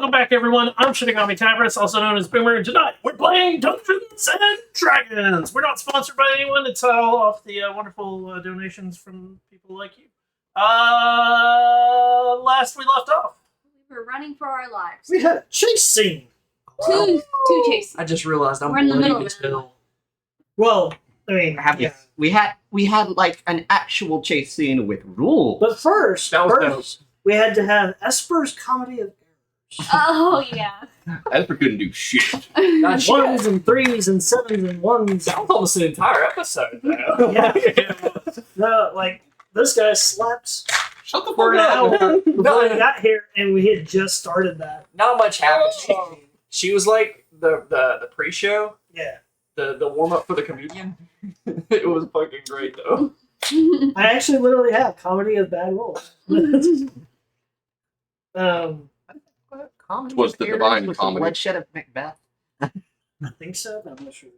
Welcome back, everyone. I'm Shinigami Tabris, also known as Boomer, and tonight we're playing Dungeons and Dragons. We're not sponsored by anyone. It's all off the wonderful donations from people like you. Last we left off, We were running for our lives. we had a chase scene. Two chases. I just realized I'm We're in the middle bloody of as it. hell. Well, I mean, Yeah. We had like an actual chase scene with rules. but first, That was we had to have Esper's Comedy of Oh yeah. Esper couldn't do shit. Not shit. Ones and threes and sevens and ones. That was almost an entire episode, though. Yeah. No, like, this guy slept Shut the for an fuck hour up. before he got here, and we had just started that. Not much happened. She was like the pre-show, Yeah. the warm-up for the comedian. It was fucking great, though. I actually literally have Comedy of Bad Wolves. Comedy Was the appears divine with comedy. The bloodshed of Macbeth. I think so, but I'm not sure.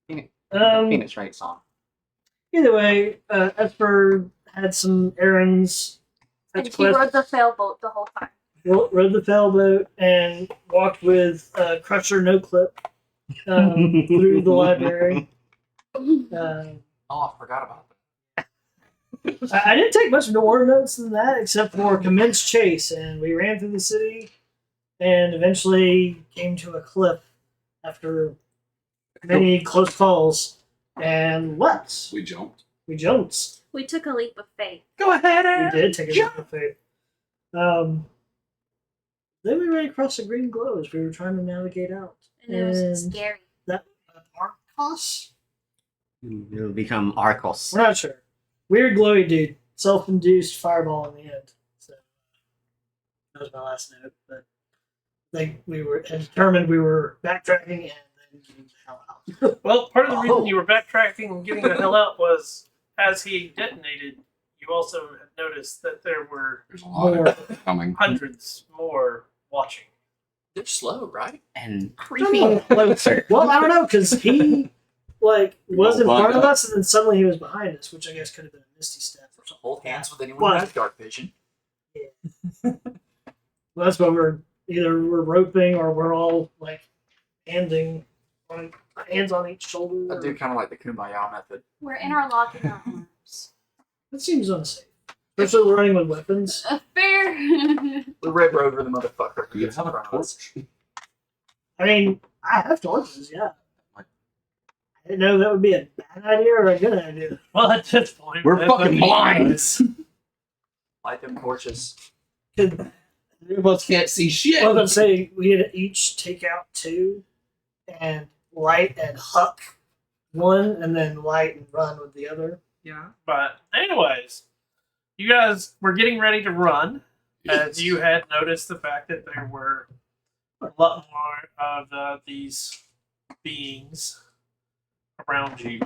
Phoenix- Um, Phoenix Wright song. Either way, Esper had some errands. And fetched he quests, rode the sailboat the whole time. rode the sailboat and walked with Crusher No Clip through the library. Um, Oh, I forgot about that. I didn't take much more notes than that, except for commence chase, and we ran through the city, and eventually came to a cliff after many close calls, and left. We jumped. We jumped. We took a leap of faith. Go ahead, We did take a leap of faith. Then we ran across a green glow as we were trying to navigate out. And it was And scary. Arcos? It'll become Arcos. We're not sure. Weird glowy dude. Self-induced fireball in the end. So that was my last note. But I think we had determined we were backtracking and then getting the hell out. Well, part of the reason Oh. you were backtracking and getting the hell out was as he detonated, you also had noticed that there were There's a lot More. of coming. hundreds more watching. They're slow, right? And creeping closer. Well, I don't know, because he was in Well, front of lined up. us and then suddenly he was behind us, which I guess could have been a misty step or something. Hold hands with anyone What? who has dark vision. Well, that's what we're roping or we're all handing on hands on each shoulder. I do kind of like the kumbaya method. We're interlocking our arms. That seems unsafe. Especially we're running with weapons. Fair. We red rover the motherfucker. Do you Gets have in a front of us. torch? I mean, I have torches, yeah. I didn't know if that would be a bad idea or a good idea. Well, at this point, We're that's fucking what he blind. does. Light them torches. Could, Three of us can't see shit. I was going to say, we had to each take out two and light and huck one and then light and run with the other. Yeah. But anyways, you guys were getting ready to run as you had noticed the fact that there were a lot more of these beings around you.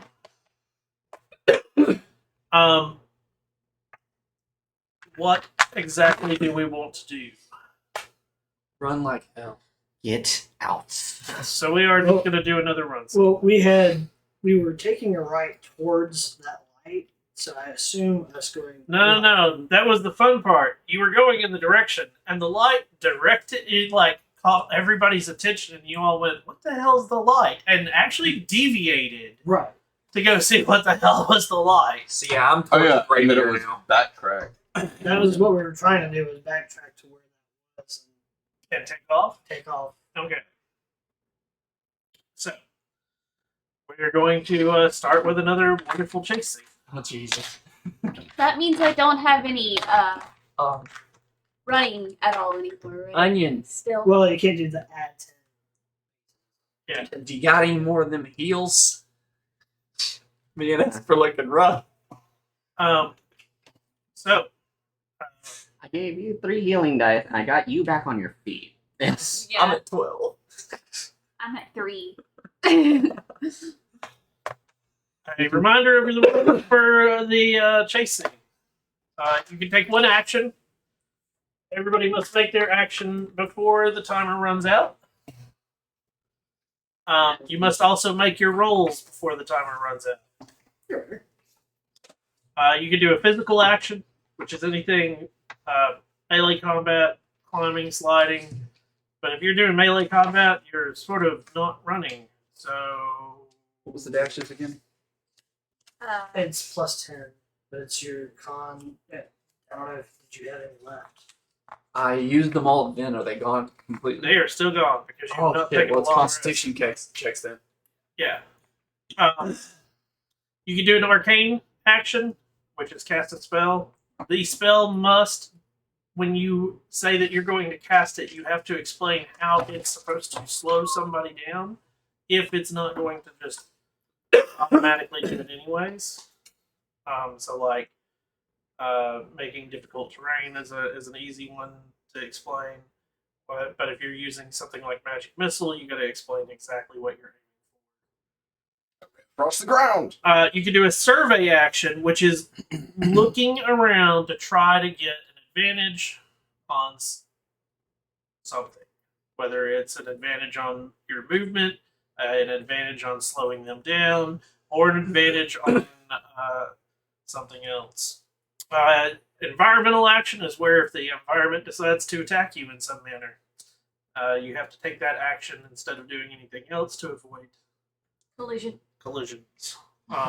What exactly do we want to do? Run like hell. Get out. So we are Well- going to do another run. Well, we were taking a right towards that light, so I assume us going. No. That was the fun part. You were going in the direction, and the light directed it, caught everybody's attention, and you all went, "What the hell's the light?" And actually deviated Right. to go see what the hell was the light. So yeah, I'm Oh torches yeah, right and then here it was now. that crack. That was what we were trying to do, was backtrack to where that was And take off. and take off. Okay. So we're going to start with another wonderful chase scene. Oh Jesus. That means I don't have any Um, running at all anymore, right? onions. Still. Well, you can't do the add 10. Do you got any more of them heals? Man, that's for looking rough. So I gave you 3 healing dice and I got you back on your feet. Yes. Yeah. I'm at 12. I'm at 3. a reminder, everyone, for the chase scene. You can take one action. Everybody must make their action before the timer runs out. You must also make your rolls before the timer runs out. Sure. You can do a physical action, which is anything melee combat, climbing, sliding, But if you're doing melee combat, you're sort of not running. So What was the dashes again? It's +10, but it's your con. I don't know if did you have any left. I used them all then. Are they gone completely? they are still gone because you're Oh not shit! taking Well, a it's long Constitution checks then. rest. Yeah. You can do an arcane action, which is cast a spell. The spell must, when you say that you're going to cast it, you have to explain how it's supposed to slow somebody down. If it's not going to just automatically do it anyways. So like making difficult terrain is an easy one to explain. But if you're using something like magic missile, you got to explain exactly what you're Across the ground. you can do a survey action, which is looking around to try to get an advantage on something. Whether it's an advantage on your movement, an advantage on slowing them down, or an advantage on something else. Environmental action is where if the environment decides to attack you in some manner, you have to take that action instead of doing anything else to avoid collisions.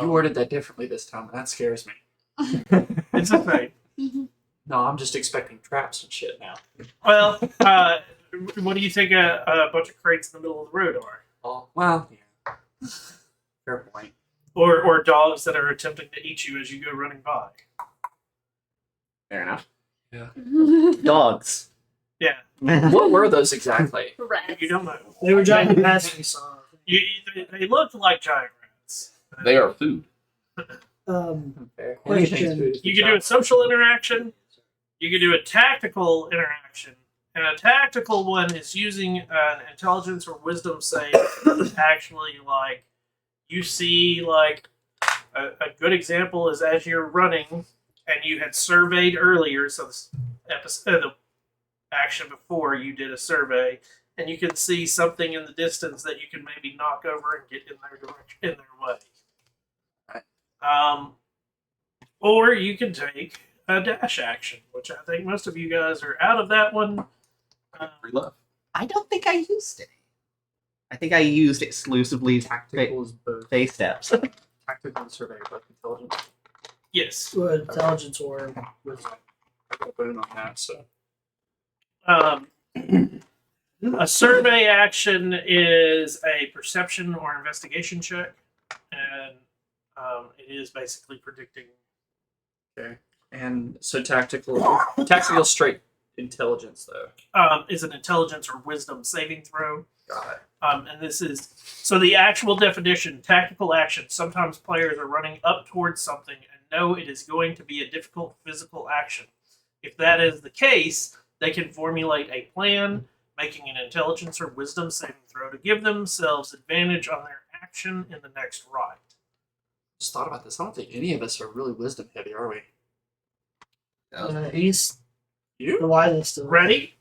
You worded that differently this time, and that scares me. It's a thing. No, I'm just expecting traps and shit now. Well, what do you think a bunch of crates in the middle of the road are? Oh, well, yeah. Fair point. Or dogs that are attempting to eat you as you go running by. Fair enough. Yeah. Dogs. Yeah, What were those exactly? you don't know. They were driving past me, saw. They looked like giant rats. They are food. Fair. Question. Anything's food is You can do a social interaction. You can do a tactical interaction. And a tactical one is using an intelligence or wisdom save. Actually, like, you see, like, a good example is as you're running and you had surveyed earlier, so the action before you did a survey, and you can see something in the distance that you can maybe knock over and get in their direction, in their way. Or you can take a dash action, which I think most of you guys are out of that one. Free love. I don't think I used it. I think I used exclusively Tactical is both. face steps. Tactical and survey, both intelligence. Yes. Intelligence or wisdom. I got a boon on that, so. A survey action is a perception or investigation check, and it is basically predicting. Okay. And so tactical straight intelligence, though. Is an intelligence or wisdom saving throw. Got it. And this is so the actual definition: tactical action. Sometimes players are running up towards something and know it is going to be a difficult physical action. If that is the case, they can formulate a plan, making an intelligence or wisdom saving throw to give themselves advantage on their action in the next ride. Just thought about this. I don't think any of us are really wisdom heavy, are we? He's You? the wisest of Ready?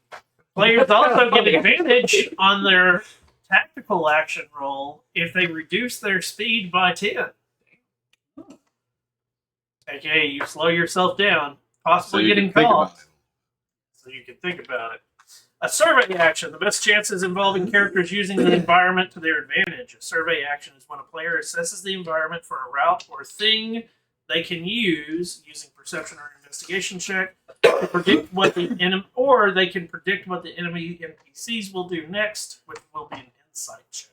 Players also get advantage on their tactical action roll if they reduce their speed by 10. Okay, you slow yourself down, possibly getting caught. So you can think about it. A survey action. The best chances involving characters using the environment to their advantage. A survey action is when a player assesses the environment for a route or thing they can use using perception or investigation check to predict what the enemy, or they can predict what the enemy NPCs will do next, which will be an insight check.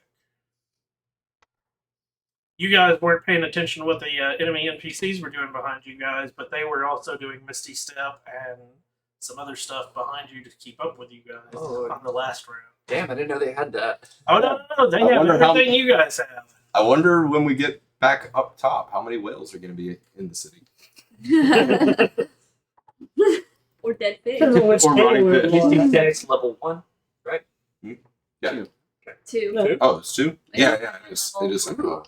You guys weren't paying attention to what the enemy NPCs were doing behind you guys, but they were also doing Misty Step and some other stuff behind you to keep up with you guys on the last round. Damn, I didn't know they had that. Oh, no, they I have wonder how- everything you guys have. I wonder when we get back up top, how many whales are going to be in the city? Or dead fish. Depends on which Or day running we're fish. on. Next level 1. Yeah. Two. No. Oh, it's two? Yeah, Yeah. yeah. It is like, oh.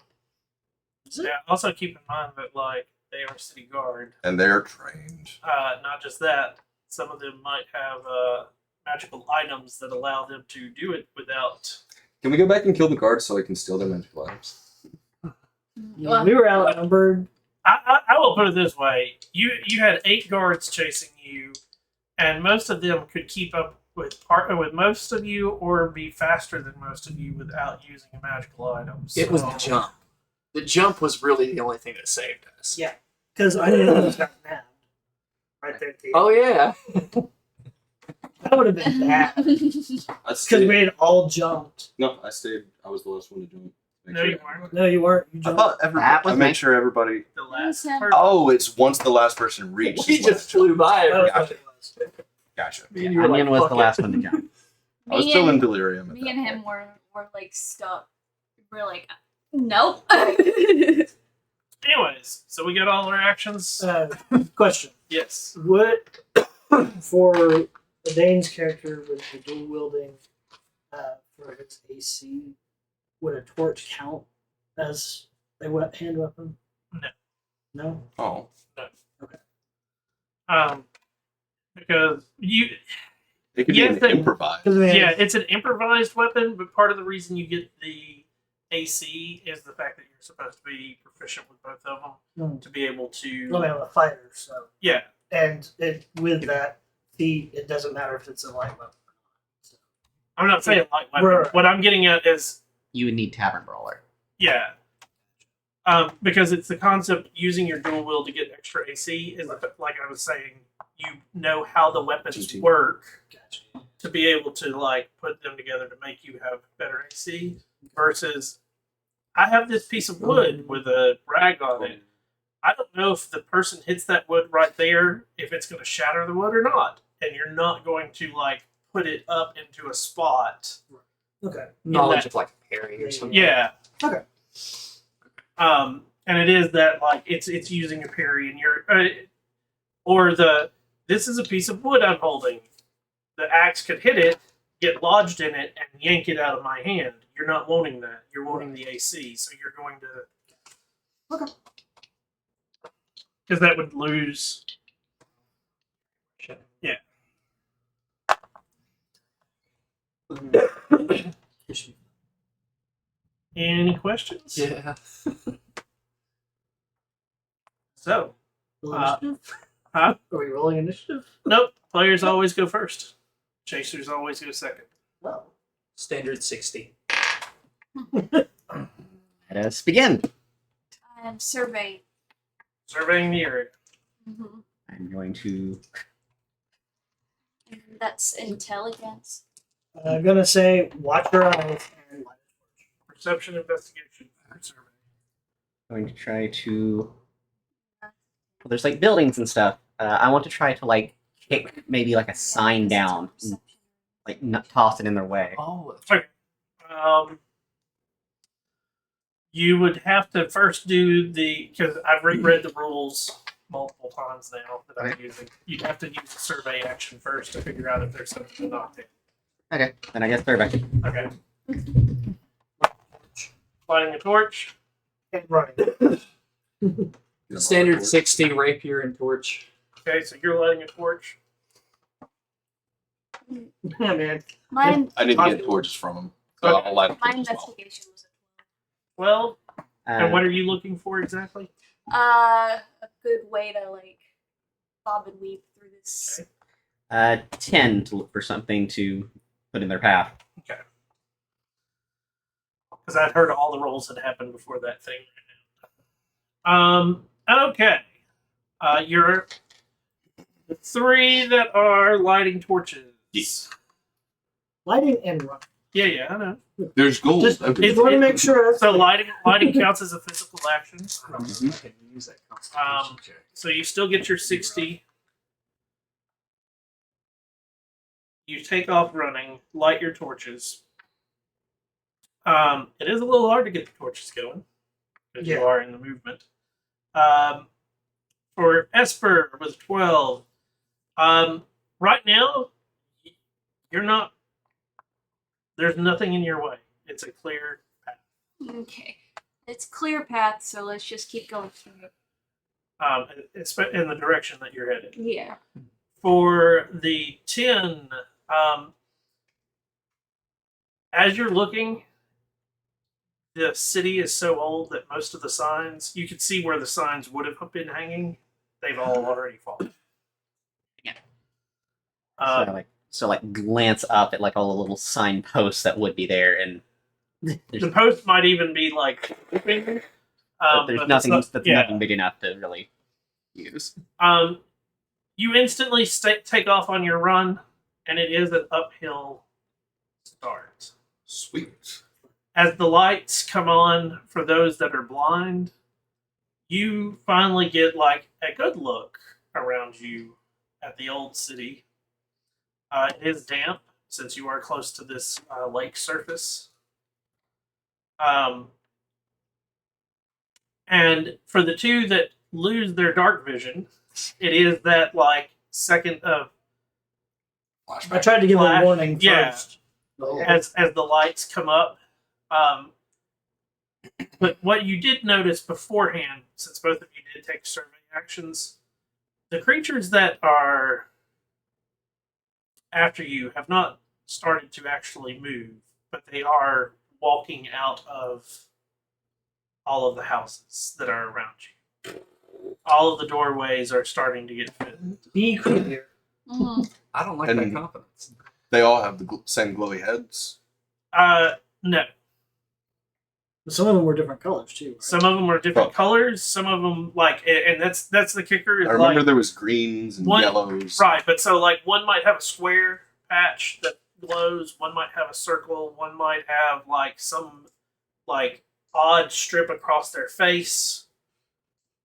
Yeah, also keep in mind that, like, they are city guard. And they're trained. Not just that, some of them might have magical items that allow them to do it without. Can we go back and kill the guards so I can steal their magical items? Yeah, we were outnumbered. I will put it this way: you had 8 guards chasing you, and most of them could keep up with most of you, or be faster than most of you without using a magical item. It was the So- jump. The jump was really the only thing that saved us. Yeah. Because I didn't almost got nabbed. Right there at the end. Oh yeah. That would have been bad. I Because stayed. we had all jumped. No, I stayed. I was the last one to jump. Make No, sure- you weren't. No, you weren't. You I jumped. thought everybody. That was I made me. sure everybody. The last Listen. person. Oh, it's once the last person reached. We is when just I jumped. flew by. That was Gotcha. what it was. Gotcha. Me and you were Onion like, was the "Fuck last it." one to jump. I was Me still in and- delirium. At Me that and him point. were like stuck. We're like, nope. Anyways, so we got all our actions. Question. Yes. Would, for the Dane's character with the dual wielding for his AC, would a torch count as a hand weapon? No. No? Oh, Because you, it could Yes, be they- an improvise. Because yeah, it's an improvised weapon, but part of the reason you get the AC is the fact that you're supposed to be proficient with both of them to be able to. I'm a fighter, so. Yeah, And with that feat, it doesn't matter if it's a light weapon. I'm not saying light weapon. Right. What I'm getting at is, You would need Tavern Brawler. yeah, because it's the concept using your dual wield to get extra AC is like I was saying, you know how the weapons GT. work Gotcha. to be able to like put them together to make you have better AC versus I have this piece of wood with a rag on it. I don't know if the person hits that wood right there, if it's going to shatter the wood or not. And you're not going to like put it up into a spot. Okay. Knowledge that- of like parry or something. Yeah. Okay. And it is that like it's using a parry and you're or this is a piece of wood I'm holding. The axe could hit it, get lodged in it, and yank it out of my hand. You're not wanting that. You're wanting the AC, so you're going to. Okay. Because that would lose. Yeah. Any questions? Yeah. So, Roll Uh, initiative? huh? Are we rolling initiative? nope. Players always go first. Chasers always go second. No. Standard 60. Let us begin. Survey. Surveying the area. Mm-hmm. I'm going to. That's intelligence. I'm gonna say, watch your eyes and light a Perception, investigation, survey. Going to try to. Well, there's like buildings and stuff. I want to try to like kick maybe like a sign down, and, like not toss it in their way. Oh, You would have to first do because I've reread the rules multiple times now that I'm using. You'd have to use the survey action first to figure out if there's something to knock in. Okay, then I guess they're back. Okay. Lighting a torch. and running. standard 60 rapier and torch. Okay, so you're lighting a torch. Yeah, man. Mine, I need to get torches from him. So I'll light up my torches as well. investigation was Well, and what Uh, are you looking for exactly? a good way to like bob and weave through this. Okay. 10 to look for something to put in their path. Okay. Because I'd heard all the rolls that happened before that thing. Okay. You're the three that are lighting torches. Yes. Lighting and running. Yeah, I know. There's gold. Just It's- want to make sure that's So lighting counts as a physical action. I can use that constitution check. So you still get your 60. You take off running, light your torches. It is a little hard to get the torches going because you Yeah. are in the movement. For Esper with 12, right now you're not. There's nothing in your way. It's a clear path. Okay. It's clear path, so let's just keep going through it. It's in the direction that you're headed. Yeah. For the 10, as you're looking, the city is so old that most of the signs, you can see where the signs would have been hanging. They've all already fallen. So, Um, like So like glance up at like all the little signposts that would be there, and The post might even be like open, but there's but nothing it's not- that's yeah. nothing big enough to really use. You instantly take off on your run, and it is an uphill start. Sweet. As the lights come on for those that are blind, you finally get like a good look around you at the old city. It is damp since you are close to this lake surface. And for the two that lose their dark vision, it is that like second of I Flashback. tried to give Flash, a warning yeah. first. as the lights come up. But what you did notice beforehand, since both of you did take survey actions, the creatures that are after you have not started to actually move, but they are walking out of all of the houses that are around you. All of the doorways are starting to get filled. Be clear. I don't like And- that confidence. They all have the same glowy heads. No. Some of them were different colors too. Right? Some of them are different Oh. colors. Some of them and that's the kicker. Is I remember like, there was greens and One- yellows. right, but so like one might have a square patch that glows. One might have a circle. One might have like some like odd strip across their face.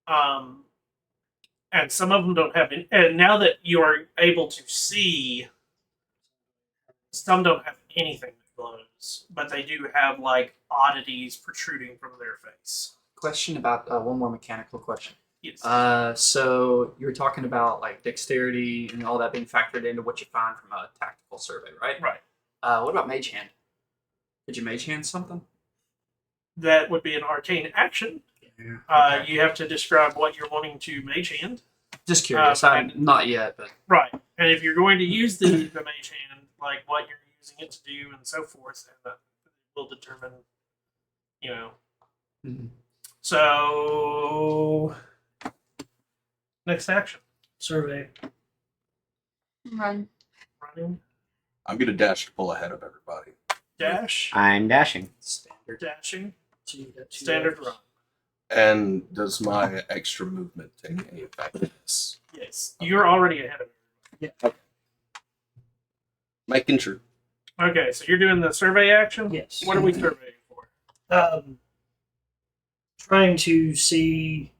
And some of them don't have any. And now that you are able to see, some don't have anything that glows, but they do have like oddities protruding from their face. Question about one more mechanical question. Yes. So you were talking about like dexterity and all that being factored into what you find from a tactical survey, right? Right. What about mage hand? Did you mage hand something? That would be an arcane action. Yeah. You have to describe what you're wanting to mage hand. Just curious. and- Not yet, but Right. And if you're going to use the mage hand, like what you're using it to do and so forth, and that will determine, you know. Mhm. So, next action. Survey. Run. Running. I'm gonna dash to pull ahead of everybody. Dash. I'm dashing. standard. Dashing. So you got two Standard left. run. And does my extra movement take any effect on this? Yes. You're already ahead of me. Making sure. Okay, so you're doing the survey action? Yes. What are we surveying for? Trying to see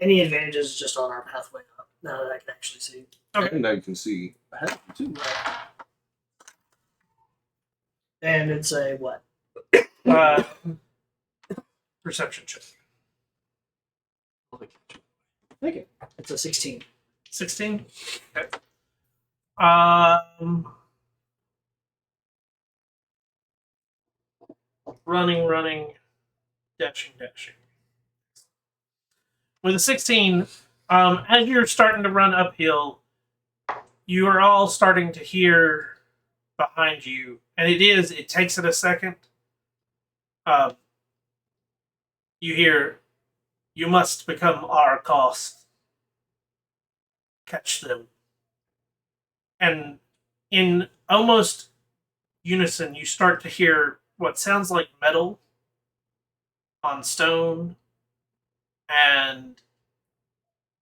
any advantages just on our pathway up. Now that I can actually see. Okay. And now you can see ahead too. And it's a what? Perception check. Thank you. It's a 16. 16? Okay. Running, dashing. With a 16, as you're starting to run uphill, you are all starting to hear behind you, and it takes it a second. You hear, "You must become our cost. Catch them." And in almost unison, you start to hear what sounds like metal on stone, and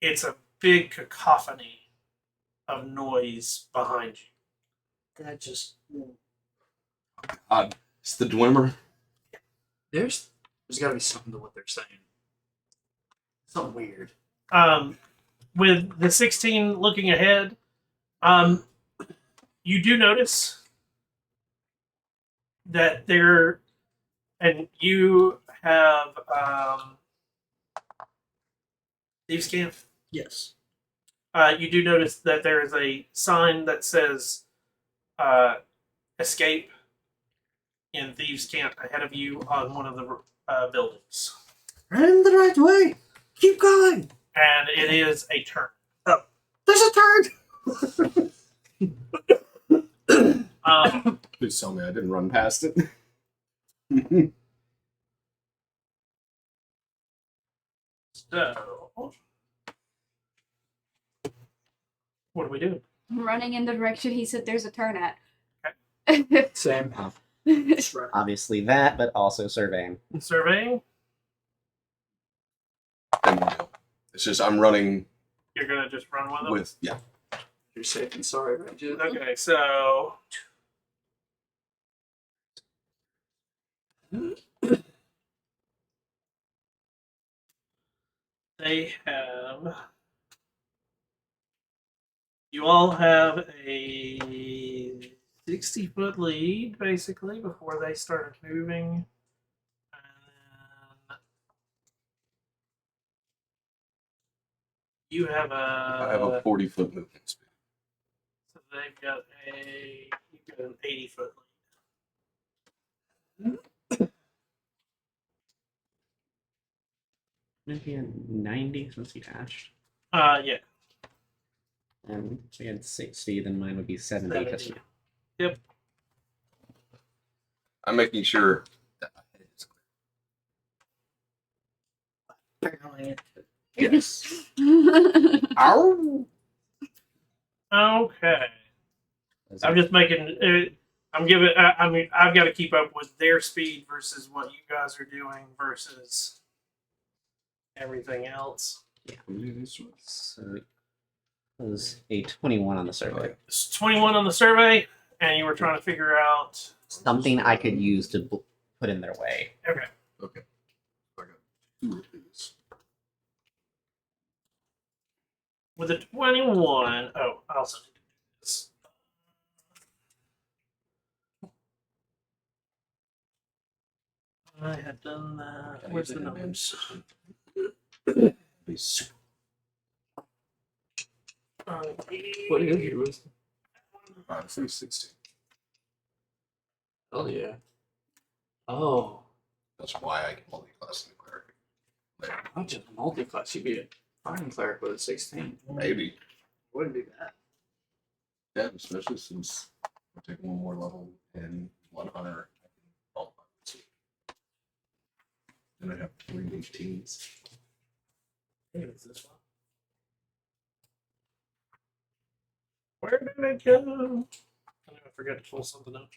it's a big cacophony of noise behind you. That just. It's the Dwemer. There's got to be something to what they're saying. Something weird. With the 16 looking ahead, you do notice that there, and you have Thieves' Camp. Yes. You do notice that there is a sign that says "Escape" in Thieves' Camp ahead of you on one of the buildings, Running the right way. Keep going. and it is a turn. There's a turn. Please tell me I didn't run past it. So, what are we doing? I'm running in the direction he said there's a turn at. Same. Obviously that, but also surveying. Surveying. And wheel. It's just I'm running You're gonna just run with them. with You're safe and sorry, right? Just- Okay, so they have. You all have a 60-foot lead, basically, before they started moving. And you have I have a 40-foot movement speed. So they've got you've got an 80-foot Maybe a 90 since he dashed. lead. Yeah. And if I had 60, then mine would be 70. 'cause- 70. I'm making sure that my head is clear. Yes. Ow! Okay. I'm just making. I'm giving. I mean, I've got to keep up with their speed versus what you guys are doing versus everything else. So it was a 21 on the survey. It's 21 on the survey, and you were trying to figure out. Something I could use to put in their way. Okay. Okay. I got 2 of these. With a 21. Oh, I also need to do this. I had done that. Where's the numbers? These- What is your wisdom? 360. Oh yeah. Oh, That's why I can multi-class in the cleric. Later. not just a multi-class. You'd be a fighting cleric with a 16. Maybe. Wouldn't do that. Yeah, especially since I'm taking one more level and 1 hunter. I can bump my speed. Then I have 3 18s. Maybe it's this one. Where did I go? I forgot to pull something up.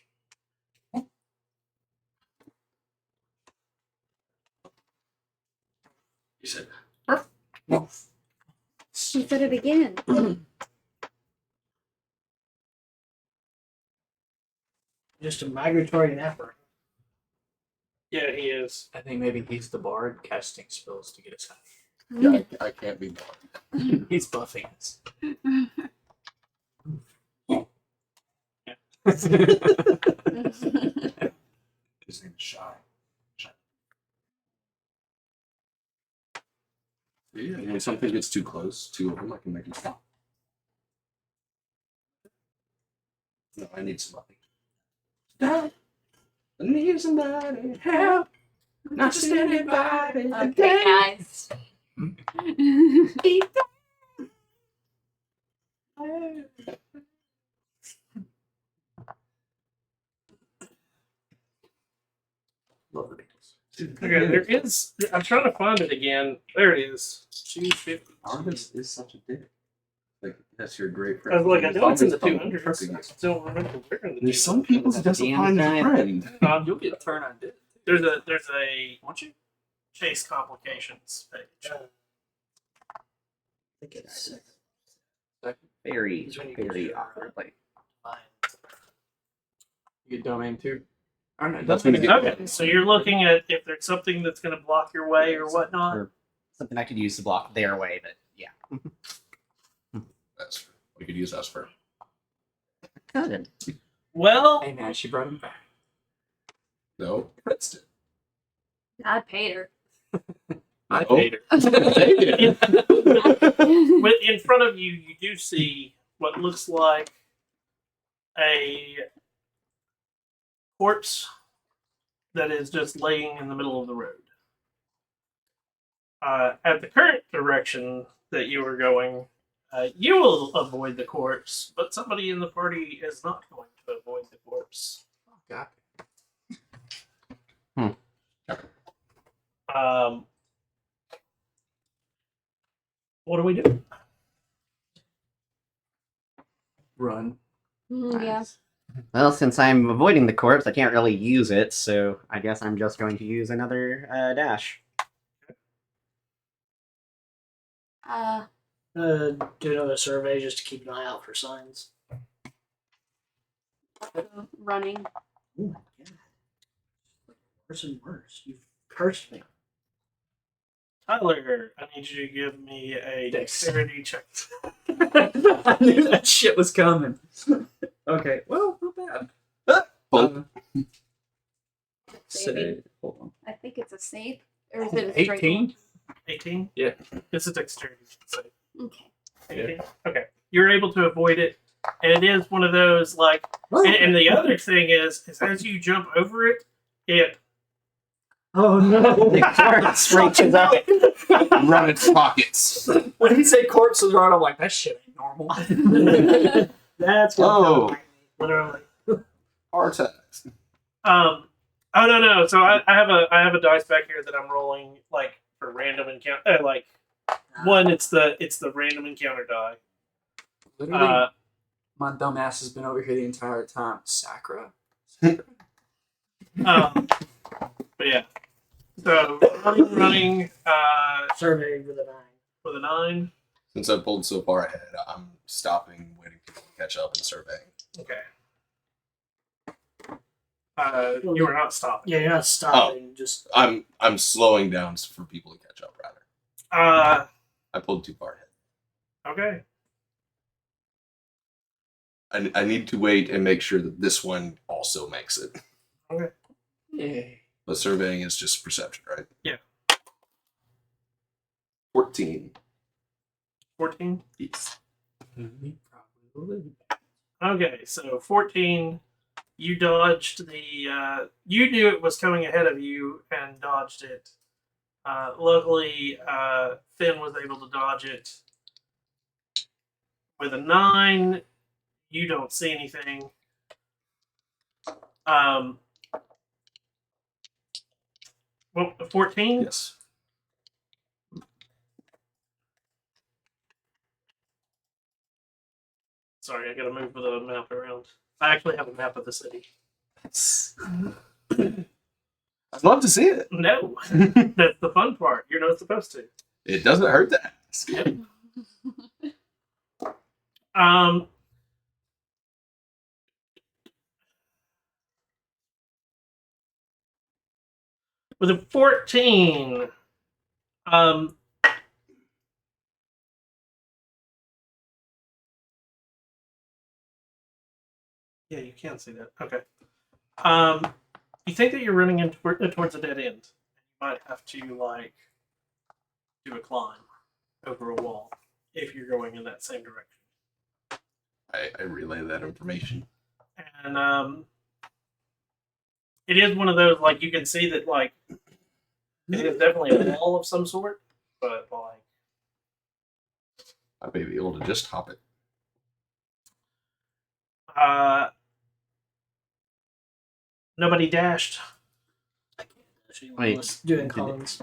You said She said it again. Just a migratory napper. Yeah, he is. I think maybe he's the bard casting spells to get us out. yeah, I can't be done. He's buffing us. His name is Shy. Yeah, when something gets too close, 2 of them, I can make them stop. No, I need somebody. Stop. I need somebody. Help. Not just anybody. Okay, guys. Love the Beatles. Okay, there is. I'm trying to find it again. There it is. 250. Artemis is such a dick. Like, that's your great I friend. was like, I know it's in the Always 200s. I still don't remember where in the There's 200s. some people who doesn't find their friend. You'll get a turn on it. There's a Won't you? chase complications page. I think it's Very, Is when you get very your- awkwardly. You get domain too. Or no, That's doesn't when you get get- Okay, so you're looking at if there's something that's going to block your way or whatnot. Or something I could use to block their way, but yeah. That's we could use us for. Good. Well, Hey man, she brought him back. No, that's it. I paid her. I Oh. paid her. in front of you, you do see what looks like a corpse that is just laying in the middle of the road. At the current direction that you are going, you will avoid the corpse, but somebody in the party is not going to avoid the corpse. Oh, God. What do we do? run. Yeah. Well, since I'm avoiding the corpse, I can't really use it, so I guess I'm just going to use another dash. Uh, Do another survey just to keep an eye out for signs. running. Oh my god. Worse and worse. You've cursed me. Tyler, I need you to give me a dexterity check. I knew that shit was coming. Okay, well, not bad. Both. Say, hold on. I think it's a save. Or is it a straight 18? 18? Yeah. It's a dexterity save. one? Okay. 18? Okay. You're able to avoid it. And it is one of those, like, and the other thing is as you jump over it, it Oh no. The corpse reaches out. Run its pockets. When he said corpses run, I'm like, that shit ain't normal. That's what Oh. literally. Heart attacks. oh no. So I have a dice back here that I'm rolling like for random encounter like one it's the random encounter die. Literally, my dumb ass has been over here the entire time. Sacra. But yeah. So running Survey with a 9. with a 9. Since I pulled so far ahead, I'm stopping, waiting for people to catch up and surveying. Okay. You are not stopping. Yeah, you're not stopping. Just I'm slowing down for people to catch up. Rather, I pulled too far ahead. Okay. I need to wait and make sure that this one also makes it. Okay. Yeah. But surveying is just perception, right? Yeah. 14. 14. Yes. Okay, so 14. You dodged the. You knew it was coming ahead of you and dodged it. Luckily, Finn was able to dodge it. With a 9, you don't see anything. Well, 14. Yes. Sorry, I gotta move the map around. I actually have a map of the city. I'd love to see it. No, that's the fun part. You're not supposed to. It doesn't hurt to ask. With a 14, yeah, you can see that. Okay. You think that you're running in towards a dead end. You might have to like do a climb over a wall if you're going in that same direction. I relay that information. And it is one of those like you can see that like it is definitely a wall of some sort, but like I may be able to just hop it. nobody dashed. Wait, was doing did- Collins.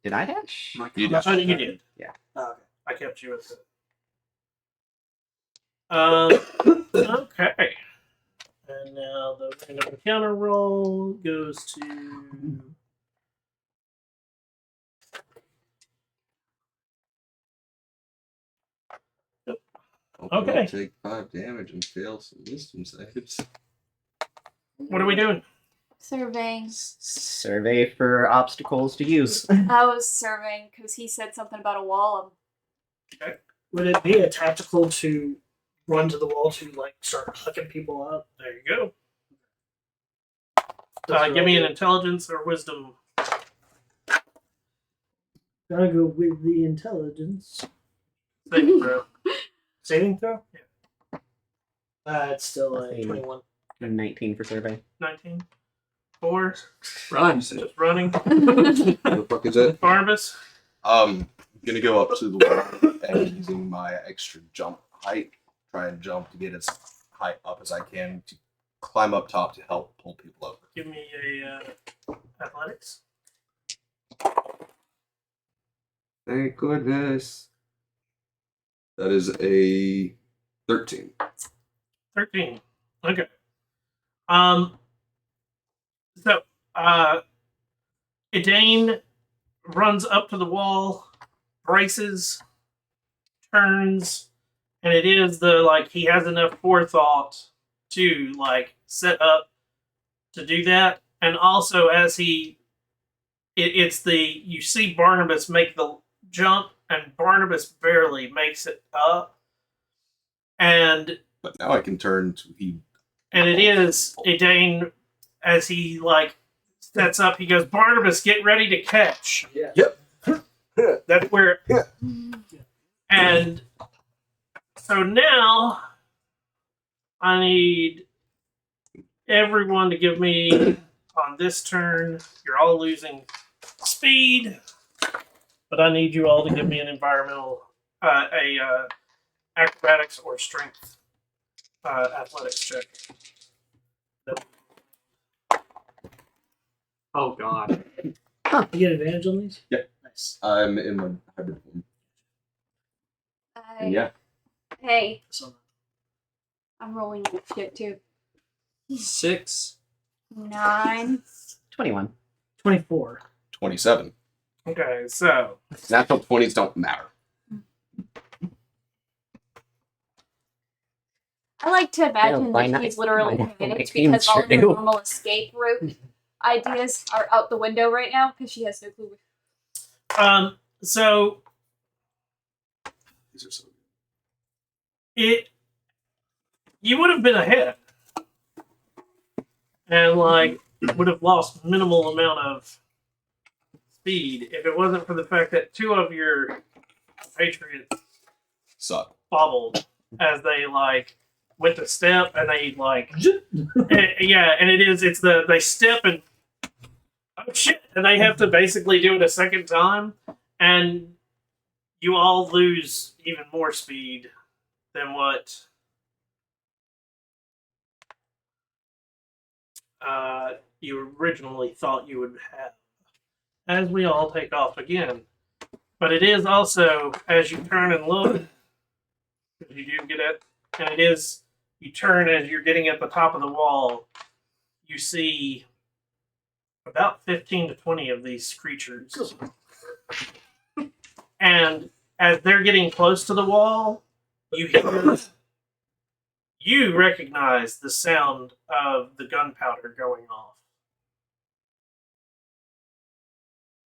Did I dash? You No, just oh, you did. Oh, okay. I kept you at the. Okay. And now the random encounter roll goes to. Okay. I'll take 5 damage and fail some wisdom saves. What are we doing? Surveying. Survey for obstacles to use. I was surveying because he said something about a wall. Would it be a tactical to run to the wall to like start hucking people up? There you go. Give me an intelligence or wisdom. Gotta go with the intelligence. Saving throw. Saving throw? Yeah. It's still a Same. 21. 19 for survey. 19. 4. Run. Just running. What the fuck is it? Barnabas. I'm gonna go up to the wall and using my extra jump height, try and jump to get as high up as I can to climb up top to help pull people over. Give me a athletics. Thank goodness. That is a 13. 13. Okay. So, Edane runs up to the wall, braces, turns, and it is he has enough forethought to set up to do that. And also as you see Barnabas make the jump, and Barnabas barely makes it up. And But now I can turn to it is Edane as he sets up, he goes, Barnabas, get ready to catch. Yeah. Yep. That's where and so now I need everyone to give me on this turn. You're all losing speed, but I need you all to give me an environmental, acrobatics or strength, athletics check. Oh God. You get advantage on these? Yeah. Nice. I'm in my hybrid form. And yeah, Hey, So, I'm rolling that shit too. 6. 9. 21. 24. 27. Okay, so Natural 20s don't matter. I like to imagine why that not? she's literally Why not? panicked Games because all sure of her do. normal escape route ideas are out the window right now because she has no clue. so These are so good. you would have been ahead and would have lost minimal amount of speed if it wasn't for the fact that two of your patriots Suck. bobbled as they went to step, and they yeah, and they step and oh shit, and they have to basically do it a second time, and you all lose even more speed than what you originally thought you would have, as we all take off again. But it is also, as you turn and look, because you do get it, and it is, you turn as you're getting at the top of the wall, you see about 15 to 20 of these creatures. And as they're getting close to the wall, you recognize the sound of the gunpowder going off.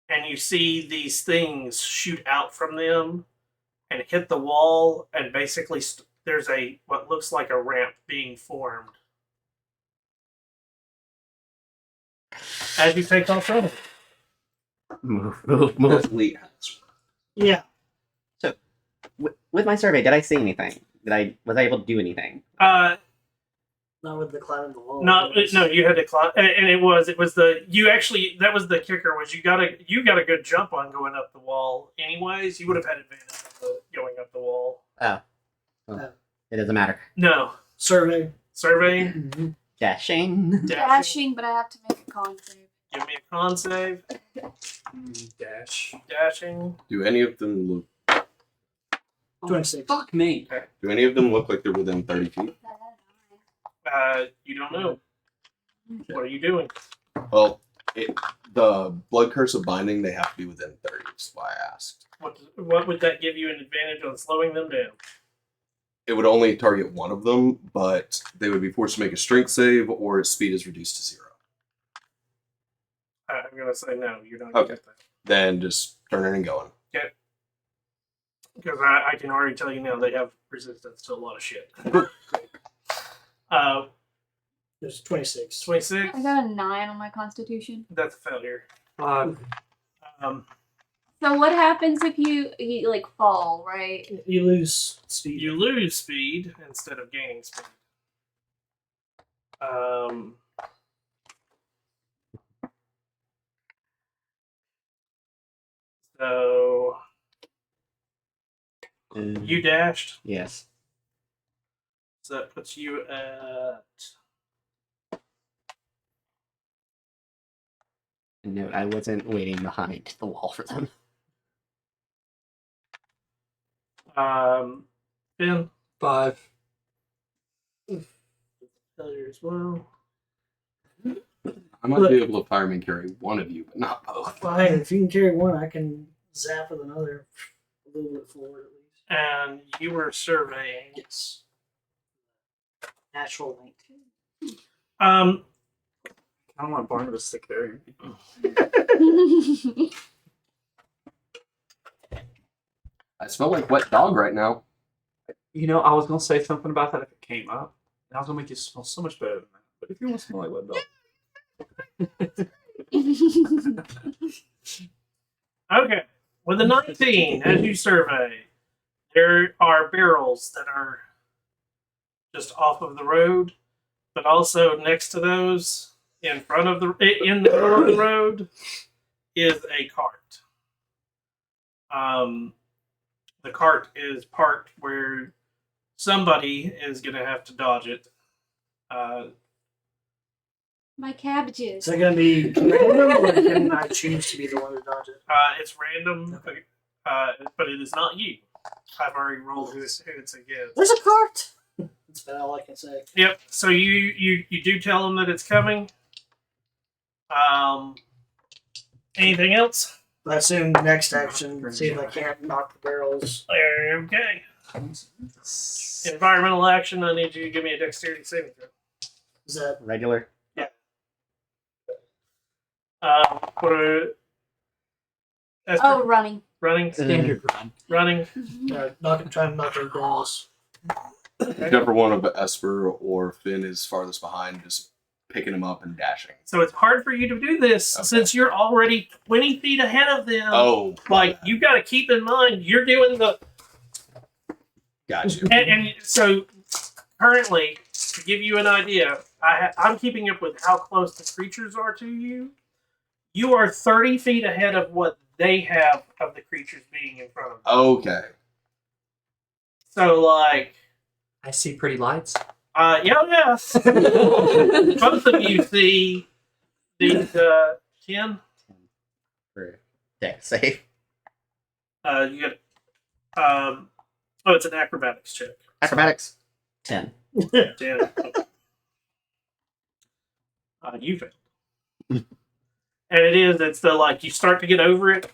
And you see these things shoot out from them and hit the wall, and basically there's what looks like a ramp being formed as you take off running. Move. That's elite hats. Yeah. With my survey, did I see anything? Was I able to do anything? Not with the climbing the wall. No, you had to climb, and it was that was the kicker, was you got a good jump on going up the wall. Anyways, you would have had advantage of going up the wall. Oh. Well, it doesn't matter. No, Survey. surveying, Dashing. Dashing, but I have to make a con save. Give me a con save. Dashing. Do any of them look? 26. Fuck me. Do any of them look like they're within 30 feet? You don't know. What are you doing? Well, the blood curse of binding, they have to be within 30. That's why I asked. What would that give you an advantage on slowing them down? It would only target one of them, but they would be forced to make a strength save, or its speed is reduced to 0. I'm gonna say no. You're not. Okay. Then just turning and going. Because I can already tell you now they have resistance to a lot of shit. There's 26. 26. I got a 9 on my constitution. That's a failure. 5. So what happens if you fall, right? You lose speed. You lose speed instead of gaining speed. So you dashed. Yes. So that puts you at. No, I wasn't waiting behind the wall for them. Ben. 5. failure as well. I might be able to fireman carry one of you, but not both. Fine, if you can carry one, I can zap with another a little bit forward at least. And you were surveying. Yes. Natural 19. Um, I don't want Barnabas to carry me. I smell like wet dog right now. You know, I was gonna say something about that if it came up. And I was gonna make you smell so much better than that. But if you want to smell like wet dog. okay. With a 19, as you survey, there are barrels that are just off of the road, but also next to those, in the middle of the road, is a cart. The cart is parked where somebody is going to have to dodge it. My cabbages. Is that going to be random, or can I choose to be the one to dodge it? It's random, but it is not you. I've already rolled who it's against. There's a cart! That's about all I can say. Yep. So you do tell them that it's coming. Anything else? I assume next action, see if I can't knock the barrels. Okay. Environmental action. I need you to give me a dexterity saving throw. Is that Regular. What are Oh, running. running? Standard run. Running. trying to knock those barrels? Whichever one of Esper or Finn is farthest behind, just picking him up and dashing. So it's hard for you to do this Okay. since you're already 20 feet ahead of them. Oh, Like you got to keep in mind you're doing the got you. and so currently to give you an idea, I'm keeping up with how close the creatures are to you. You are 30 feet ahead of what they have of the creatures being in front of them. Okay. So like, I see pretty lights. yes. Both of you see these 10. For deck save. You get oh, it's an acrobatics check. Acrobatics. 10. 10. You failed. And it's the like you start to get over it,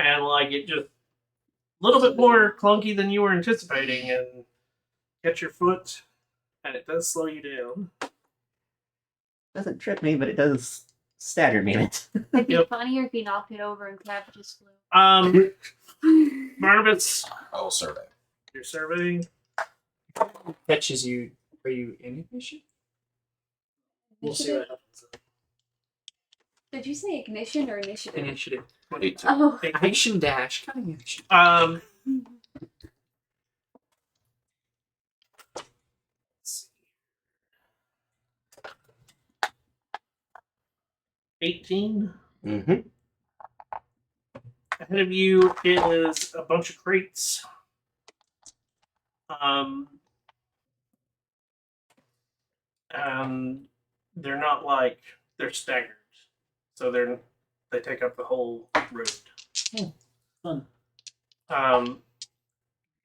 and like it just a little bit more clunky than you were anticipating, and get your foot, and it does slow you down. Doesn't trip me, but it does stagger me. It'd be Yep. funnier if you knocked it over and cabbages flew. Barnabas, I will survey. you're surveying. Catches you. Are you in ignition? We'll see what happens. Did you say ignition or initiative? Initiative. 18. Oh. Action dash. Kind of action. 18. Mm-hmm. Ahead of you is a bunch of crates. They're not like they're staggered, so they take up the whole road. Fun.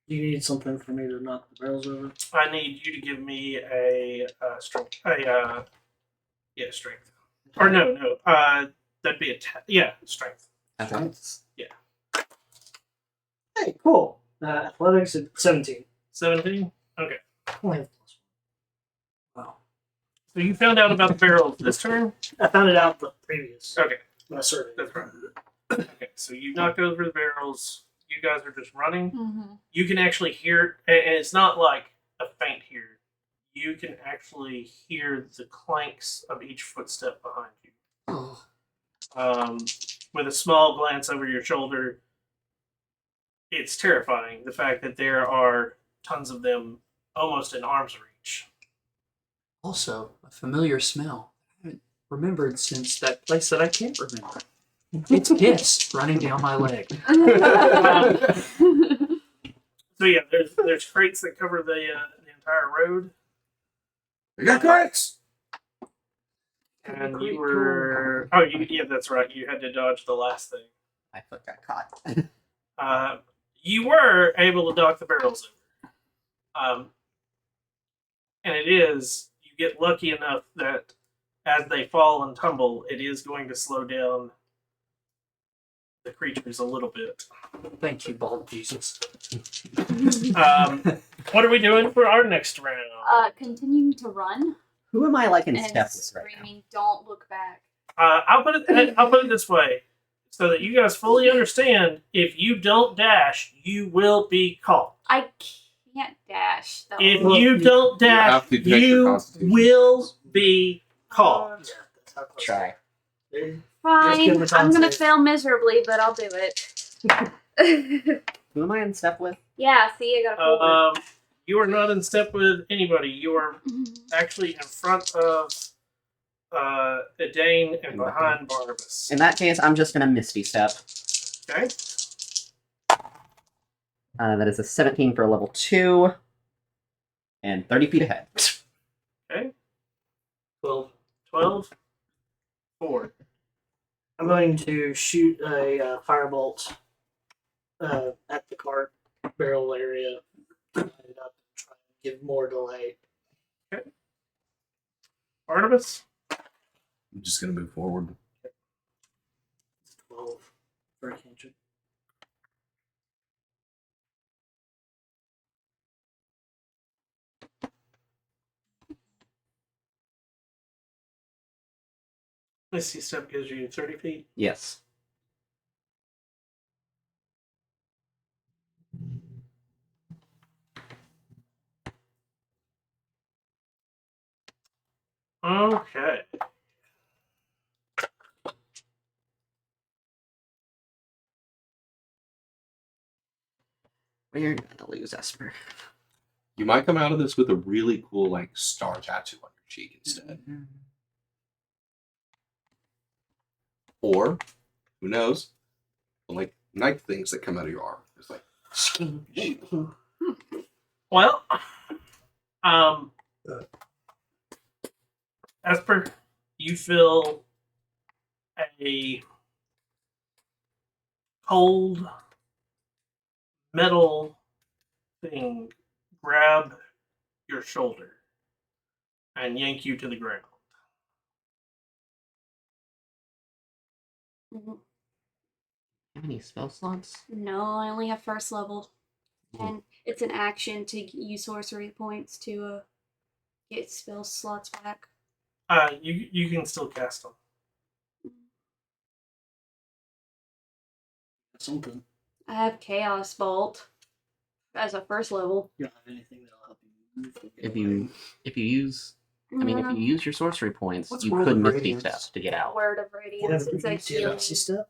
Do you need something for me to knock the barrels over? I need you to give me a strength. Strength. Or no. That'd be strength. Athletics. Hey, cool. Athletics at 17. 17. Okay. Only have plus Wow. So you found out about the barrels this turn. one. I found it out the previous. Okay, My survey. that's right. Okay, so you knocked over the barrels. You guys are just running. Mm-hmm. You can actually hear, and it's not like a faint hear. You can actually hear the clanks of each footstep behind you. With a small glance over your shoulder, it's terrifying. The fact that there are tons of them almost in arm's reach. Also, a familiar smell. I haven't remembered since that place that I can't remember. It's piss running down my leg. So yeah, there's crates that cover the entire road, We got carts! and you were that's right. You had to dodge the last thing. My foot got caught. You were able to knock the barrels over. And you get lucky enough that as they fall and tumble, it is going to slow down the creatures a little bit. Thank you, bald Jesus. What are we doing for our next round? Continuing to run Who am I like in and step with right now? screaming, "Don't look back." I'll put it this way, so that you guys fully understand. If you don't dash, you will be caught. I can't dash. Though. If you don't You dash, have to take your you constitution. will be caught. That's how close. Try. There- Fine, give it I'm gonna context. fail miserably, but I'll do it. Who am I in step with? Yeah, see, I got a 4. You are not in step with anybody. You are actually in front of Edane and behind Barnabas. In that case, I'm just gonna Misty Step. Okay. That is a 17 for a level 2. And 30 feet ahead. Okay. 12. 4. I'm going to shoot a firebolt at the cart barrel area. Light it up and try and give more delay. Barnabas? I'm just gonna move forward. 12 for a cantrip. Misty Step gives you 30 feet. Yes. Okay. We're gonna lose Esper. You might come out of this with a really cool like star tattoo on your cheek instead. Or, who knows, like knife things that come out of your arm. It's like Well, Esper, you feel a cold metal thing grab your shoulder and yank you to the ground. Have any spell slots? No, I only have first level. And it's an action to use sorcery points to get spell slots back. You can still cast them. Something. I have Chaos Bolt as a first level. You don't have anything that'll help you move. If you use, I mean, if you use your sorcery points, What's you Word could of Misty Radiance? Step to get out. Word of You Radiance have instead of healing. Misty Step?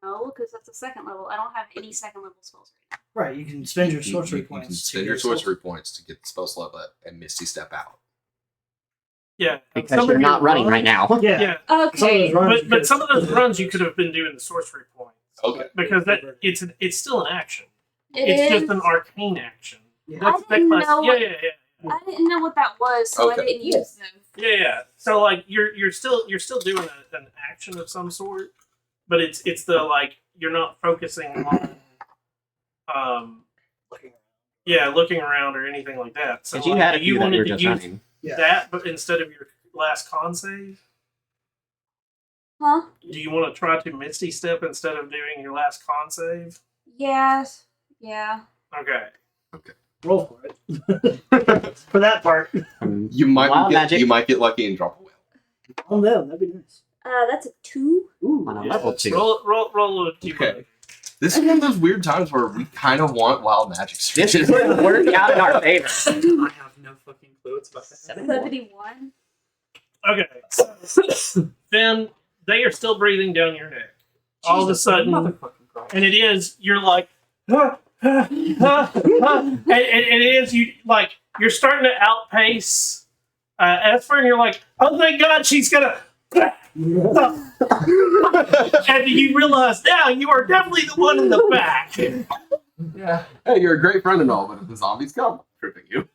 No, because that's a second level. I don't have any second level spells right Right, you can spend your sorcery you points. can to spend get your a spell- sorcery points to get the spell slot and Misty Step out. Yeah, Because some you're of not your running runs- right now. Yeah. Yeah, now. Some of those Okay. runs you but could've- some of those runs you could have been doing the sorcery points Okay. because that it's still an action. It It's is. just an arcane action. Yeah. I didn't know Yeah, what- yeah. I didn't know what that was, so I Okay. didn't use them. Yeah. So like you're still doing an action of some sort, but it's the like you're not focusing on looking around or anything like that. So Because you like, had a do you few that you wanted were to just use running. Yeah. that, but instead of your last con save, Huh? do you want to try to Misty Step instead of doing your last con save? Yes. Yeah. Okay. Roll for it. For that part. You might Wild get magic. you might get lucky and drop a whale. Oh no, that'd be nice. That's a 2. Ooh. On a Yeah, level 2. Roll a d20. Okay. This is one of those weird times where we kind of want wild magic. This is working out in our favor. I have no fucking clue. It's about that. 71. Okay. So, then they are still breathing down your neck. All of a Jesus sudden, motherfucking Christ. and it is you're like and it is you like you're starting to outpace Esper, and you're like, oh thank God she's gonna and you realize now you are definitely the one in the back. Yeah. Hey, you're a great friend and all, but if the zombies come, I'm tripping you.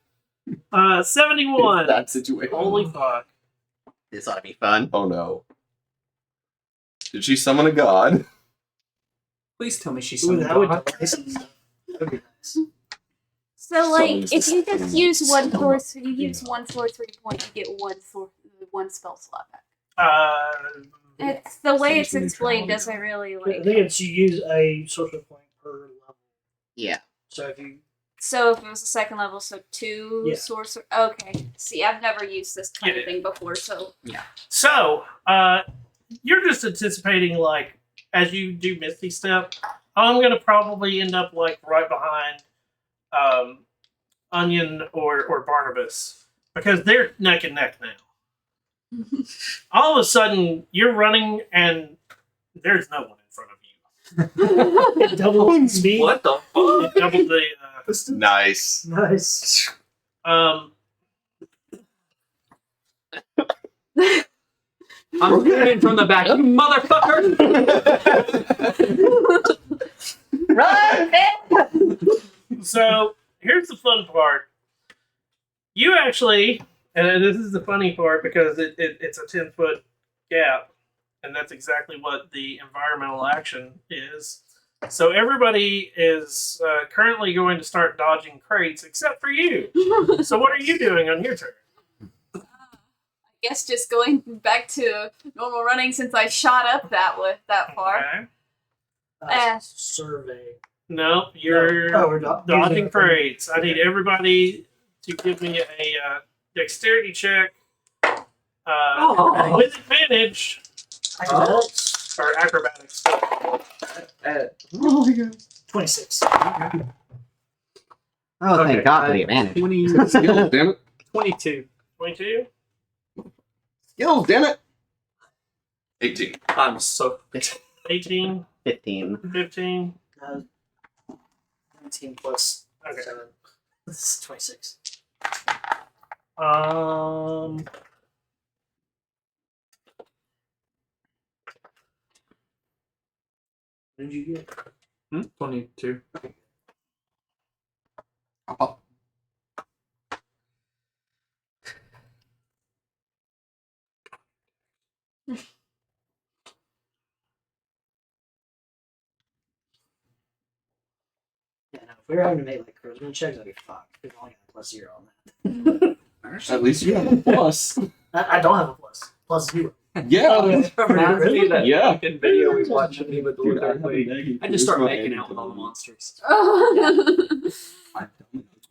71. It's that situation. Holy fuck. This ought to be fun. Oh no. Did she summon a god? Please tell me she's Ooh, something. that would delay some stuff. That'd be nice. So like, Summons if you the just use one spell. source, you use one sorcery point, you get one spell slot back. It's the way it's Seems explained neutral. doesn't really I like. think it's you use a sorcery point per level. Yeah. So if you So if it was a second level, so two Yeah. sorcery. Okay. See, I've never used this kind Yeah. of thing before, so So, you're just anticipating, like, as you do Misty Step, I'm going to probably end up, like, right behind Onion or Barnabas. Because they're neck and neck now. All of a sudden, you're running and there's no one in front of you. it doubles speed. What the fuck? It doubled the. Nice. Nice. Um, I'm coming from the back, you motherfucker! Run! So here's the fun part. You actually, and this is the funny part because it's a 10-foot gap, and that's exactly what the environmental action is. So everybody is currently going to start dodging crates except for you. So what are you doing on your turn? I guess just going back to normal running since I shot up that far. Okay. Survey. No, you're Oh, we're dodging crates. I need everybody to give me a dexterity check Oh. with advantage Acrobatics. or acrobatics. Oh my god. 26. Oh, Okay, thank God for the advantage. 20, Skills, damn it. 22. 22. Skills, damn it. 18. I'm so. 18, 15. 15. 19 plus Okay. 7. This is 26. What did you get? 22. Oh, Yeah, no, if we were having to make like charisma checks, I'd be fucked. We've only got a plus 0 on that. at least you have a plus. I don't have a plus. Plus 0. Yeah. Reminds me of that Yeah. fucking video we watched of me with the Dude, I Wizard have a League. negative I just start charisma making and out with all the monsters.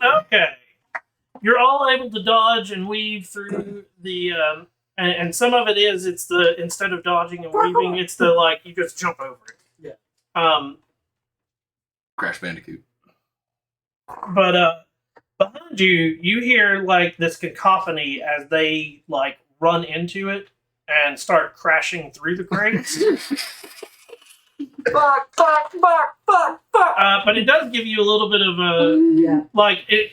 Okay. You're all able to dodge and weave through the and some of it is it's the instead of dodging and weaving, it's the like you just jump over it. Yeah. Crash Bandicoot. But behind you, you hear like this cacophony as they like run into it and start crashing through the crates. Fuck, fuck, fuck, fuck, fuck! But it does give you a little bit of a Yeah. like it.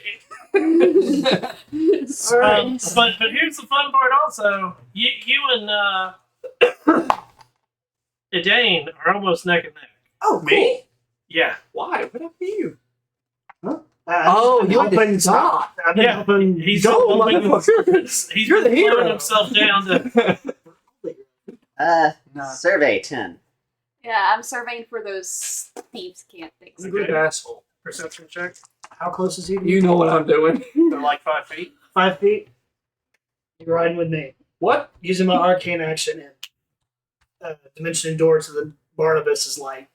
But here's the fun part also. You and Edane are almost neck and neck. Oh, Me? Yeah. Why? What happened to you? I've been helping stop. I've been Yeah, helping. he's go, helping motherfucker. He's You're the been slowing hero. himself down to No. Survey 10. Yeah, I'm surveying for those thieves camp things. He's a good asshole. perception check. How close is he to You know what I'm doing. They're like 5 feet. 5 feet. You're riding with me. What? Using my arcane action and dimension door to the Barnabas' light.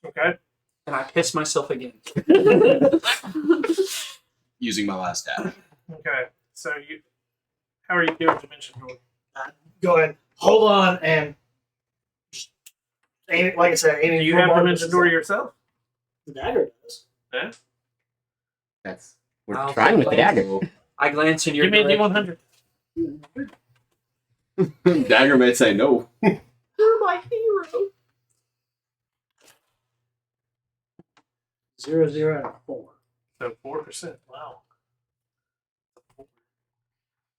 Okay. And I piss myself again. Using my last dash. Okay. So how are you doing dimension door? Go ahead. Hold on and just aim it, like I said, aiming Do you for have Barnabas' dimension door light. yourself? The dagger does. That's we're I'll trying with the take dagger. I glance in your Give me a direction. D100. Dagger may say no. You're my hero. 0, 0, and a 4. So 4%. Wow.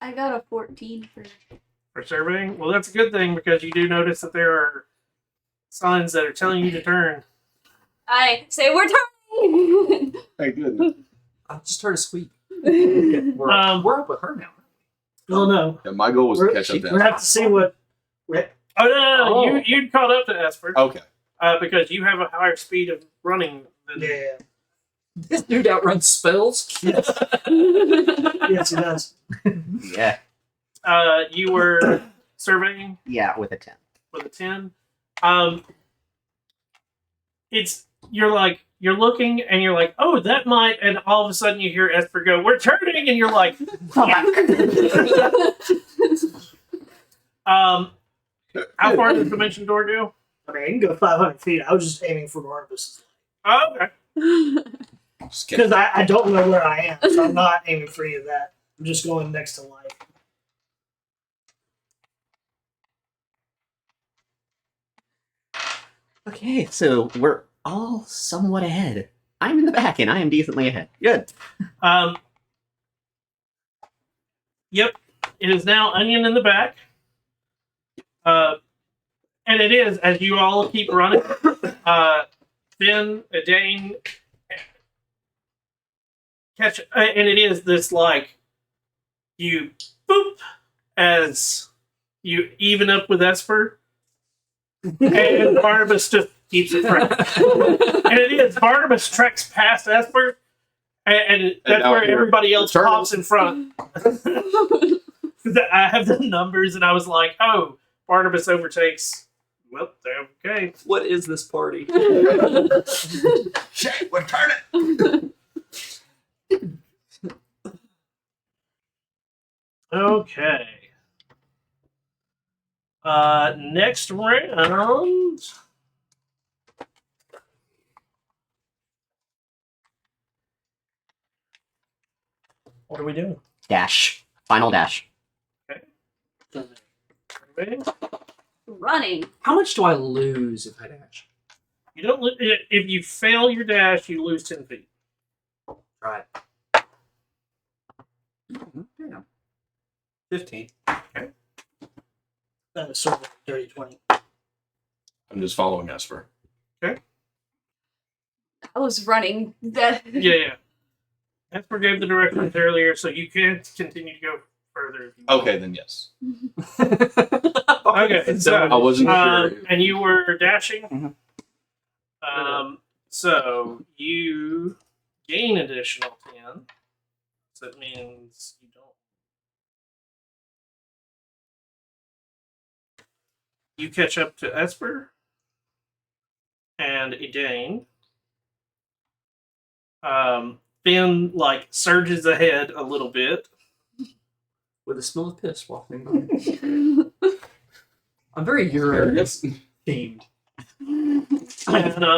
I got a 14 For surveying? Well, that's a good thing because you do notice that there are signs that are telling you to turn. I say we're turning. Thank goodness. I just heard a squeak. We're We're up with her now. Well, no. Yeah, my goal was to catch up We to have to see what. Oh, no. Oh. You'd caught up to Esper Okay. because you have a higher speed of running than. Yeah. This dude outruns spells. Yes, he does. Yeah. You were surveying Yeah, with a 10. with a 10. You're looking and you're like, oh, that might, and all of a sudden you hear Esper go, we're turning, and you're like, how far does the dimension door go? I mean, I can go 500 feet. I was just aiming for Barnabas. Oh, okay. Just kidding. Because I don't know where I am, so I'm not aiming for any of that. I'm just going next to life. Okay, so we're all somewhat ahead. I'm in the back and I am decently ahead. Good. Yep. It is now Onion in the back. And it is, as you all keep running, Finn, Dane, catch, and it is this like, you boop, as you even up with Esper, and Barnabas just keeps it fresh. And it is, Barnabas treks past Esper, and that's now where here, everybody else turn. pops in front. I have the numbers, and I was like, oh, Barnabas overtakes. Well, okay. What is this party? Shit, we're turning. Okay. Next round. What are we doing? Dash. Final dash. Running. How much do I lose if I dash? You don't. If you fail your dash, you lose 10 feet. Try it. Yeah. 15. That was sort of dirty 20. I'm just following Esper. I was running. That. Yeah. Esper gave the directions earlier, so you can continue to go further. If you want. Okay, then yes. Okay, so I wasn't sure. and you were dashing. Mhm. So you gain additional 10. So that means you don't. You catch up to Esper and Edane. Finn like surges ahead a little bit. With a smell of piss walking by. I'm very Euro themed. And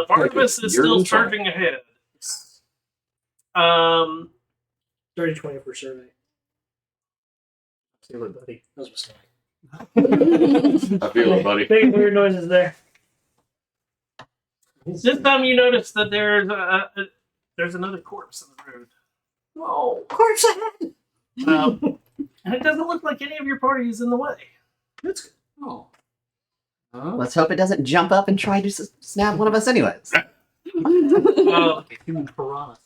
Barnabas is You're still in trouble. surging ahead. Dirty 20 for survey. Sailor buddy. That was a mistake. I feel it, buddy. Making weird noises there. This time you notice that there's another corpse in the road. Oh. Corpse ahead! And it doesn't look like any of your party is in the way. That's good. Oh. Oh. Let's hope it doesn't jump up and try to snap one of us anyways. Human piranha.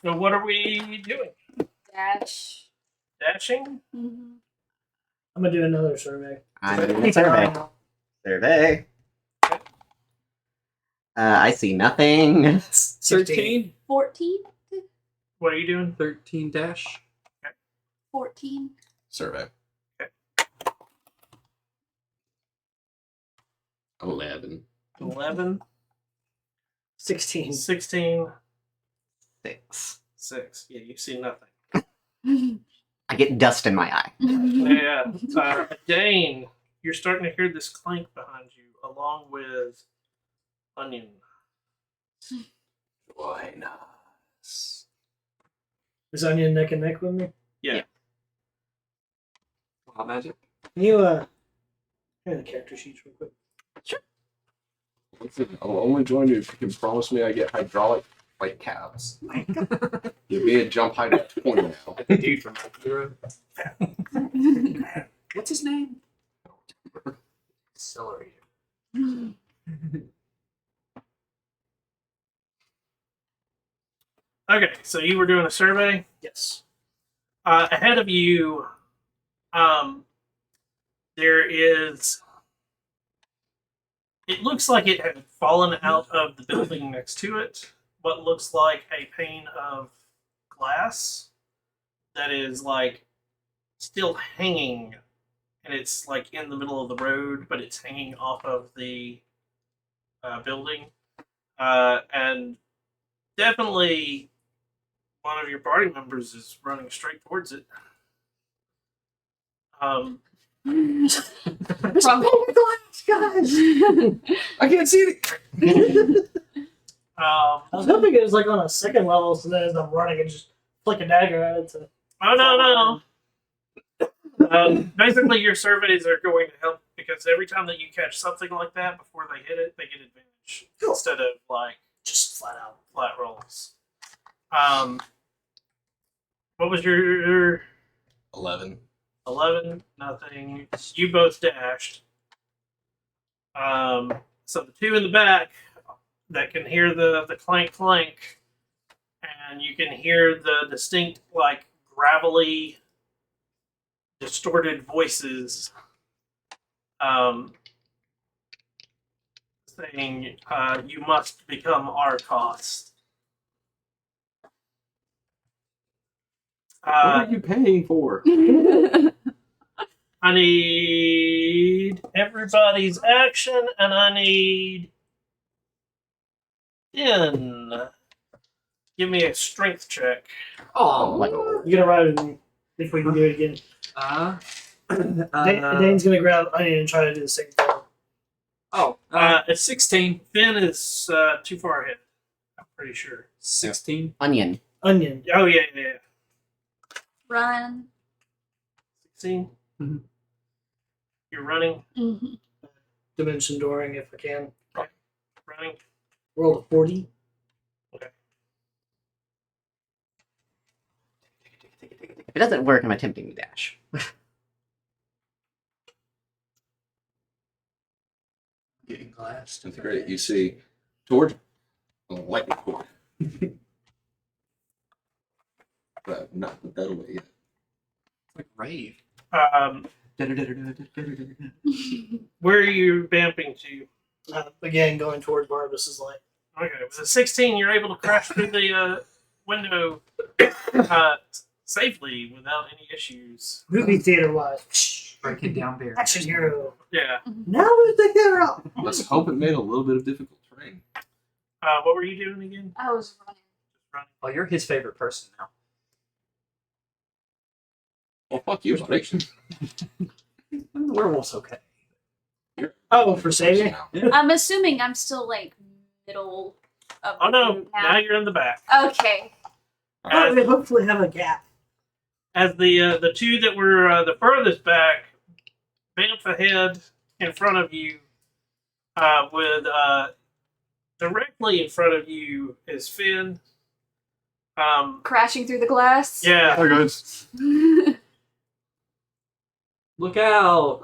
So what are we doing? Dash. Dashing? Mm-hmm. I'm going to do another survey. I'm doing a survey. Survey. I see nothing. 13? 14? What are you doing? 13 dash. 14. Survey. 11. 11, 16. 16, 6. 6. Yeah, you see nothing. I get dust in my eye. Yeah. Dane, you're starting to hear this clank behind you, along with Onion. Why not? Is Onion neck and neck with me? Yeah. Wild magic. Can you, here are the character sheets real quick. I'll only join you if you can promise me I get hydraulic like calves. Give me a jump height of 20 now. Like the dude from Hero. What's his name? Accelerator. Okay, so you were doing a survey. Yes. Ahead of you, there is. It looks like it had fallen out of the building next to it, what looks like a pane of glass that is like still hanging, and it's like in the middle of the road, but it's hanging off of the building, and definitely one of your party members is running straight towards it. I can't see it. I was hoping it was like on a second level, so then as I'm running, I just flick a dagger at it to. Oh no! Basically, your surveys are going to help because every time that you catch something like that before they hit it, they get advantage instead of like Just flat out. flat rolls. What was your 11. 11? Nothing. You both dashed. So the two in the back that can hear the clank clank, and you can hear the distinct like gravelly, distorted voices, saying, "You must become our cost." What are you paying for? I need everybody's action, and I need 10. Give me a strength check. Oh, You're gonna ride with me if we can do it again. Dane's gonna grab Onion and try to do the same thing. It's 16. Finn is too far ahead. I'm pretty sure. 16. Onion. Onion. Oh yeah. Run. 16. Mhm. You're running. Mm-hmm. Dimension dooring if I can. Running. Roll a 40. If it doesn't work, I'm attempting to dash. Getting glass. That's great. You see, George, lightning cord. But not put that away yet. Like rave. Where are you vamping to? Again, going toward Barbas's light. Okay, with a 16, you're able to crash through the window safely without any issues. Movie theater wise. Breaking down barriers. Action hero. Yeah. Now is the hero. Let's hope it made a little bit of difficult terrain. What were you doing again? I was running. Running. Oh, you're his favorite person now. Well, fuck you, buddy. The werewolf's okay. Oh, for saving? I'm assuming I'm still like middle of Oh the no! group Now you're in the back. Okay. Oh, we hopefully have a gap. As the two that were the furthest back, bamf ahead in front of you, with directly in front of you is Finn. Crashing through the glass. Yeah. Hi, guys. Look out!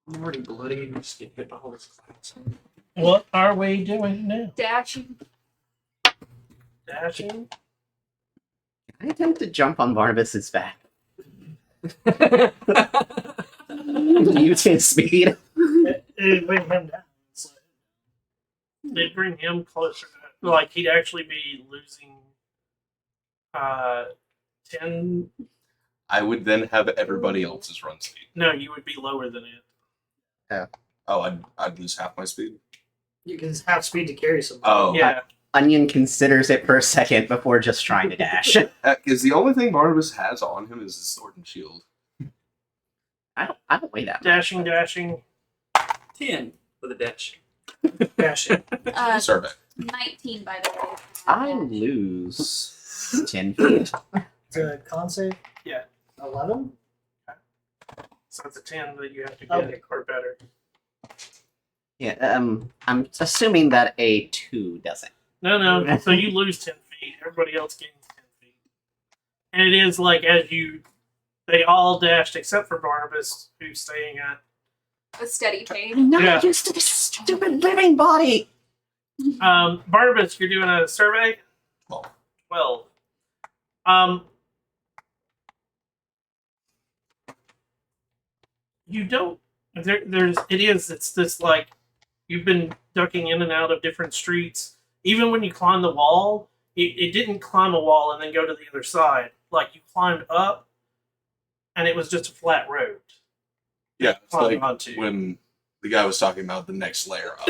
I'm already bloody and just get hit by all this glass. What are we doing now? Dashing. Dashing. I attempt to jump on Barnabas's back. Use his speed. It bring him down. So, They'd bring him closer. Like he'd actually be losing 10. I would then have everybody else's run speed. No, you would be lower than it. Oh, I'd lose half my speed. you can have speed to carry somebody. Oh, Yeah. Onion considers it for a second before just trying to dash. Is the only thing Barnabas has on him is his sword and shield. I don't weigh that much. Dashing. 10 with a dash. Dashing. Survey. 19 by the way. I lose 10 feet. It's a con save? Yeah. 11? So it's a 10 that you have to get Okay. or better. Yeah, I'm assuming that a 2 doesn't. No. So you lose 10 feet. Everybody else gains 10 feet. And it is like they all dashed except for Barnabas, who's staying at. A steady pace. I'm not Yeah. used to this stupid living body. Barnabas, you're doing a survey? 12. 12. You don't. It's this like you've been ducking in and out of different streets. Even when you climb the wall, it didn't climb a wall and then go to the other side. Like you climbed up, and it was just a flat road. Yeah, it's Climbing like onto. when the guy was talking about the next layer up,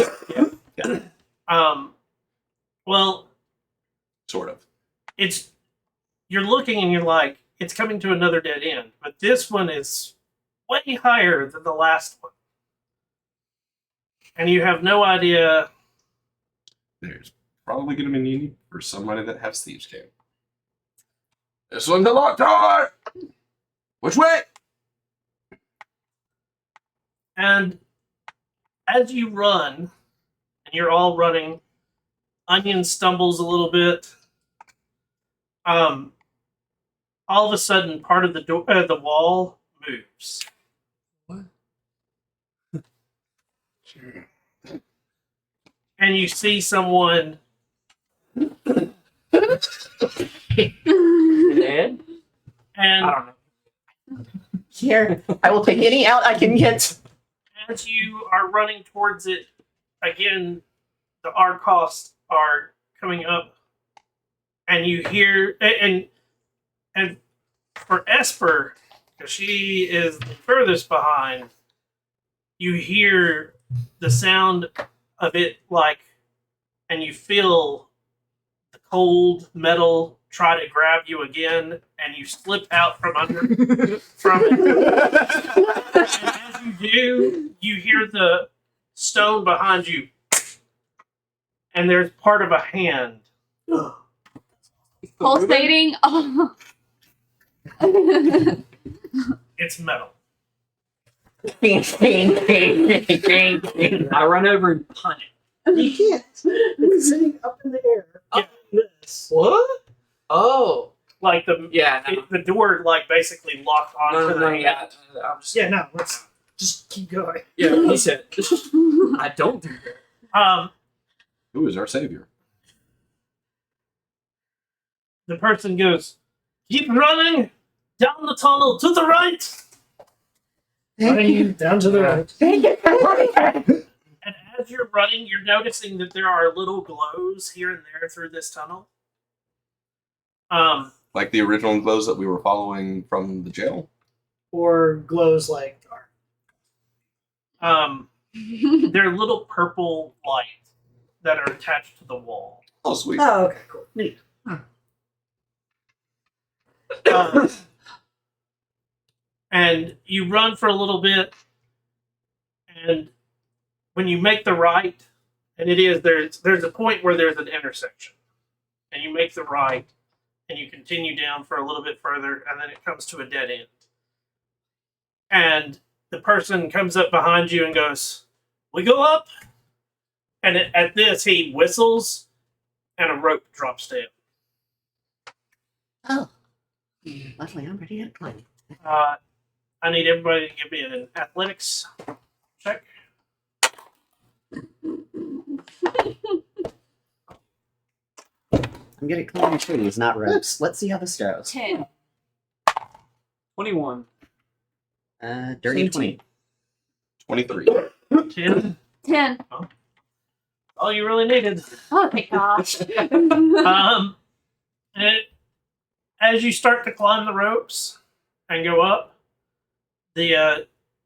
Well, sort of. you're looking and you're like, it's coming to another dead end, but this one is way higher than the last one, and you have no idea. There's probably going to be needed for somebody that has thieves' cane. This one's a lock tower! Which way? And as you run, and you're all running, Onion stumbles a little bit. All of a sudden, part of the wall moves. What? And you see someone. Dead? And I don't know. Here, I will take any out I can get. as you are running towards it, again, the Arcosts are coming up, and you hear and for Esper, because she is the furthest behind, you hear the sound of it and you feel the cold metal try to grab you again, and you slip out from under from it. And as you do, you hear the stone behind you, and there's part of a hand. Pulsating. Oh. It's metal. I run over and punt it. You can't. It's sitting up in the air. Yeah. This. What? Oh. Like the Yeah, no. the door basically locked onto the hand. Yeah, I'm just, Yeah, no, let's just keep going. yeah, he said, I don't do that. Who is our savior? The person goes, "Keep running down the tunnel to the right." Running you down to the right. And as you're running, you're noticing that there are little glows here and there through this tunnel. Like the original glows that we were following from the jail? Or glows like dark. They're little purple lights that are attached to the wall. Oh, sweet. Oh, okay, cool. Neat. And you run for a little bit, and when you make the right, and there's a point where there's an intersection, and you make the right, and you continue down for a little bit further, and then it comes to a dead end. And the person comes up behind you and goes, "We go up." And at this, he whistles, and a rope drops down. Oh. Lovely, I'm ready to climb. I need everybody to give me an athletics check. I'm good at climbing trees, not ropes. Let's see how this goes. 10. 21. Dirty 20. 23. 10. 10. All you really needed. Oh my gosh. As you start to climb the ropes and go up, the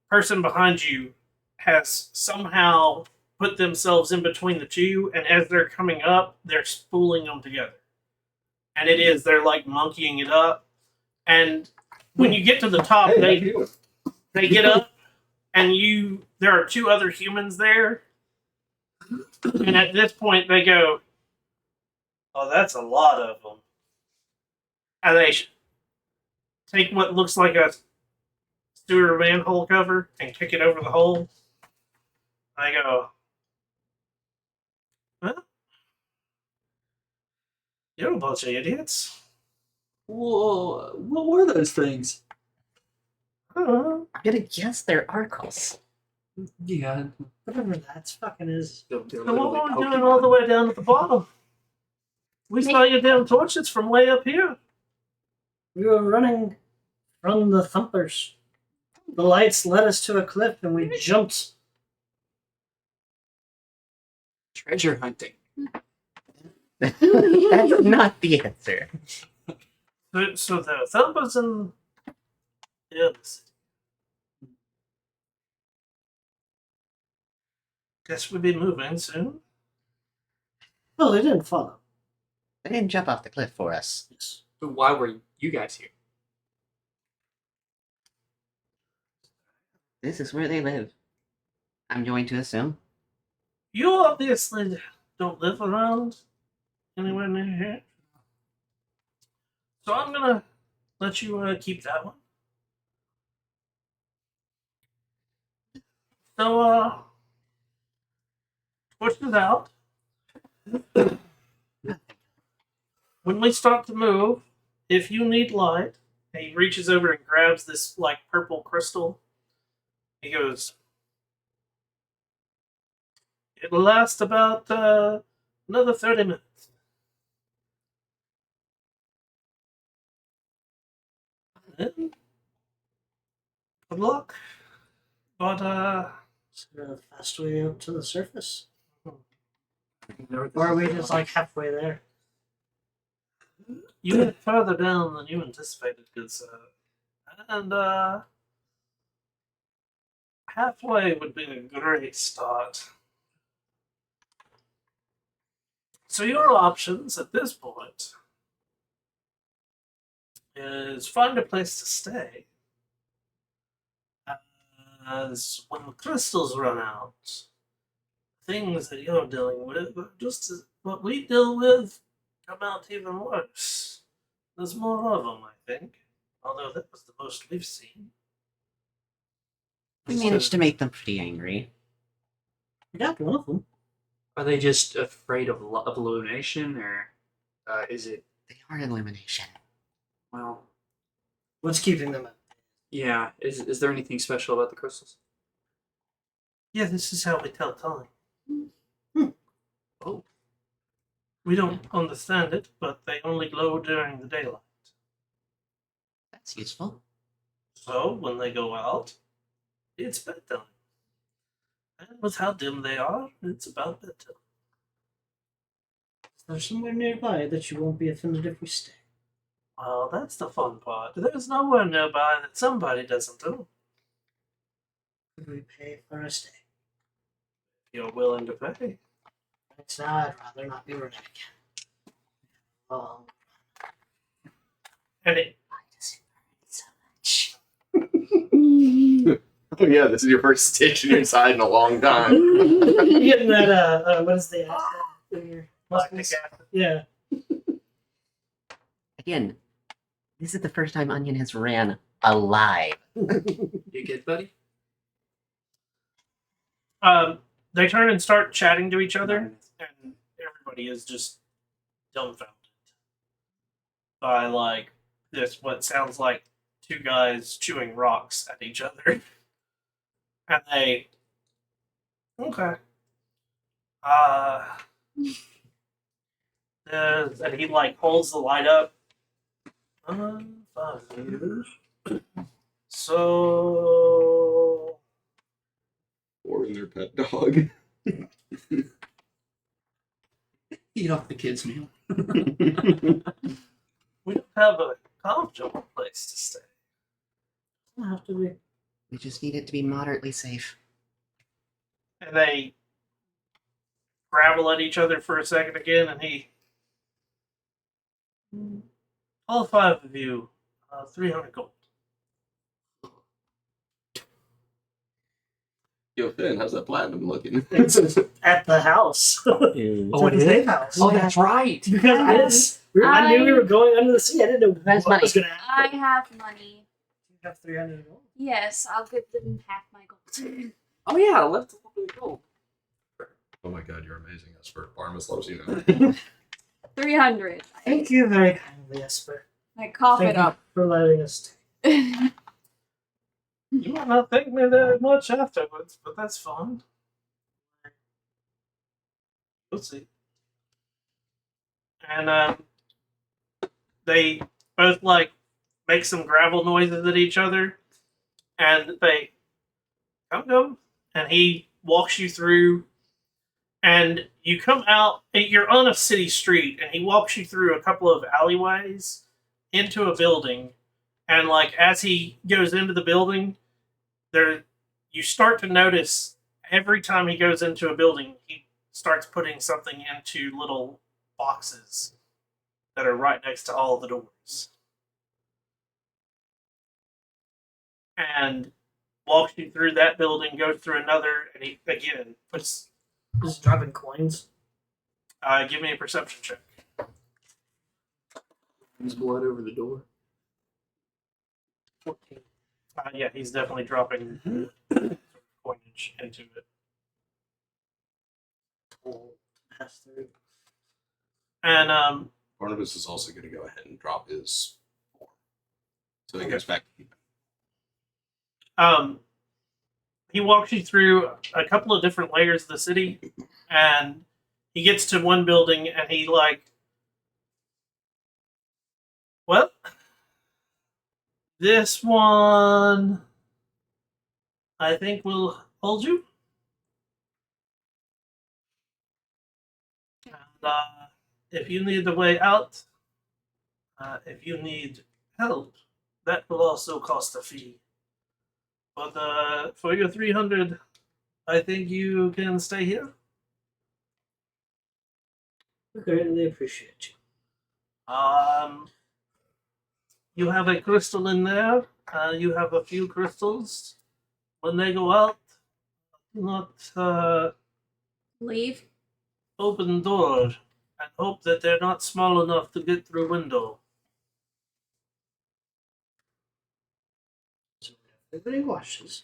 person behind you has somehow put themselves in between the two, and as they're coming up, they're spooling them together. And they're like monkeying it up. And when you get to the top, they get up, and there are two other humans there. And at this point, they go, "Oh, that's a lot of them." And they take what looks like a sewer manhole cover and kick it over the hole. I go, "Huh? You're a bunch of idiots." Whoa, what were those things? I don't know. I'm gonna guess they're Arcos. Yeah. Whatever that fucking is. They're So what literally were we doing poking all the way down at the bottom? We saw your damn torches from way up here. We were running from the thumpers. The lights led us to a cliff and we jumped. treasure hunting. That's not the answer. So the thumpers and yes. Guess we'll be moving soon. Well, they didn't follow. They didn't jump off the cliff for us. Yes. But why were you guys here? This is where they live. I'm going to assume. You obviously don't live around anywhere near here. So I'm gonna let you keep that one. So, push it out. When we start to move, if you need light, and he reaches over and grabs this like purple crystal. He goes, it'll last about another 30 minutes. Then, good luck. But, Is there a fast way up to the surface? Or Or are we just like halfway there? you went further down than you anticipated, good sir. And, halfway would be a great start. So your options at this point is find a place to stay. As when the crystals run out, things that you're dealing with, just as what we deal with, come out even worse. There's more of them, I think. Although that was the most we've seen. We managed to make them pretty angry. We got one of them. are they just afraid of illumination, or is it? They are illumination. Well, What's keeping them up? yeah. Is there anything special about the crystals? Yeah, this is how we tell time. Oh, We don't understand it, but they only glow during the daylight. That's useful. So when they go out, it's bedtime. And with how dim they are, it's about bedtime. Is there somewhere nearby that you won't be offended if we stay? Well, that's the fun part. There's nowhere nearby that somebody doesn't do. Could we pay for a stay? If you're willing to pay. Right now, I'd rather not be running again. Oh, And it, so much. Oh yeah, this is your first stitch in your side in a long time. You getting that, what is the acid in your lactic muscles? acid. Yeah. Again, this is the first time Onion has ran alive. you good, buddy? They turn and start chatting to each other, and everybody is just dumbfounded by like this what sounds like two guys chewing rocks at each other. And they okay. And he like holds the light up. 5 years. So Or in their pet dog. Eat off the kids' meal. we don't have a comfortable place to stay. Doesn't have to be. We just need it to be moderately safe. And they gravel at each other for a second again, and he. All 5 of you, 300 gold. Yo, Finn, how's that platinum looking? It's at the house. Oh, It's at the safe house. Oh, that's right. Because I knew we were going under the sea. I didn't know That's what was money. going to I happen. have money. You have 300 gold. Yes, I'll give them half my gold. Oh yeah, left a little bit of gold. Oh my god, you're amazing, Esper. Barmus loves you now. 300. Thank you very kindly, Esper. I cough Thank it you up. for letting us stay. You might not thank me that much afterwards, but that's fine. We'll see. And they both like make some gravel noises at each other, and they come, and he walks you through, and you come out. You're on a city street, and he walks you through a couple of alleyways into a building, and like as he goes into the building, there you start to notice every time he goes into a building, he starts putting something into little boxes that are right next to all the doors. And walks you through that building, goes through another, and he again puts. Just dropping coins. Give me a perception check. There's blood over the door. 14. Yeah, he's definitely dropping coinage into it. Pass through. And Barnabas is also going to go ahead and drop his form. So he goes back to keeping. he walks you through a couple of different layers of the city, and he gets to one building, and he like, well, this one, I think will hold you. And if you need a way out, if you need help, that will also cost a fee. But for your 300, I think you can stay here. We greatly appreciate you. You have a crystal in there. You have a few crystals. When they go out, do not Leave. open the door and hope that they're not small enough to get through window. So everybody watches.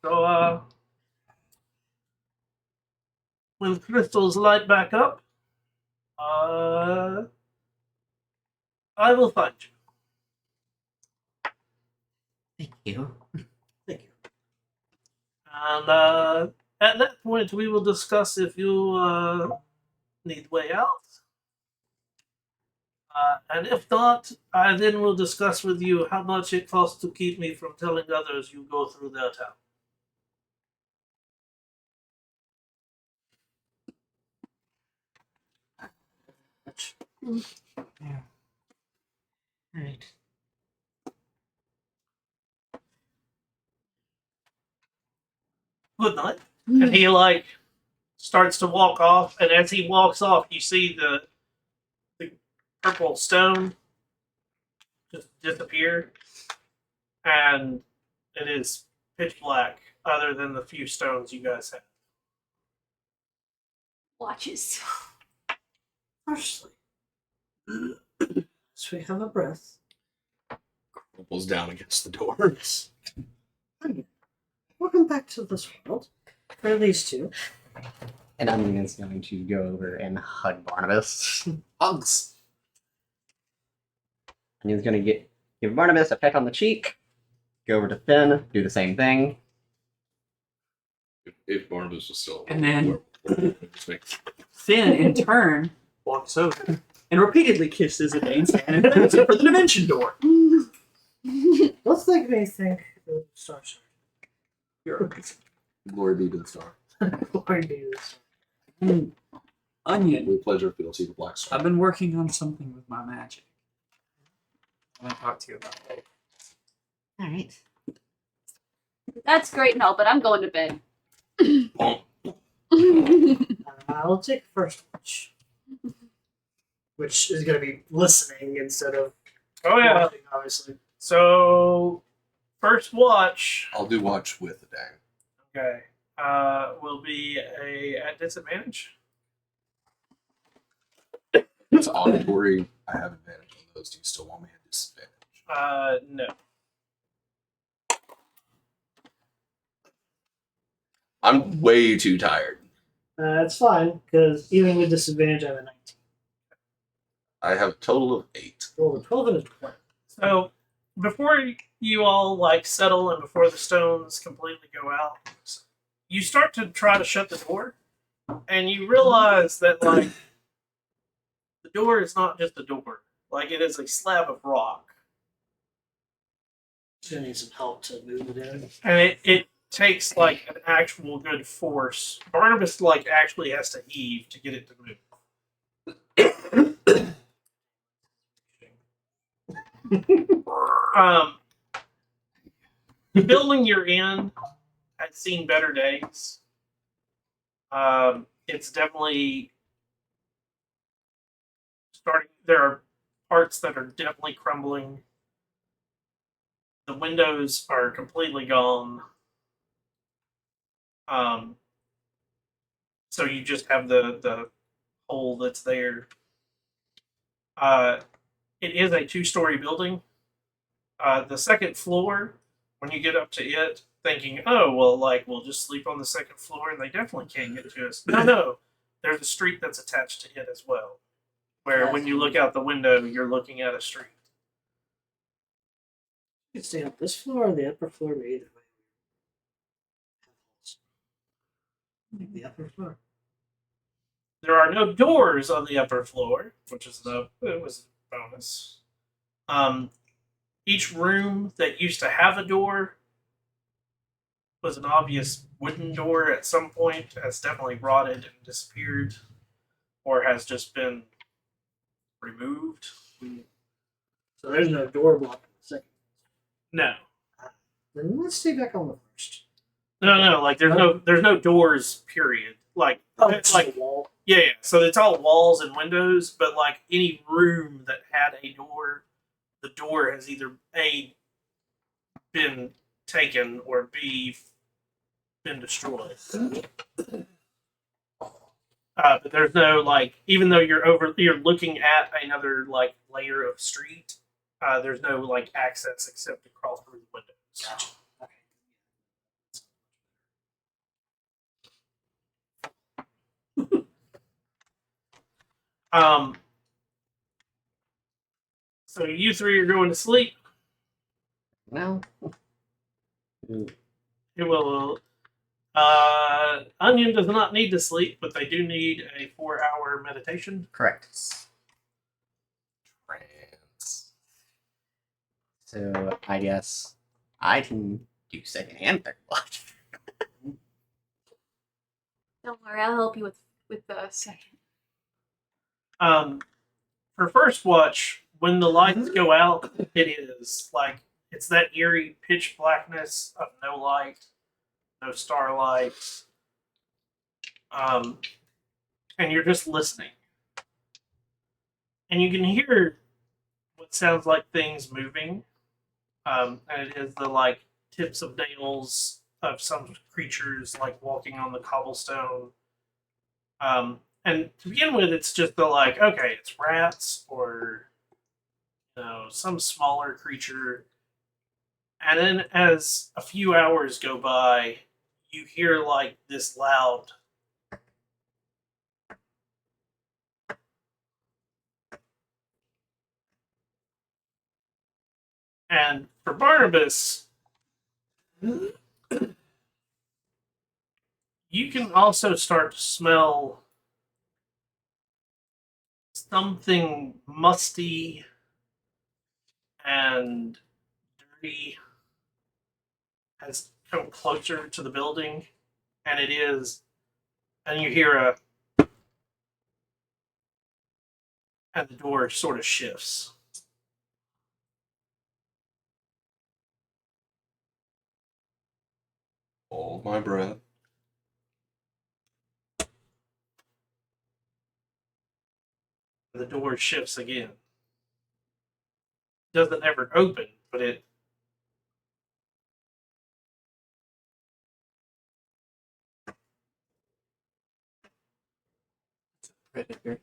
So, when crystals light back up, I will find you. Thank you. Thank you. And at that point, we will discuss if you need way out. And if not, I then will discuss with you how much it costs to keep me from telling others you go through their town. Yeah. Right. Good night. And he like starts to walk off, and as he walks off, you see the purple stone just disappear, and it is pitch black, other than the few stones you guys have. Watches. Firstly, so we have a breath. Crumples down against the doors. Welcome back to this world. For these two. And Onion is going to go over and hug Barnabas. Hugs. Onion's going to give Barnabas a peck on the cheek. Go over to Finn, do the same thing. If Barnabas was still. And then- Just make- Finn, in turn, walks over and repeatedly kisses a Dane's hand and thanks him for the dimension door. Let's think anything. Star Glory be to the star. Glory be to this. Onion, With pleasure, fealty to Black Star. I've been working on something with my magic. I want to talk to you about it. Alright. That's great and all, but I'm going to bed. I'll take first watch. Which is going to be listening instead of Oh yeah. watching, obviously. So first watch, I'll do watch with the dang. okay, will be at disadvantage. It's auditory. I have advantage on those. Do you still want me at disadvantage? No. I'm way too tired. It's fine, because even with disadvantage, I have a 19. I have a total of 8. Roll a 12 and a 20. So before you all like settle and before the stones completely go out, you start to try to shut the door, and you realize that like the door is not just a door; like it is a slab of rock, It's gonna need some help to move it in. and it takes like an actual good force. Barnabas like actually has to heave to get it to move. The building you're in has seen better days. It's definitely starting. There are parts that are definitely crumbling. The windows are completely gone. So you just have the hole that's there. It is a 2-story building. The second floor, when you get up to it, thinking, oh, well, like, we'll just sleep on the second floor, and they definitely can't get to us. No. There's a street that's attached to it as well, where when you look out the window, you're looking at a street. You can stay on this floor or the upper floor, but either way. Maybe the upper floor. There are no doors on the upper floor, which is it was a bonus. Each room that used to have a door was an obvious wooden door at some point, has definitely rotted and disappeared, or has just been removed. So there's no door block in the second. No, Then let's stay back on the first. no. Like there's no doors. Period. Like It's like the wall. yeah. So it's all walls and windows, but like any room that had a door, the door has either A, been taken, or B, been destroyed. But there's no like, even though you're looking at another like layer of street, there's no like access except to crawl through the windows. Gotcha. Okay. So you three are going to sleep. Well, It will. Onion does not need to sleep, but they do need a 4-hour meditation. correct. Trance. So I guess I can do second and third watch. Don't worry, I'll help you with the second. For first watch, when the lights go out, it is like it's that eerie pitch blackness of no light, no starlight, and you're just listening, and you can hear what sounds like things moving, and it is the like tips of nails of some creatures like walking on the cobblestone. And to begin with, it's just the like, okay, it's rats or some smaller creature. And then as a few hours go by, you hear like this loud and for Barnabas, you can also start to smell something musty and dirty has come closer to the building, and it is, and you hear and the door sort of shifts. Hold my breath. The door shifts again. Doesn't ever open, but it. Predator.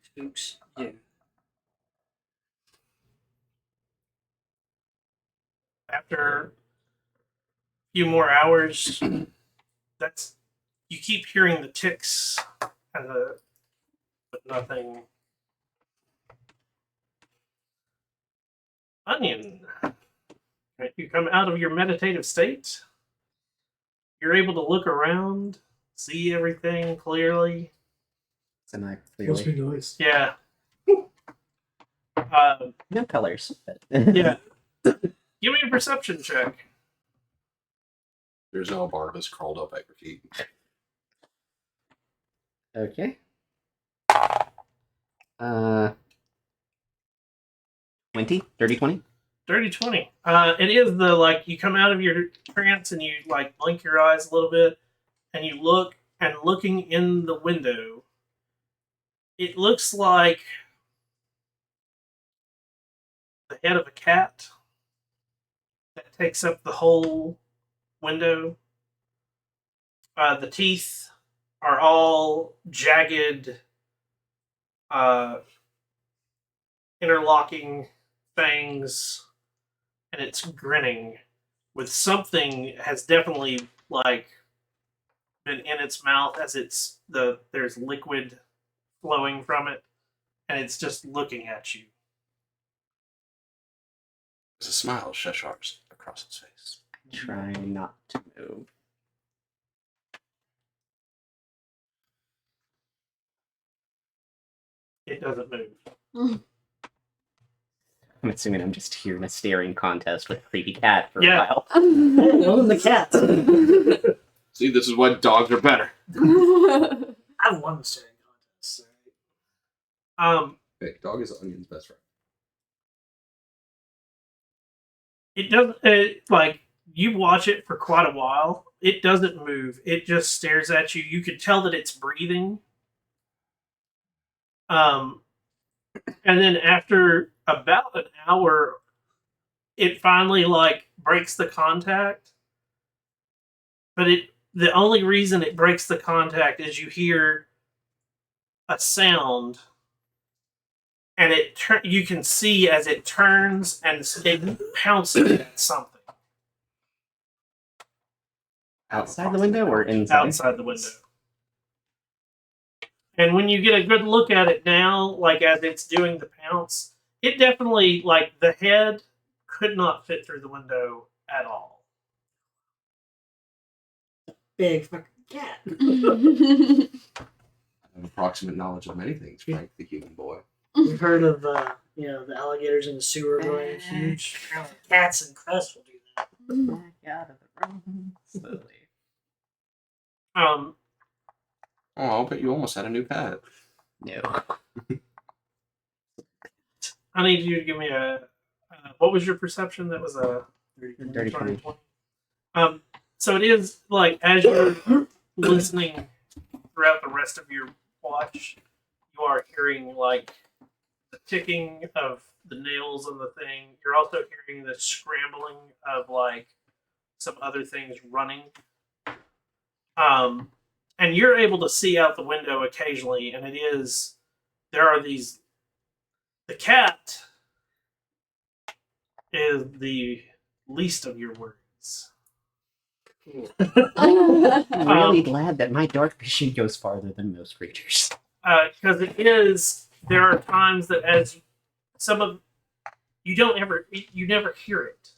Spooks. Yeah. After a few more hours, that's you keep hearing the ticks and but nothing. Onion. You come out of your meditative state. You're able to look around, see everything clearly. Semi Must clearly. be nice. Yeah. No colors. But Yeah. Give me a perception check. There's no Barnabas crawled up at your feet. Okay. 20? Dirty 20? Dirty 20. It is the, like, you come out of your trance and you, like, blink your eyes a little bit and you look, and looking in the window, it looks like the head of a cat that takes up the whole window. The teeth are all jagged, interlocking fangs, and it's grinning with something has definitely like been in its mouth as there's liquid flowing from it, and it's just looking at you. There's a smile of Cheshire's across its face. Try not to move. It doesn't move. I'm assuming I'm just here in a staring contest with a creepy cat for Yeah. a while. Well, the cats. See, this is why dogs are better. I've won the staring contest. Hey, dog is Onion's best friend. It doesn't like you watch it for quite a while. It doesn't move. It just stares at you. You can tell that it's breathing. And then after about an hour, it finally like breaks the contact. But the only reason it breaks the contact is you hear a sound, and you can see as it turns and it pounces at something Outside the window or inside? outside the window. And when you get a good look at it now, like as it's doing the pounce, it definitely, like, the head could not fit through the window at all. Big fucking cat. I have approximate knowledge of many things, Frank the human boy. You've heard of the alligators in the sewer growing huge. Apparently cats and crests will do that. Back out of the room slowly. Oh, I'll bet you almost had a new pet. No. I need you to give me what was your perception? That was a Dirty 20. So it is like as you're listening throughout the rest of your watch, you are hearing like the ticking of the nails on the thing. You're also hearing the scrambling of like some other things running. And you're able to see out the window occasionally, and there are these. The cat is the least of your worries. I'm really glad that my dark vision goes farther than most creatures. Because there are times that as you never hear it.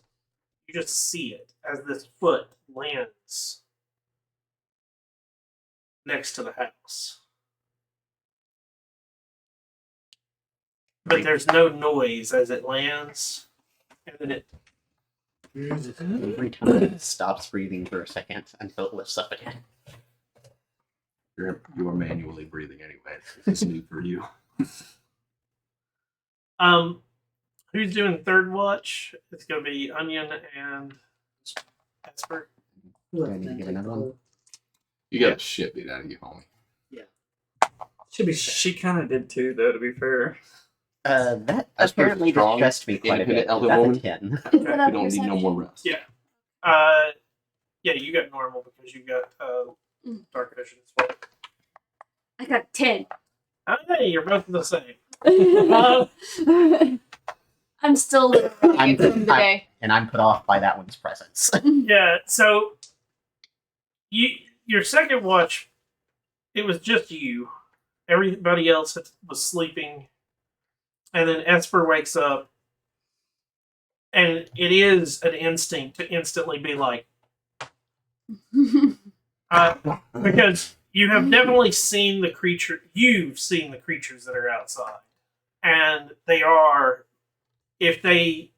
You just see it as this foot lands next to the house. But there's no noise as it lands, and then it Every time it stops breathing for a second until it lifts up again. You are manually breathing anyway. This is new for you. Who's doing third watch? It's gonna be Onion and Esper. Do I need to give another one? You got a shit beat out of you, homie. Should be She kind of did too, though, to be fair. That As per apparently strong, distressed me quite a bit. independent elder That's woman. a 10. Is You that up don't need no more rest. Yeah. Yeah, you got normal because you got dark vision as well. I got 10. Hey, you're both the same. I'm still looking I'm- from the day. And I'm put off by that one's presence. Yeah, so your second watch, it was just you. Everybody else was sleeping. And then Esper wakes up and it is an instinct to instantly be like, because you have definitely seen the creature. You've seen the creatures that are outside, and they are, if they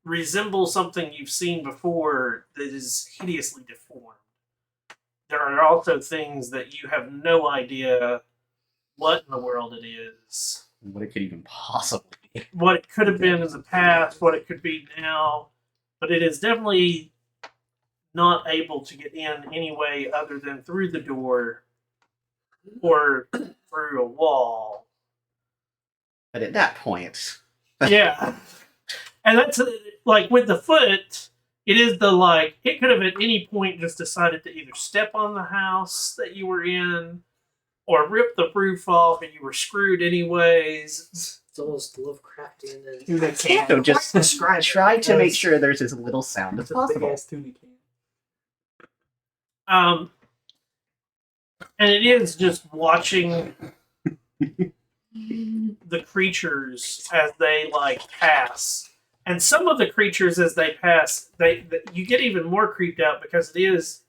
resemble something you've seen before that is hideously deformed. There are also things that you have no idea what in the world it is, What it could even possibly be. what it could have been in the past, what it could be now, but it is definitely not able to get in any way other than through the door or through a wall. But at that point, Yeah. And that's like with the foot, it is the like, it could have at any point just decided to either step on the house that you were in or rip the roof off and you were screwed anyways. It's almost Lovecraftian. And Tuna I can. can't So just quite describe it try to make because sure there's as little sound as It's a big possible. ass tuna can. And it is just watching the creatures as they like pass. And some of the creatures as they pass, you get even more creeped out because it is,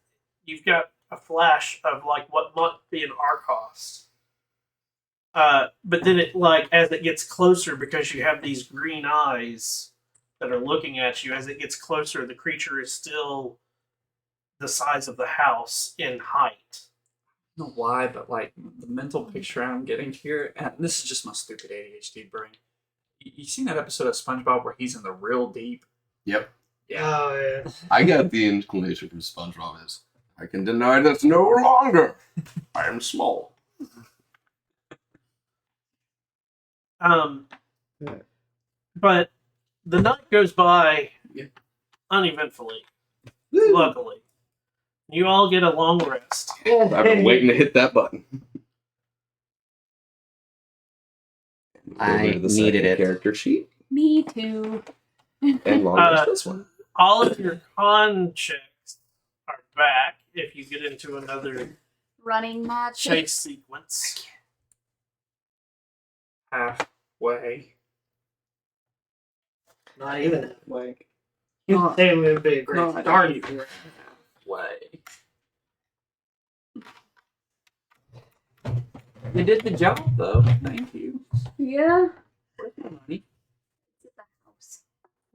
you've got a flash of like what might be an Arcos. But then it like as it gets closer, because you have these green eyes that are looking at you, as it gets closer, the creature is still the size of the house in height. I don't know why, but like the mental picture I'm getting here, and this is just my stupid ADHD brain. You seen that episode of SpongeBob where he's in the real deep? Yep. Yeah. Oh yeah. I got the inclination from SpongeBob is I can deny this no longer. I am small. But the night goes by Yeah. uneventfully. Luckily, you all get a long rest. I've been waiting to hit that button. I Over to the needed second it. Character sheet Me too. and long as this one. All of your con checks are back if you get into another Running match. chase sequence. Halfway. Not even. Like You'd say it would be a great No, I start. don't even. Way. You did the job though. Thank you. Yeah. Where's my money? It's at the house.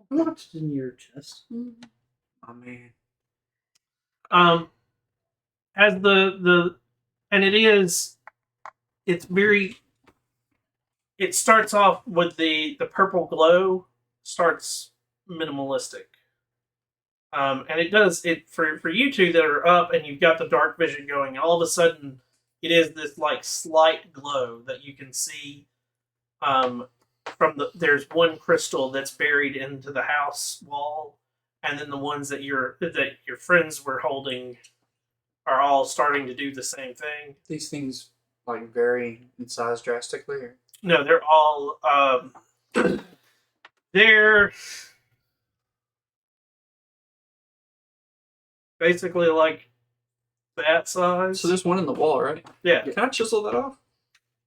What's in your chest? Mhm. Oh man. As the and it's very, it starts off with the purple glow starts minimalistic. And it does it for you two that are up and you've got the dark vision going, and all of a sudden it is this like slight glow that you can see from there's one crystal that's buried into the house wall, and then the ones that your friends were holding are all starting to do the same thing. These things like vary in size drastically. Or? No, they're all they're basically like that size. So there's one in the wall, right? Yeah. Can I chisel that off?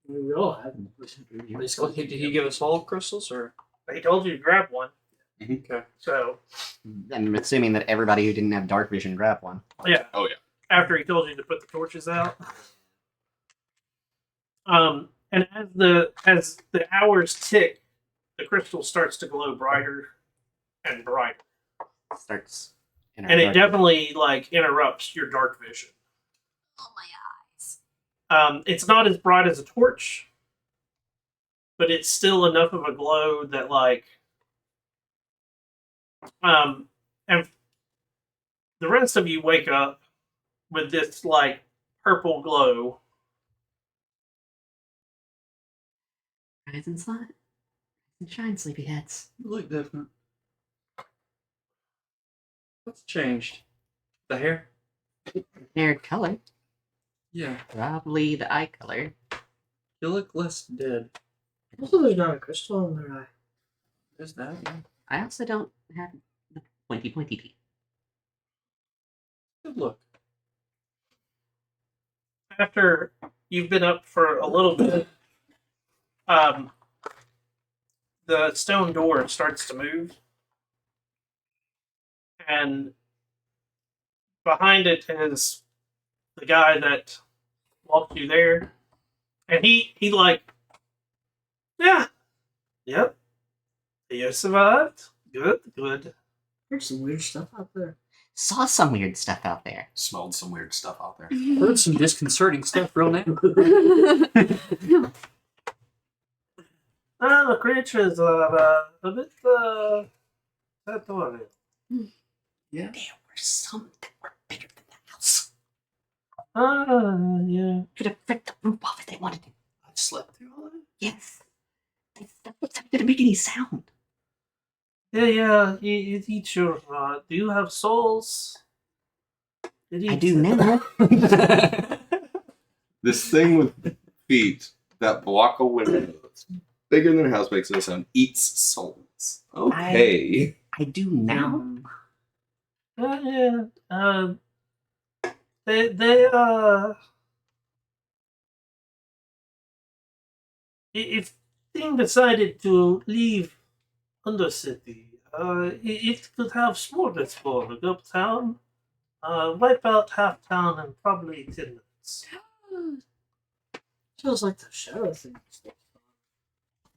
We all have. Well, did he give us all crystals or? He told you to grab one. Okay. So I'm assuming that everybody who didn't have dark vision grabbed one. yeah. Oh, yeah. After he told you to put the torches out. And as the hours tick, the crystal starts to glow brighter and brighter. Starts. in our And it dark- definitely like interrupts your dark vision. Oh my eyes. It's not as bright as a torch, but it's still enough of a glow that like and the rest of you wake up with this like purple glow. Rise and sun. And shine, sleepyheads. You look different. What's changed? The hair? Hair color. Yeah. Probably the eye color. You look less dead. Also, there's not a crystal in their eye. There's that. Yeah. I also don't have the pointy teeth. Good look. After you've been up for a little bit, the stone door starts to move, and behind it is the guy that walked you there, and he like, yeah, yep, you survived. Good. There's some weird stuff out there. Saw some weird stuff out there. Smelled some weird stuff out there. Heard some disconcerting stuff, real now. The creatures are a bit territorial. Yeah. There were some that were bigger than the house. Yeah. Could have ripped the roof off if they wanted to. I slept through all that. Yes. The footsteps didn't make any sound. Yeah. It eats your. Do you have souls? I do now. This thing with feet that block a window that's bigger than a house makes no sound eats souls. Okay. I do now. Yeah. They if thing decided to leave Undercity, it could have smorgasbord uptown, wipe out half town in probably 10 minutes. Feels like the shadow thing.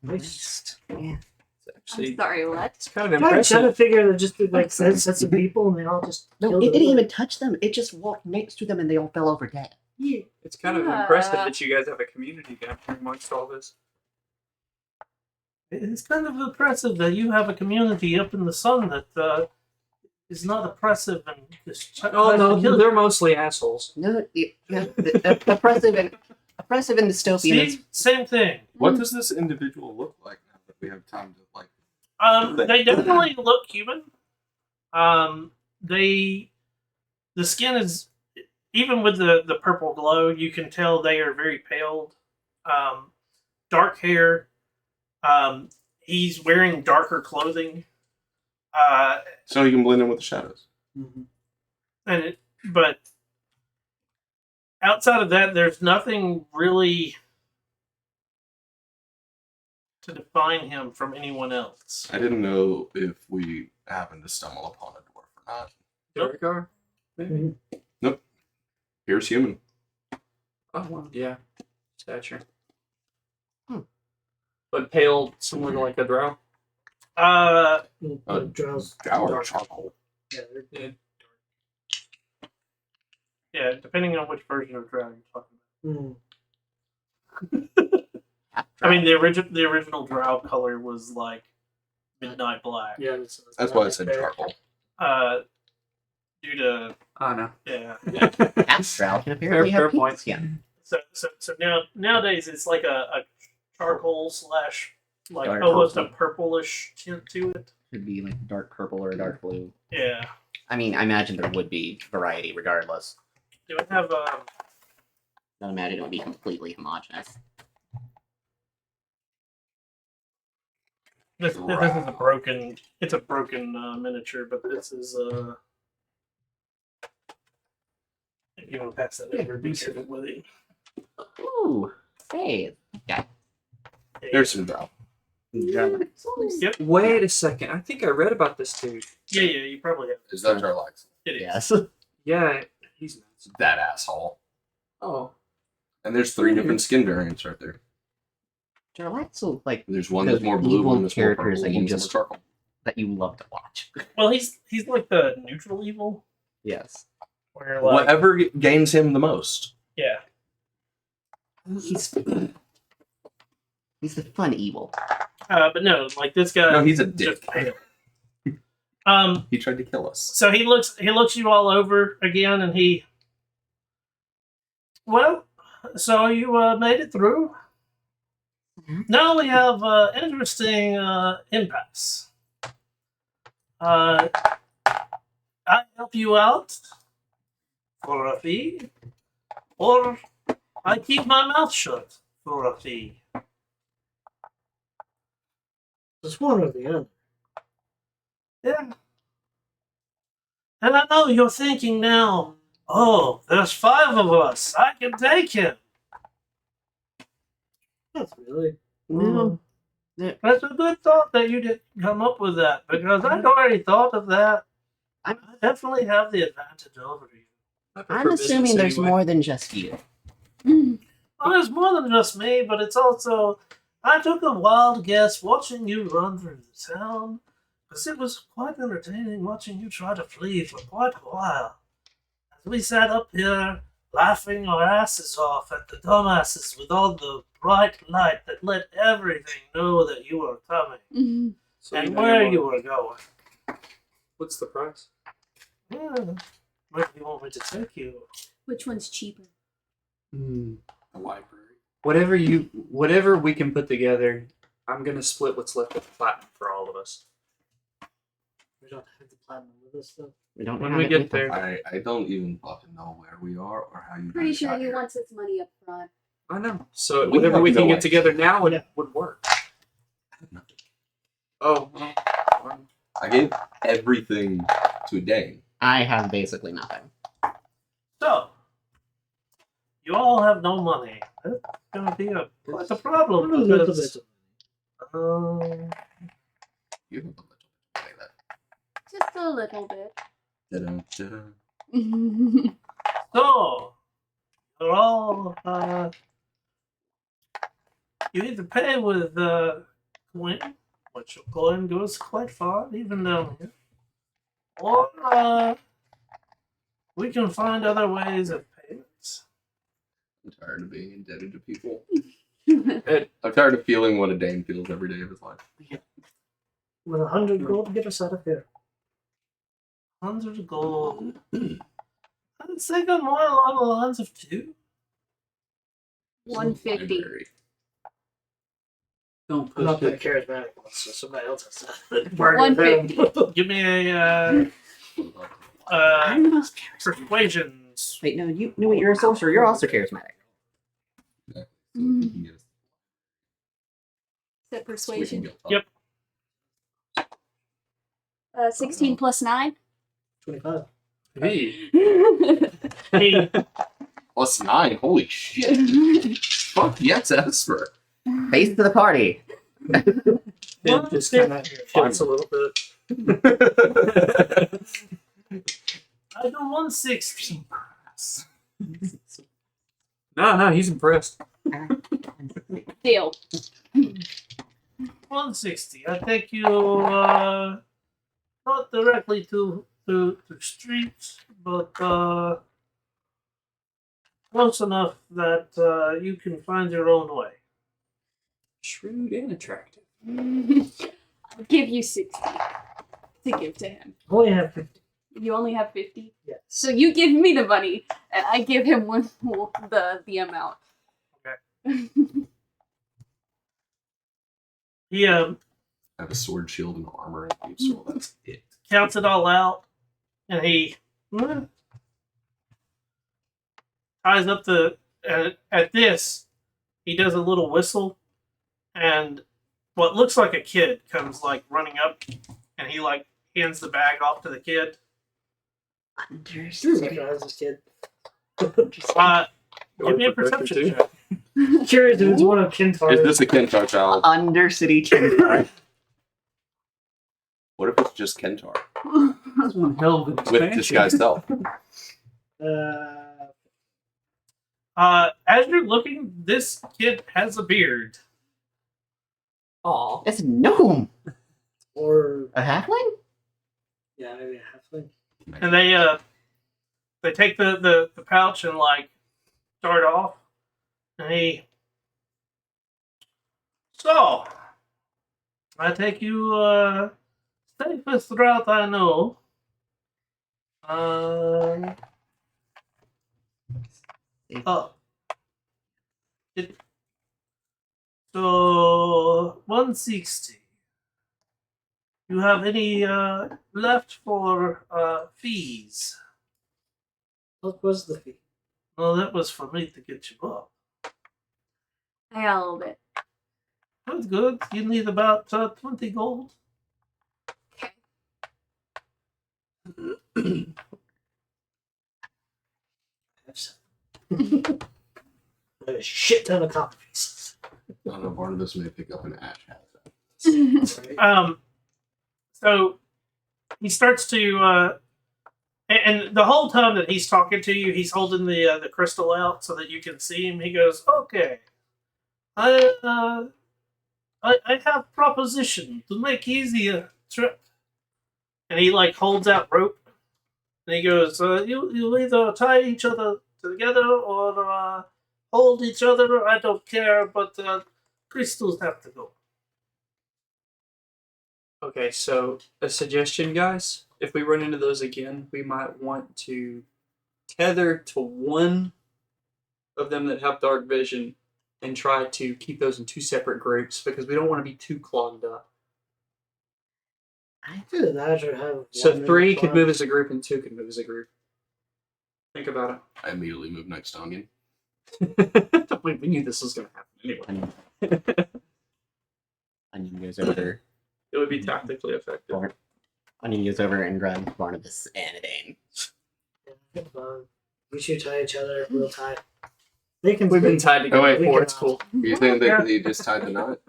Nice. Yeah. It's actually, I'm sorry, what? it's kind of I tried to impressive. figure that just be like sets of people and they all just No, killed it didn't over. even touch them. It just walked next to them and they all fell over dead. Yeah. It's kind of Yeah. impressive that you guys have a community down here amongst all this. It's kind of impressive that you have a community up in the sun that is not oppressive and just Oh no, they're mostly assholes. No, oppressive and dystopian. See, same thing. What does this individual look like now that we have time to like? They definitely look human. The skin is, even with the purple glow, you can tell they are very pale. Dark hair. He's wearing darker clothing. So you can blend in with the shadows. But outside of that, there's nothing really to define him from anyone else. I didn't know if we happened to stumble upon a dwarf or not. Durgar? Maybe? Here's human. Oh, well, yeah. Stature. Hmm. But pale, similar to like a drow. Drows. Our charcoal. Yeah, they're- Yeah, depending on which version of drow you're talking I mean, the original drow color was like midnight black. yeah, That's why I said charcoal. Due to Oh, no. yeah. Astral can apparently Fair have pink point. skin. So nowadays it's like a charcoal slash like Dark almost a purple. purplish tint to it. Could be like dark purple or dark blue. Yeah. I mean, I imagine there would be variety regardless. Do we have Don't imagine it would be completely homogenous. this is a broken miniature, but this is you know, pass that over, be careful with it. Ooh, hey, There's some drow. Yep. Wait a second. I think I read about this dude. Yeah, you probably have. Is that Jarlaxle? It is. yes. Yeah, he's nuts. That asshole. Oh. And there's 3 different skin variants right there. Jarlaxle, like There's one Those that's more blue, evil one that's more characters purple, that you one's more just- charcoal. that you love to watch. Well, he's like the neutral evil, Yes. where like Whatever gains him the most. yeah. He's the fun evil. But no, like this guy. No, he's a just dick. pale. He tried to kill us. So he looks you all over again, and he. Well, so you made it through. Mhm. Now we have interesting impasse. I help you out for a fee, or I keep my mouth shut for a fee. It's one or the other. Yeah. And I know you're thinking now, oh, there's 5 of us. I can take him. That's really. No. That's a good thought that you didn't come up with that, because I'd already thought of that. I definitely have the advantage over you. I prefer I'm business assuming there's anyway. more than just you. Well, there's more than just me, but it's also I took a wild guess watching you run through the town, because it was quite entertaining watching you try to flee for quite a while. As we sat up here laughing our asses off at the dumbasses with all the bright light that let everything know that you were coming So and know where your you money. were going. What's the price? Yeah. Where do you want me to take you? Which one's cheaper? The library. Whatever we can put together, I'm gonna split what's left of the platinum for all of us. We don't have the platinum with us though. We don't When have we it get with us. there. I don't even fucking know where we are or how you Pretty guys sure got he here. wants his money up front. I know. So We whatever have we can no get idea. together now would, Yeah. would work. Oh, well, I gave everything to Dane. I have basically nothing. So, you all have no money. That's gonna be quite a problem. A little because, bit. You have a little bit like that. Just a little bit. Da-da-da. So, you're all, you either pay with coin, which coin goes quite far, even down here, or we can find other ways of payments. I'm tired of being indebted to people. Ed, I'm tired of feeling what a Dane feels every day of his life. With 100 gold, get us out of here. 100 gold. I'd say go more along the lines of 2. 150. Library. don't I'm not push the it. charismatic one, so somebody else has to bargain with 150. them. Give me a What about I'm the most charismatic. persuasions. Wait, no, you're a sorcerer. You're also charismatic. so if you can get us Is that persuasion? guilt up. Yep. 16 plus 9? 25. Hey, Hey, Plus 9. Holy shit. Fuck yes, Esper. Face to the party. it just kind of shifts a little bit. I do 160. No, he's impressed. Deal. 160. I take you not directly to streets, but close enough that you can find your own way. Shrewd and attractive. I'll give you 60 to give to him. Only have 50. You only have 50? Yes. So you give me the money, and I give him the amount. He I have a sword, shield, and armor and cape, so that's it. counts it all out, and he ties up the. At this, he does a little whistle, and what looks like a kid comes like running up, and he like hands the bag off to the kid. Recognize this kid. Give me a perception check. Curious if it's one of Kintar's. Is this a Kentar child? Undercity Kintar. What if it's just Kentar? That's one hell of an With expansion. this guy's self. As you're looking, this kid has a beard. Aw. It's a gnome. Or, A halfling? yeah, maybe a halfling. And they take the pouch and like start off. And he so I take you safest route I know. So 160. You have any left for fees? What was the fee? Well, that was for me to get you up. I got a little bit. That's good. You need about 20 gold. A shit ton of copper pieces. I don't know, Barnabas may pick up an ash hat. So he starts to And the whole time that he's talking to you, he's holding the crystal out so that you can see him. He goes, "Okay, I have proposition to make easier trip." And he like holds out rope, and he goes, "You either tie each other together or hold each other. I don't care, but crystals have to go." Okay, so a suggestion, guys. If we run into those again, we might want to tether to one of them that have dark vision and try to keep those in two separate groups because we don't want to be too clogged up. I could imagine have So one in 3 could front. move as a group and 2 could move as a group. Think about I immediately move next to Onion. it. we knew this was going to happen anyway. Onion goes over. It would be tactically effective. Onion goes over and grabs Barnabas and Dane. We should tie each other real tight. They can. We've been tied together Oh, wait. before. It's cool. You think Yeah. they just tied the knot?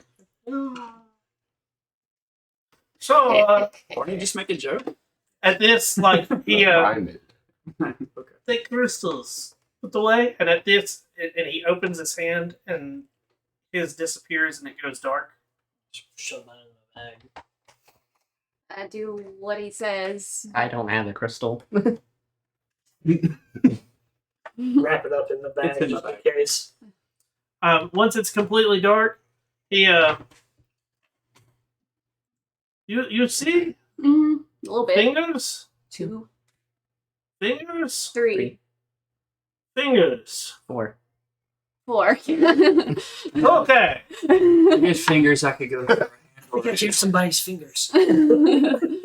So Why don't you just make a joke? at this, like he Behind it. Okay. take crystals put away, and at this, and he opens his hand, and his disappears, and it goes dark. Shove mine in the bag. I do what he says. I don't have the crystal. Wrap it up in the bag It's in the just in bag. case. Once it's completely dark, he you see A little bit. fingers, 2, fingers, 3, fingers. 4. 4. Okay. Good fingers, I could go. We can shoot somebody's fingers.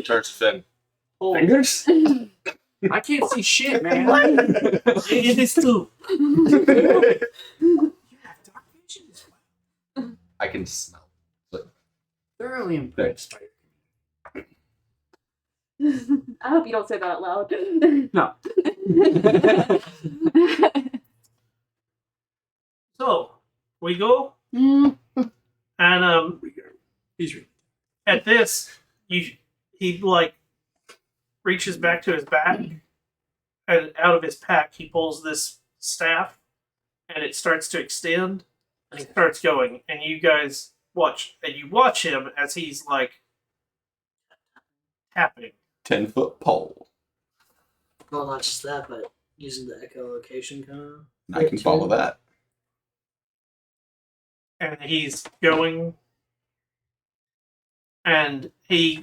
Charge Finn. Fingers? I can't see shit, man. It is 2. I can smell. Thoroughly impressed by your I hope you don't say that out loud. No. So we go, Mm, and He's reading. at this, he like reaches back to his bag, and out of his pack he pulls this staff, and it starts to extend, and he starts going, and you guys watch, and you watch him as he's like tapping. 10-foot pole. Well, not just that, but using the echolocation kind of. I can follow that. And he's going, and he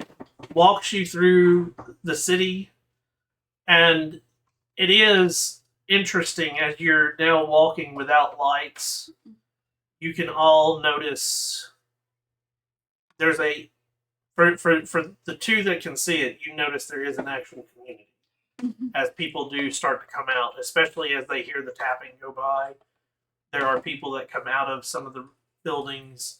walks you through the city, and it is interesting as you're now walking without lights. You can all notice there's a for the 2 that can see it, you notice there is an actual community as people do start to come out, especially as they hear the tapping go by. There are people that come out of some of the buildings.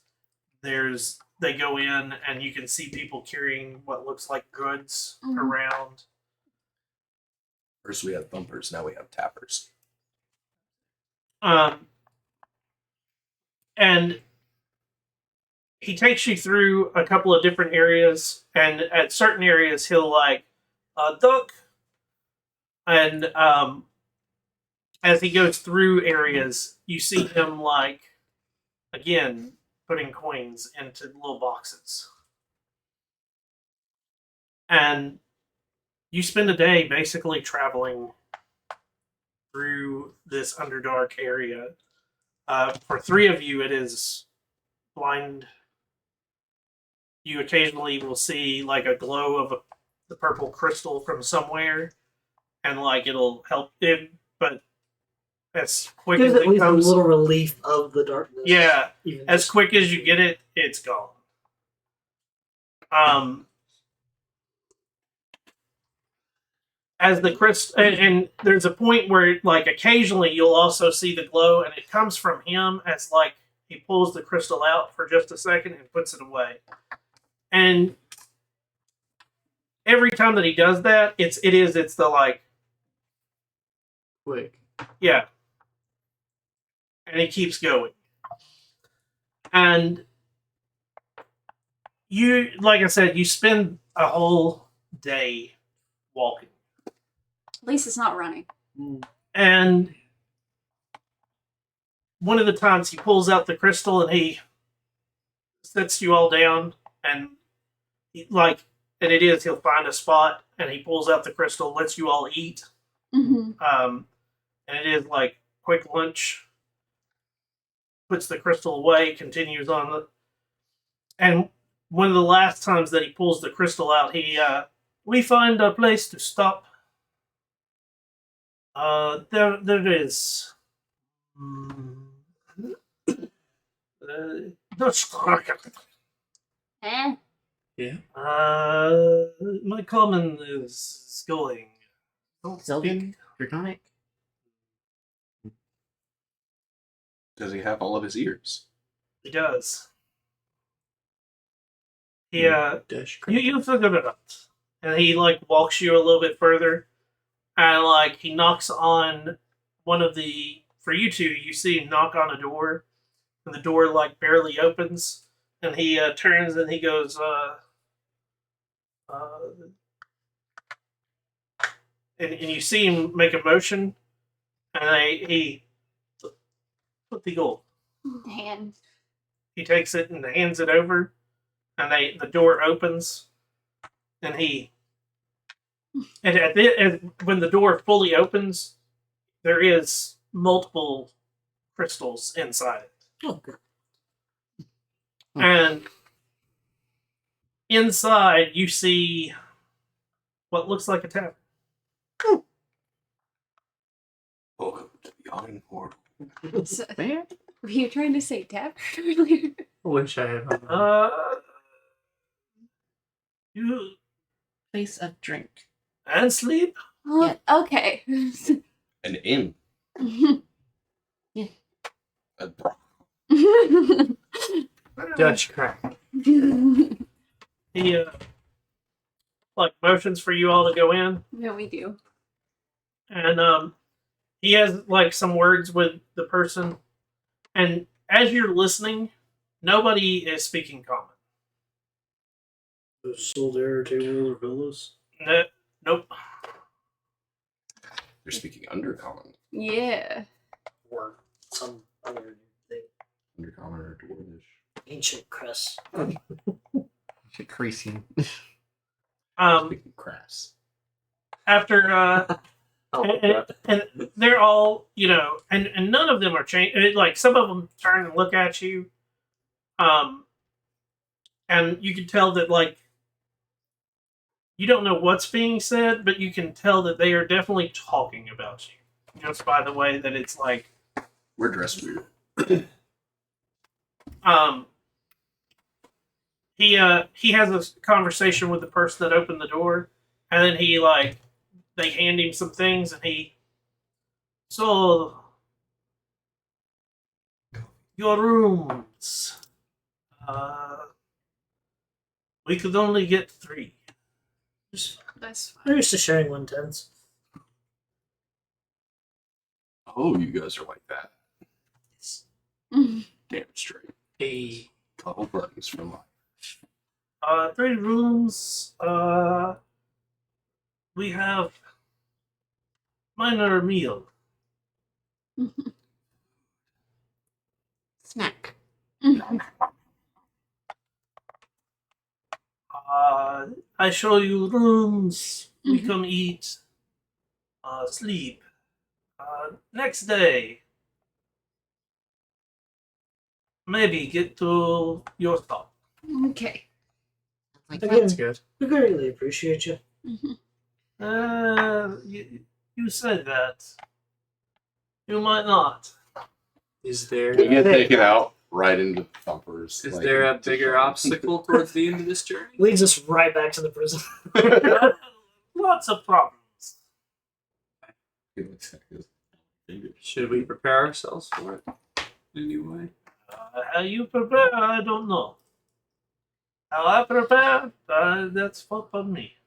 They go in, and you can see people carrying what looks like goods around. First we had thumpers, now we have tappers. And he takes you through a couple of different areas, and at certain areas he'll like duck, and as he goes through areas, you see him like again putting coins into little boxes, and you spend a day basically traveling through this Underdark area. For 3 of you, it is blind. You occasionally will see like a glow of the purple crystal from somewhere, and like it'll help it, but as quick Gives as at it least comes, a little relief of the darkness. yeah, Even as just- quick as you get it, it's gone. As the crystal, and there's a point where like occasionally you'll also see the glow, and it comes from him as like he pulls the crystal out for just a second and puts it away. And every time that he does that, it's the like, Quick. yeah. And he keeps going. And you, like I said, you spend a whole day walking. At least it's not running. And one of the times he pulls out the crystal and he sets you all down, and and he'll find a spot and he pulls out the crystal, lets you all eat. Mm-hmm. And it is like quick lunch. Puts the crystal away, continues on and one of the last times that he pulls the crystal out, we find a place to stop. There is. Eh? Yeah. My common is going. Don't Sylvan? speak. Draconic? Does he have all of his ears? He does. He Dash. you figure it out. And he walks you a little bit further, and he knocks on one of the. For you two, you see him knock on a door, and the door barely opens, and he turns and he goes, and you see him make a motion, and he put the gold. Hand. He takes it and hands it over, and the door opens, and when the door fully opens, there is multiple crystals inside it. Oh, good. And inside, you see what looks like a tavern. Welcome to the Yawning Portal. So, Where? were you trying to say tap earlier? I wish I had. You Place of drink. and sleep. Oh, okay. An inn. A broth. Dutch crack. He motions for you all to go in, No, we do. and he has some words with the person, and as you're listening, nobody is speaking common. Soldier, table, villas. No, nope. They're speaking Undercommon. Yeah. Or some other thing. Undercommon or Dwarvish. Ancient crest. Creasing. Speaking crass. After and they're all and none of them are changed. Some of them turn and look at you, and you can tell that you don't know what's being said, but you can tell that they are definitely talking about you. Just by the way that it's We're dressed weird. he has a conversation with the person that opened the door, and then he they hand him some things, and so your rooms, we could only get 3. That's fine. I'm used to sharing 1/10. Oh, you guys are like that. Mhm. Damn straight. A Couple buddies for life. 3 rooms. We have minor meal. Snack. I show you rooms. We Mhm. come eat, sleep. Next day, maybe get to your stop. Okay. Like, Again, that's good. we greatly appreciate you. Mhm. You said that. You might not. Is there We get taken out right into Thumpers. is there a bigger obstacle towards the end of this journey? Leads us right back to the prison. Lots of problems. Should we prepare ourselves for it? Anyway. How you prepare, I don't know. How I prepare, that's on me.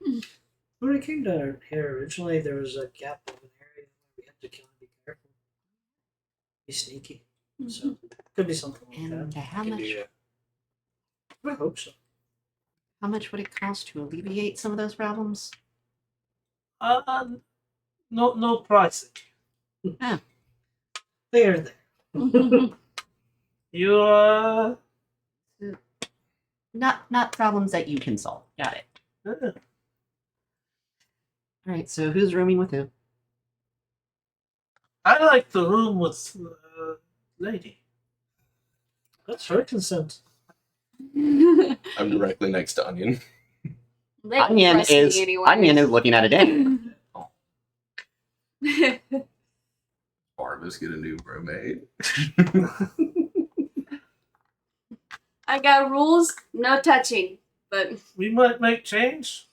When we came down here originally, there was a gap of an area where we had to kind of be careful. Be sneaky. So, could be something like and that. how Can much? do that. I hope so. How much would it cost to alleviate some of those problems? No pricing. There. You Not problems that you can solve. Got it. uh, All right. So who's rooming with who? I like the room with lady. That's her consent. I'm directly next to Onion. They don't Onion trust me is anyways. Onion is looking at a day. Barvis get a new roommate. I got rules, no touching, but We might make change.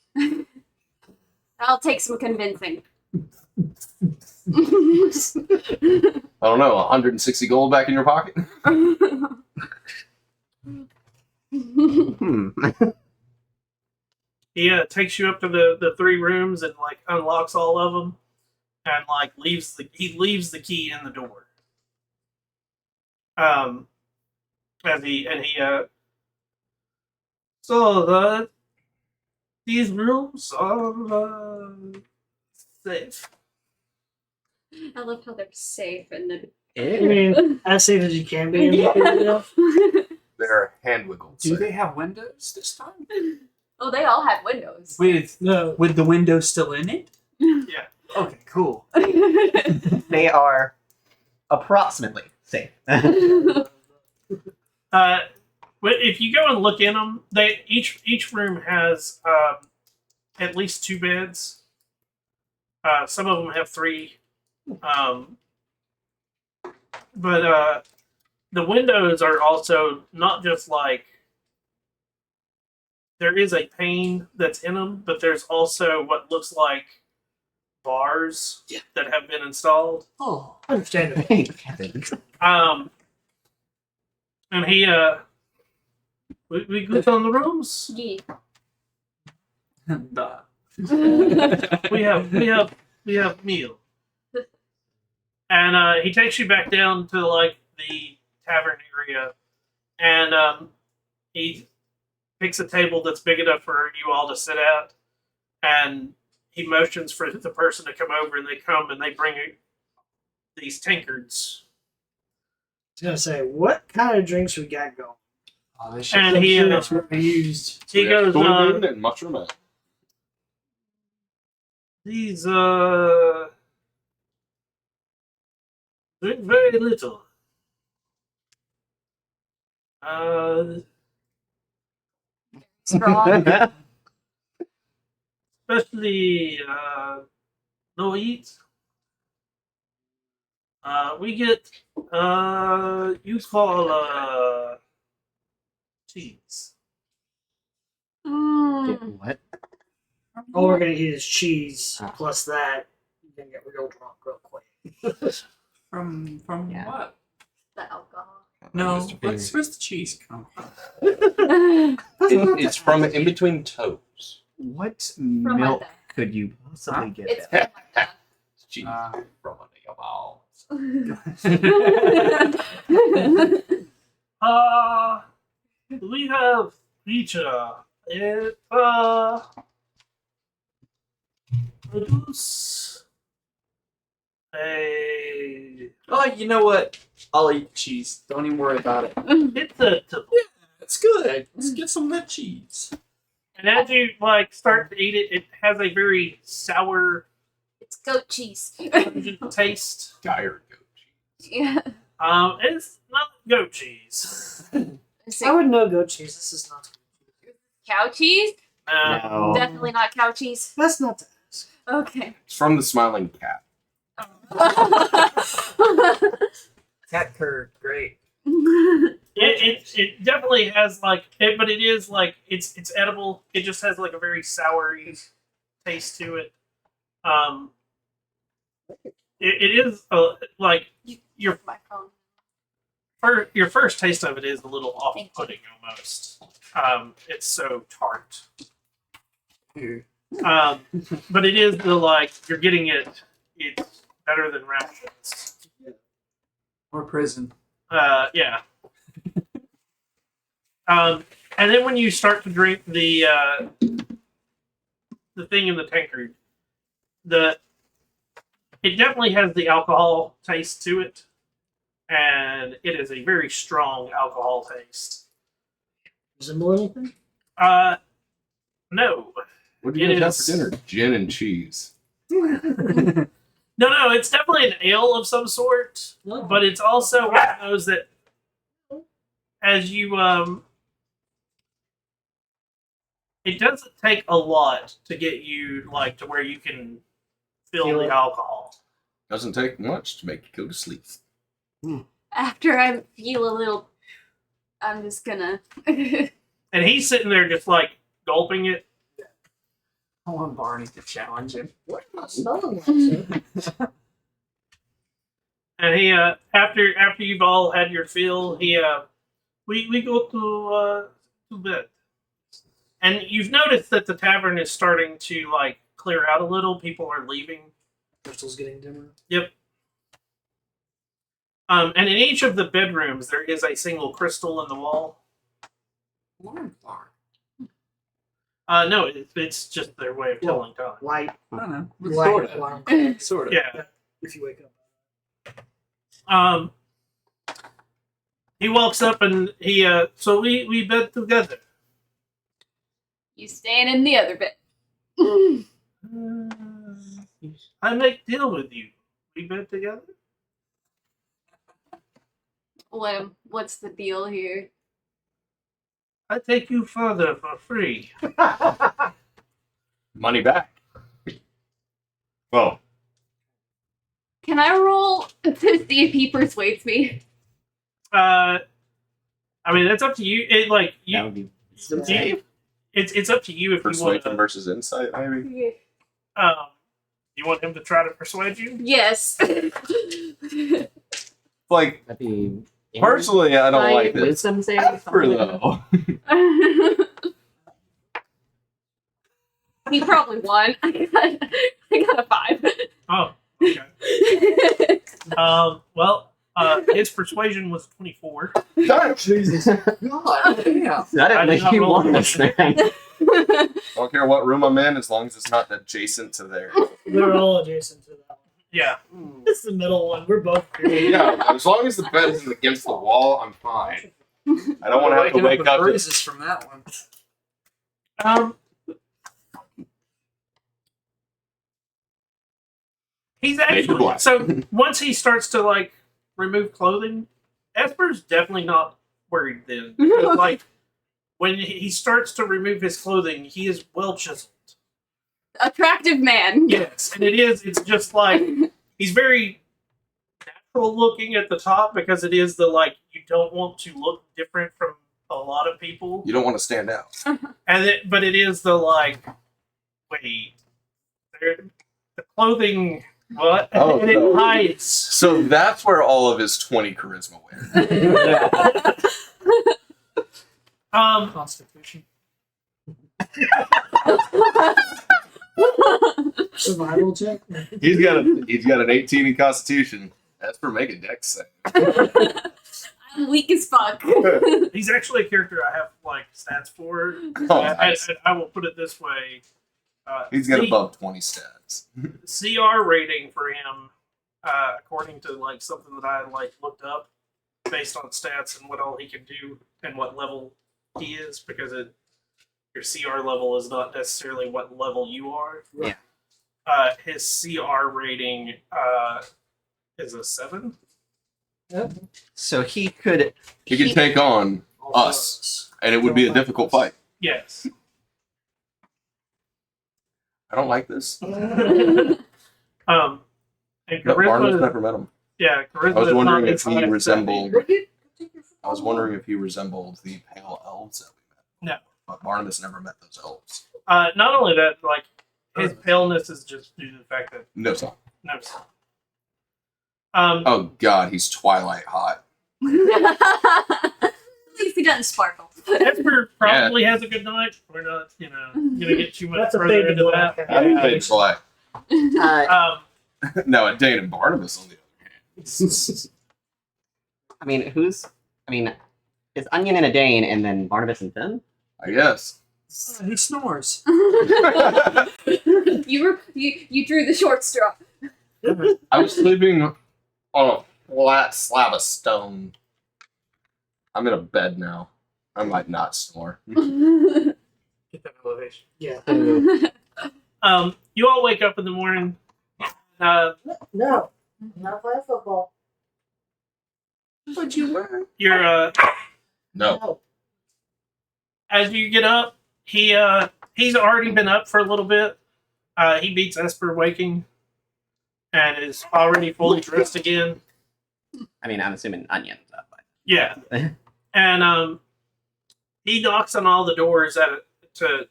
I'll take some convincing. I don't know, 160 gold back in your pocket? Hmm. He takes you up to the three rooms and like unlocks all of them, and like leaves the key in the door. As he so these rooms are safe. I love how they're safe and then. I mean, as safe as you can be. In the They're hand wiggled. Do they have windows this time? Oh, they all have windows. With No. the window still in it? Yeah. Okay, cool. They are approximately safe. If you go and look in them, each room has at least 2 beds. Some of them have 3. But the windows are also not just like there is a pane that's in them, but there's also what looks like bars that have been installed. Oh. Understandable. Thank heavens. And he we good on the rooms. Yeah. Duh. We have meal. And he takes you back down to like the tavern area, and he picks a table that's big enough for you all to sit at, and he motions for the person to come over, and they come and they bring these tankards. I was gonna say, what kind of drinks we got going? Oh, they should And I'm he curious what we used. he goes, and mushroom egg. these drink very little. Strong. Especially no eat. We get you call cheese. Mm. What? All we're gonna eat is cheese. Ah. Plus that, you can get real drunk real quick. From Yeah. what? The alcohol. No, Mr. Finger. where's the cheese come from? It's from in between toes. What From my milk dad. could you possibly get? It's there? from my It's cheese Ah. from under your balls. dad. We have pizza. It produce a Oh, you know what? I'll eat cheese. Don't even worry about it. it's a It's good. Let's get some of that cheese. and as you like start to eat it, it has a very sour It's goat cheese. pungent taste. Dire goat cheese. Yeah. It's not goat cheese. Is I it would know goat cheese. This is not. cow cheese? No. Definitely not cow cheese. That's not the ask. Okay. It's from the smiling cat. Cat curd, great. It definitely has like it, but it is like it's edible. It just has like a very soury taste to it. It is like your My phone. your first taste of it is a little off-putting almost. It's so tart. Ew. But it is the like you're getting it. It's better than rations. Or prison. Yeah. And then when you start to drink the thing in the tankard, It definitely has the alcohol taste to it, and it is a very strong alcohol taste. Resemble anything? No. What do you It guys have is- for dinner? Gin and cheese. No, it's definitely an ale of some sort, but it's also one of those that, as you it doesn't take a lot to get you like to where you can feel Feel the it. alcohol. Doesn't take much to make you go to sleep. After I feel a little, I'm just gonna. And he's sitting there just like gulping it. I want Barney to challenge him. What am I smelling like, sir? And he after you've all had your fill, he we go to bed. And you've noticed that the tavern is starting to like clear out a little. People are leaving. Crystal's getting dimmer. And in each of the bedrooms there is a single crystal in the wall. Alarm clock. No, it's just their way of telling time. White. I don't know. White Sort of. alarm clock. Sort of. Yeah. If you wake up. He walks up and he so we bed together. You staying in the other bed. I make deal with you. We bed together. What's the deal here? I take you further for free. Money back. Well, Can I roll to see if he persuades me? I mean that's up to you. It like That you. would be It's up to you if you want persuasion to. versus insight, maybe. You want him to try to persuade you? Yes. Like, that'd be personally, I don't like this. Wisdom save. Esper, though. He probably won. I got a 5. Oh, okay. Well, his persuasion was 24. Jesus. God damn. That I didn't did make not you roll want this, man. Don't care what room I'm in, as long as it's not adjacent to there. They're all adjacent to that one. Yeah. This is the middle one. We're both here. Yeah, as long as the bed isn't against the wall, I'm fine. I don't want to have to Waking wake with up to bruises from that one. He's Fade to actually black. so once he starts to like remove clothing, Esper's definitely not worried then. Because, like when he starts to remove his clothing, he is well chiseled. Attractive man. Yes, and it's just like he's very natural looking at the top because it is the like you don't want to look different from a lot of people, You don't want to stand out. but it is the like wait, the clothing what Oh, and it no. hides. So that's where all of his 20 charisma went. Constitution. Survival check. He's got an 18 in Constitution. That's for make a dex save. I'm weak as fuck. He's actually a character I have like stats for. Oh, nice. I will put it this way: He's got above 20 stats. CR rating for him, according to like something that I like looked up, based on stats and what all he can do and what level he is, because your CR level is not necessarily what level you are. Yeah. His CR rating is a 7. So he could. He can take on us, and it would be a difficult fight. Yes. I don't like this. And No, charisma, Barnabas never met him. yeah, charisma I was is wondering not if his he highest resembled. stat. I was wondering if he resembled the pale elves that we met. No. But Barnabas never met those elves. Not only that, like his paleness is just due to the fact that No song. no sun. Oh God, he's Twilight hot. At least he doesn't sparkle. Esper probably has a good night. We're not, gonna get too much That's a further fade to into black. that. I didn't fade black. No, Dane and Barnabas on the other hand. I mean, it's Onion and a Dane, and then Barnabas and Finn. I guess. He snores. You drew the short straw. I was sleeping on a flat slab of stone. I'm in a bed now. I might not snore. Get that elevation. Yeah. You all wake up in the morning. No. Not playing football. But you were. You're No. as you get up, he's already been up for a little bit. He beats Esper waking and is already fully dressed again. I mean, I'm assuming onions up. Yeah. And he knocks on all the doors to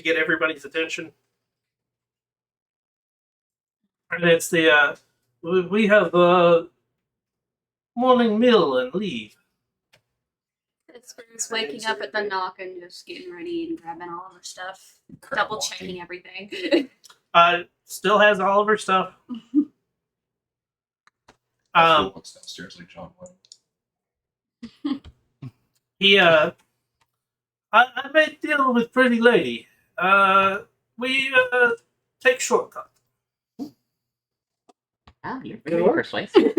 get everybody's attention. And it's the we have morning meal and leave. Esper's waking up at the knock and just getting ready and grabbing all of her stuff, double checking everything. Still has all of her stuff. Walks downstairs like John Wayne. He I made deal with pretty lady. We take shortcut. Oh, you're Good very work. persuasive.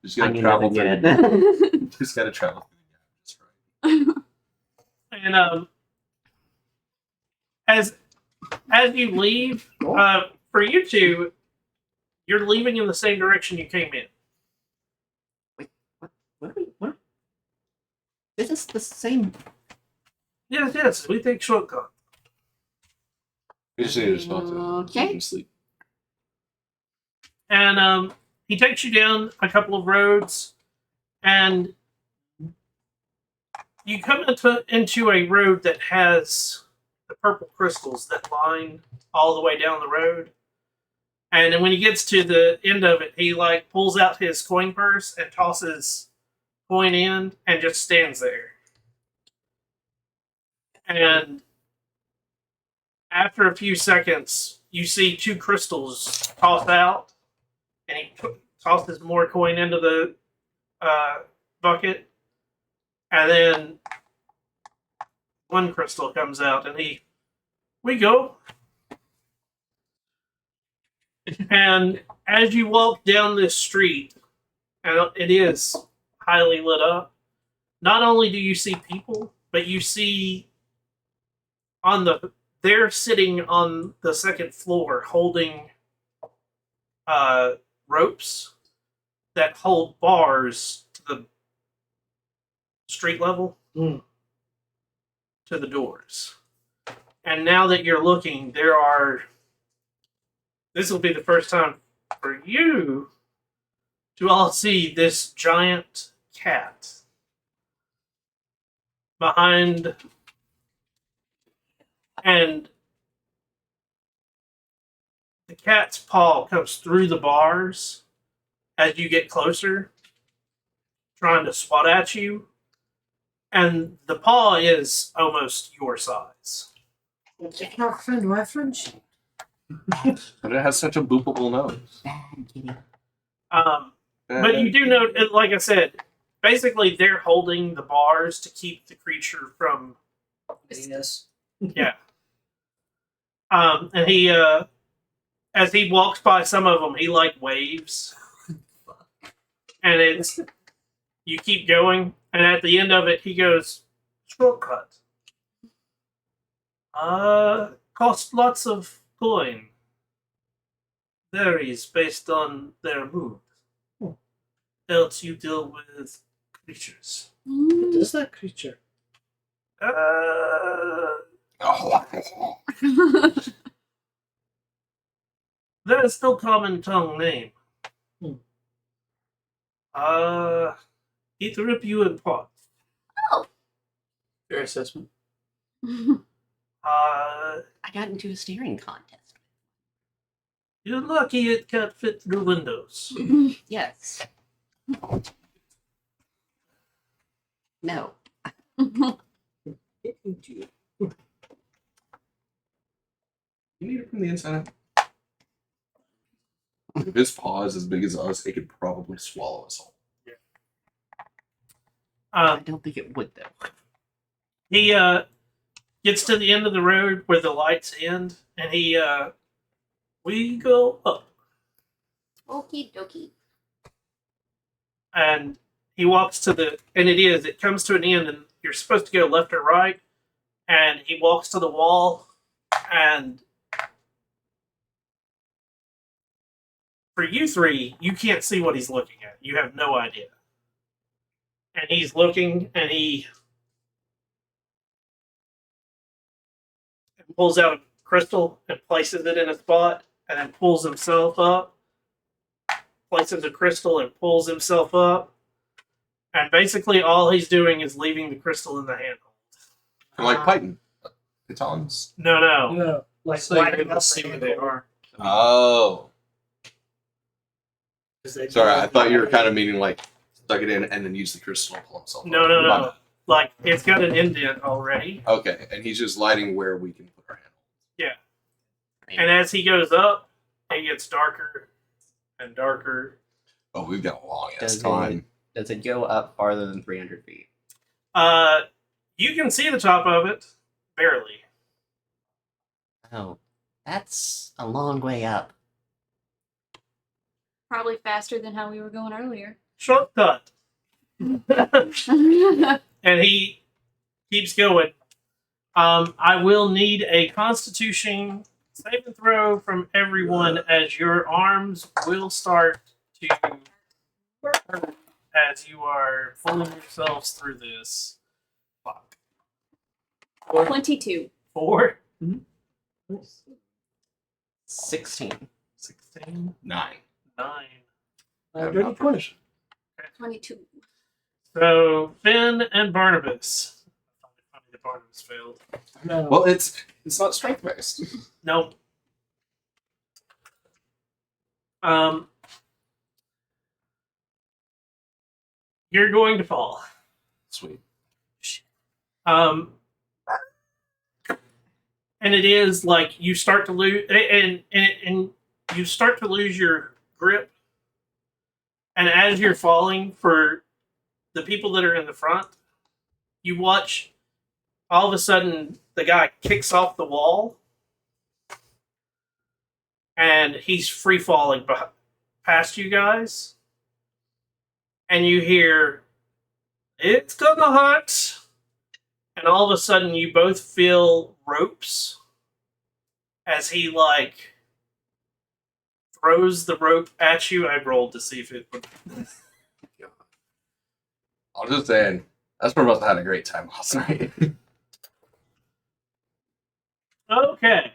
Just gotta Onion travel doesn't through. get it. Just gotta travel through the gap. That's right. And as you leave, for you two, you're leaving in the same direction you came in. What are we? What? Is this the same? Yes, we take shortcut. We just need to spot to Okay. sleep. And he takes you down a couple of roads, and you come into a road that has the purple crystals that line all the way down the road. And then when he gets to the end of it, he like pulls out his coin purse and tosses coin in and just stands there. And after a few seconds, you see two crystals tossed out, and he tosses more coin into the bucket, and then one crystal comes out, and we go. And as you walk down this street, and it is highly lit up, not only do you see people, but you see they're sitting on the second floor holding ropes that hold bars to the street level Mm. to the doors. And now that you're looking, this will be the first time for you to all see this giant cat behind, and the cat's paw comes through the bars as you get closer, trying to swat at you, and the paw is almost your size. It's not friend, my friendship. But it has such a boopable nose. Bad kitty. But you do know, like I said, basically they're holding the bars to keep the creature from. Yes. Yeah. And he, as he walks by some of them, he like waves, and you keep going, and at the end of it, he goes, shortcut. Cost lots of coin. Varies based on their mood. Else you deal with creatures. What is that creature? There is no common tongue name. It rip you apart. Fair assessment. Uh, I got into a staring contest. you're lucky it can't fit through windows. Yes. No. You need it from the inside out. If its paw is as big as us, it could probably swallow us all. I don't think it would though. He gets to the end of the road where the lights end, and we go up, Okie dokie. and he walks to it comes to an end, and you're supposed to go left or right, and he walks to the wall, and for you three, you can't see what he's looking at. You have no idea. And he's looking, and he pulls out a crystal and places it in a spot, and then pulls himself up, places a crystal and pulls himself up. And basically all he's doing is leaving the crystal in the handle. Like Python. Pitons. No. No, like So you're lighting able to up see the where they handle. are. Oh. 'Cause they Sorry, do I thought you were lighting. kind of meaning like stuck it in and then use the crystal to pull himself No, up. no, no. My bad. Like, it's got an indent already. Okay, and he's just lighting where we can put our hand. And as he goes up, it gets darker and darker. Oh, we've got a long ass Does time. Does it go up farther than 300 feet? You can see the top of it, barely. Oh, that's a long way up. Probably faster than how we were going earlier. Shortcut. And he keeps going. I will need a Constitution saving throw from everyone, as your arms will start to hurt as you are pulling yourselves through this. Fuck. 22. 4, 16. 16, 9. 9. I have Dirty not 20. finished. 22. So Finn and Barnabas. I find it funny that Barnabas failed. No. Well, it's not strength based. Nope. You're going to fall. Sweet. And it is like you start to lose, and you start to lose your grip. And as you're falling, for the people that are in the front, you watch. All of a sudden, the guy kicks off the wall, and he's free falling past you guys. And you hear, "It's gonna hurt." And all of a sudden, you both feel ropes as he, like, throws the rope at you. I rolled to see if it would. I'm just saying, that's where must have had a great time last night. Okay.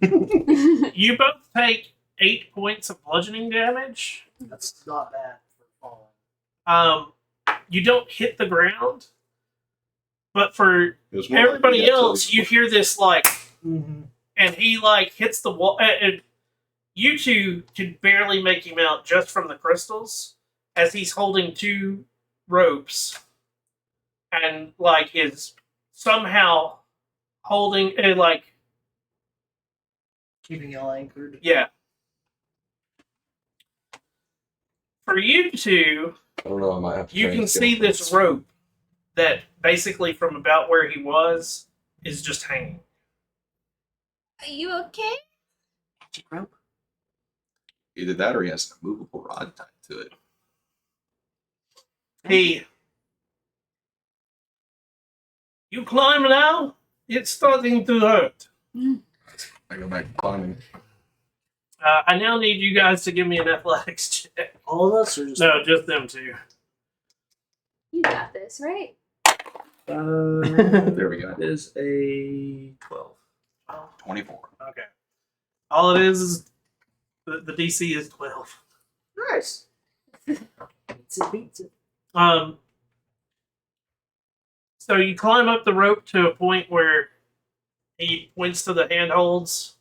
You both take 8 points of bludgeoning damage. That's not bad for falling. You don't hit the ground, but for It was more like everybody we got to else, the- you hear this, like, Mm-hmm. and he, like, hits the wall. And you two can barely make him out just from the crystals, as he's holding 2 ropes and, like, is somehow holding, like, Keeping y'all anchored. yeah. For you two, I don't know. I might have to you train can skill see for this rope that basically from about where he was is just hanging. Are you okay? Magic rope? Either that or he has a movable rod tied to it. Hey, you climb now? It's starting to hurt. I go back to climbing. I now need you guys to give me an athletics check. All of us, or just No, just them two. You got this, right? There we go. That is a 12. 24. Okay. All it is the DC is 12. nice. Beats it. So you climb up the rope to a point where he points to the handholds,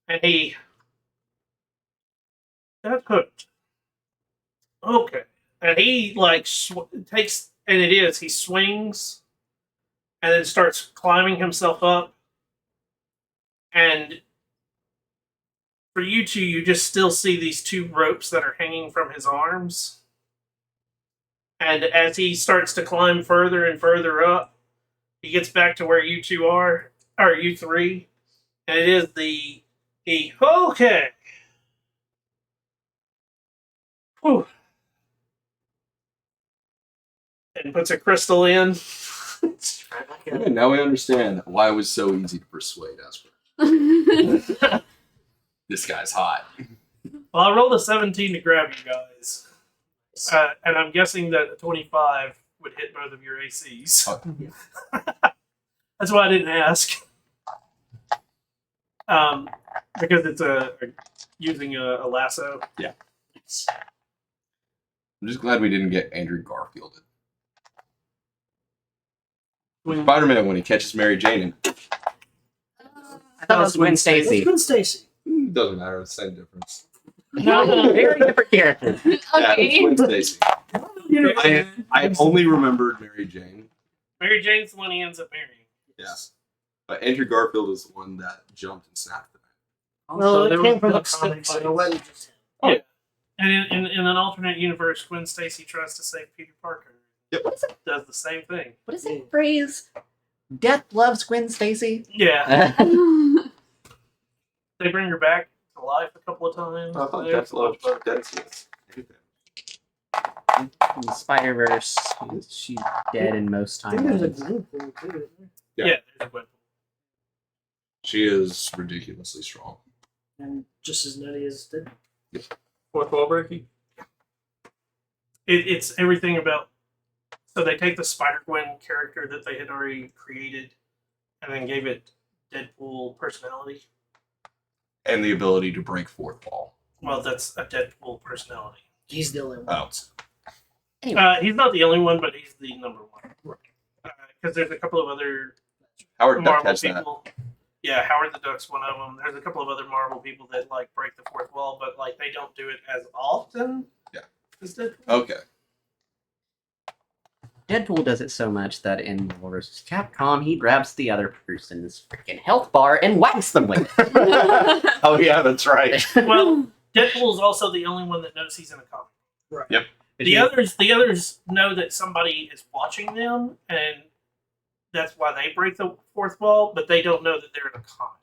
and he. That hurt. Okay. And he, like, takes, and it is, he swings, and then starts climbing himself up. And for you two, you just still see these 2 ropes that are hanging from his arms. And as he starts to climb further and further up, he gets back to where you two are, or you three, and it is the okay. Whew. And puts a crystal in. Okay, now we understand why it was so easy to persuade Esper. This guy's hot. Well, I rolled a 17 to grab you guys. And I'm guessing that a 25 would hit both of your ACs. That's why I didn't ask. Because it's using a lasso. I'm just glad we didn't get Andrew Garfielded. Spider-Man when he catches Mary Jane. I thought it was Gwen Stacy. Gwen Stacy. Doesn't matter. It's the same difference. No. Very different character. Yeah, Okay. it's Gwen Stacy. I only remembered Mary Jane. Mary Jane's the one he ends up marrying. Yeah. But Andrew Garfield is the one that jumped and snapped the man. Well, it there came was from the ducks that comics, so fight. it wasn't just him. And in an alternate universe, Gwen Stacy tries to save Peter Parker. Yep. What is it? Does the same thing. What is that phrase? Death loves Gwen Stacy. Yeah. They bring her back to life a couple of times. I thought There's Death loved a lot of- Dead Spider Verse. She's dead in most I think there's a timelines. Gwenpool too. Isn't there? Yeah. Yeah, there's a Gwen. She is ridiculously strong. And just as nutty as Deadpool. Fourth wall breaking. It's everything about. So they take the Spider Gwen character that they had already created, and then gave it Deadpool personality. And the ability to break fourth wall. Well, that's a Deadpool personality. He's the only one. Oh. He's not the only one, but he's the number one. Because there's a couple of other Howard Duck Marvel has that. people. Yeah, Howard the Duck's one of them. There's a couple of other Marvel people that like break the fourth wall, but like they don't do it as often. Yeah. As Deadpool. Okay. Deadpool does it so much that in Marvel vs. Capcom, he grabs the other person's freaking health bar and whacks them with it. Oh yeah, that's right. Well, Deadpool is also the only one that knows he's in a comic. Right. Yep. The others know that somebody is watching them, and that's why they break the fourth wall. But they don't know that they're in a comic.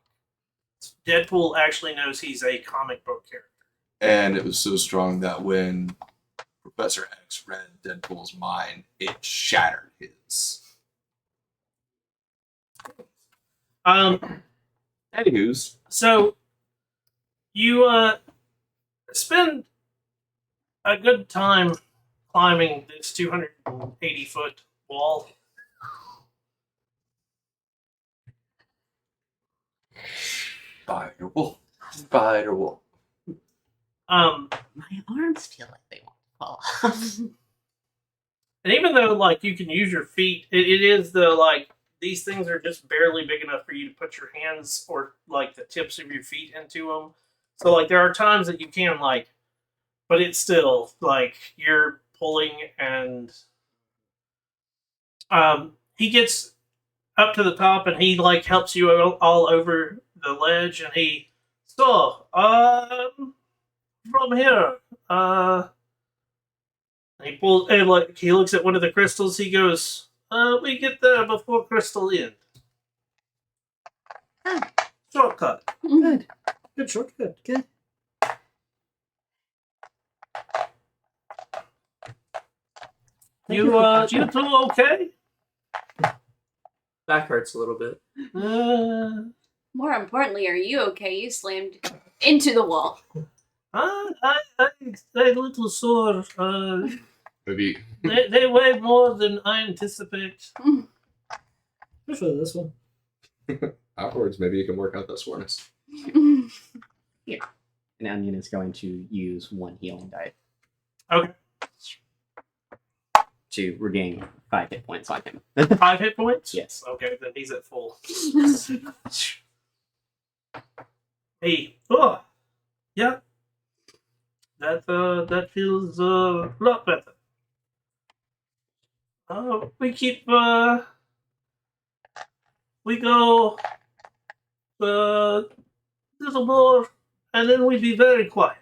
Deadpool actually knows he's a comic book character. And it was so strong that when Professor X read Deadpool's mind, it shattered his. Anywho's, So you spend a good time climbing this 280-foot wall. Spider-Wolf. Spider-Wolf. My My arms feel like they want to fall off. And even though like you can use your feet, it is the like these things are just barely big enough for you to put your hands or like the tips of your feet into them. So like there are times that you can like, but it's still like you're pulling and he gets up to the top and he like helps you all over the ledge and he from here he pulls and like he looks at one of the crystals. He goes, "We get there before crystal end. Shortcut." Good. Good shortcut. Good. You two okay? Back hurts a little bit. More importantly, are you okay? You slammed into the wall. I a little sore. Maybe They weigh more than I anticipate. Especially this one. afterwards, maybe you can work out that soreness. And Onion is going to use one healing die Okay, to regain 5 hit points on him. 5 hit points. Yes. Okay, then he's at full. Hey, oh, yeah. That feels a lot better. We keep we go a little more, and then we be very quiet,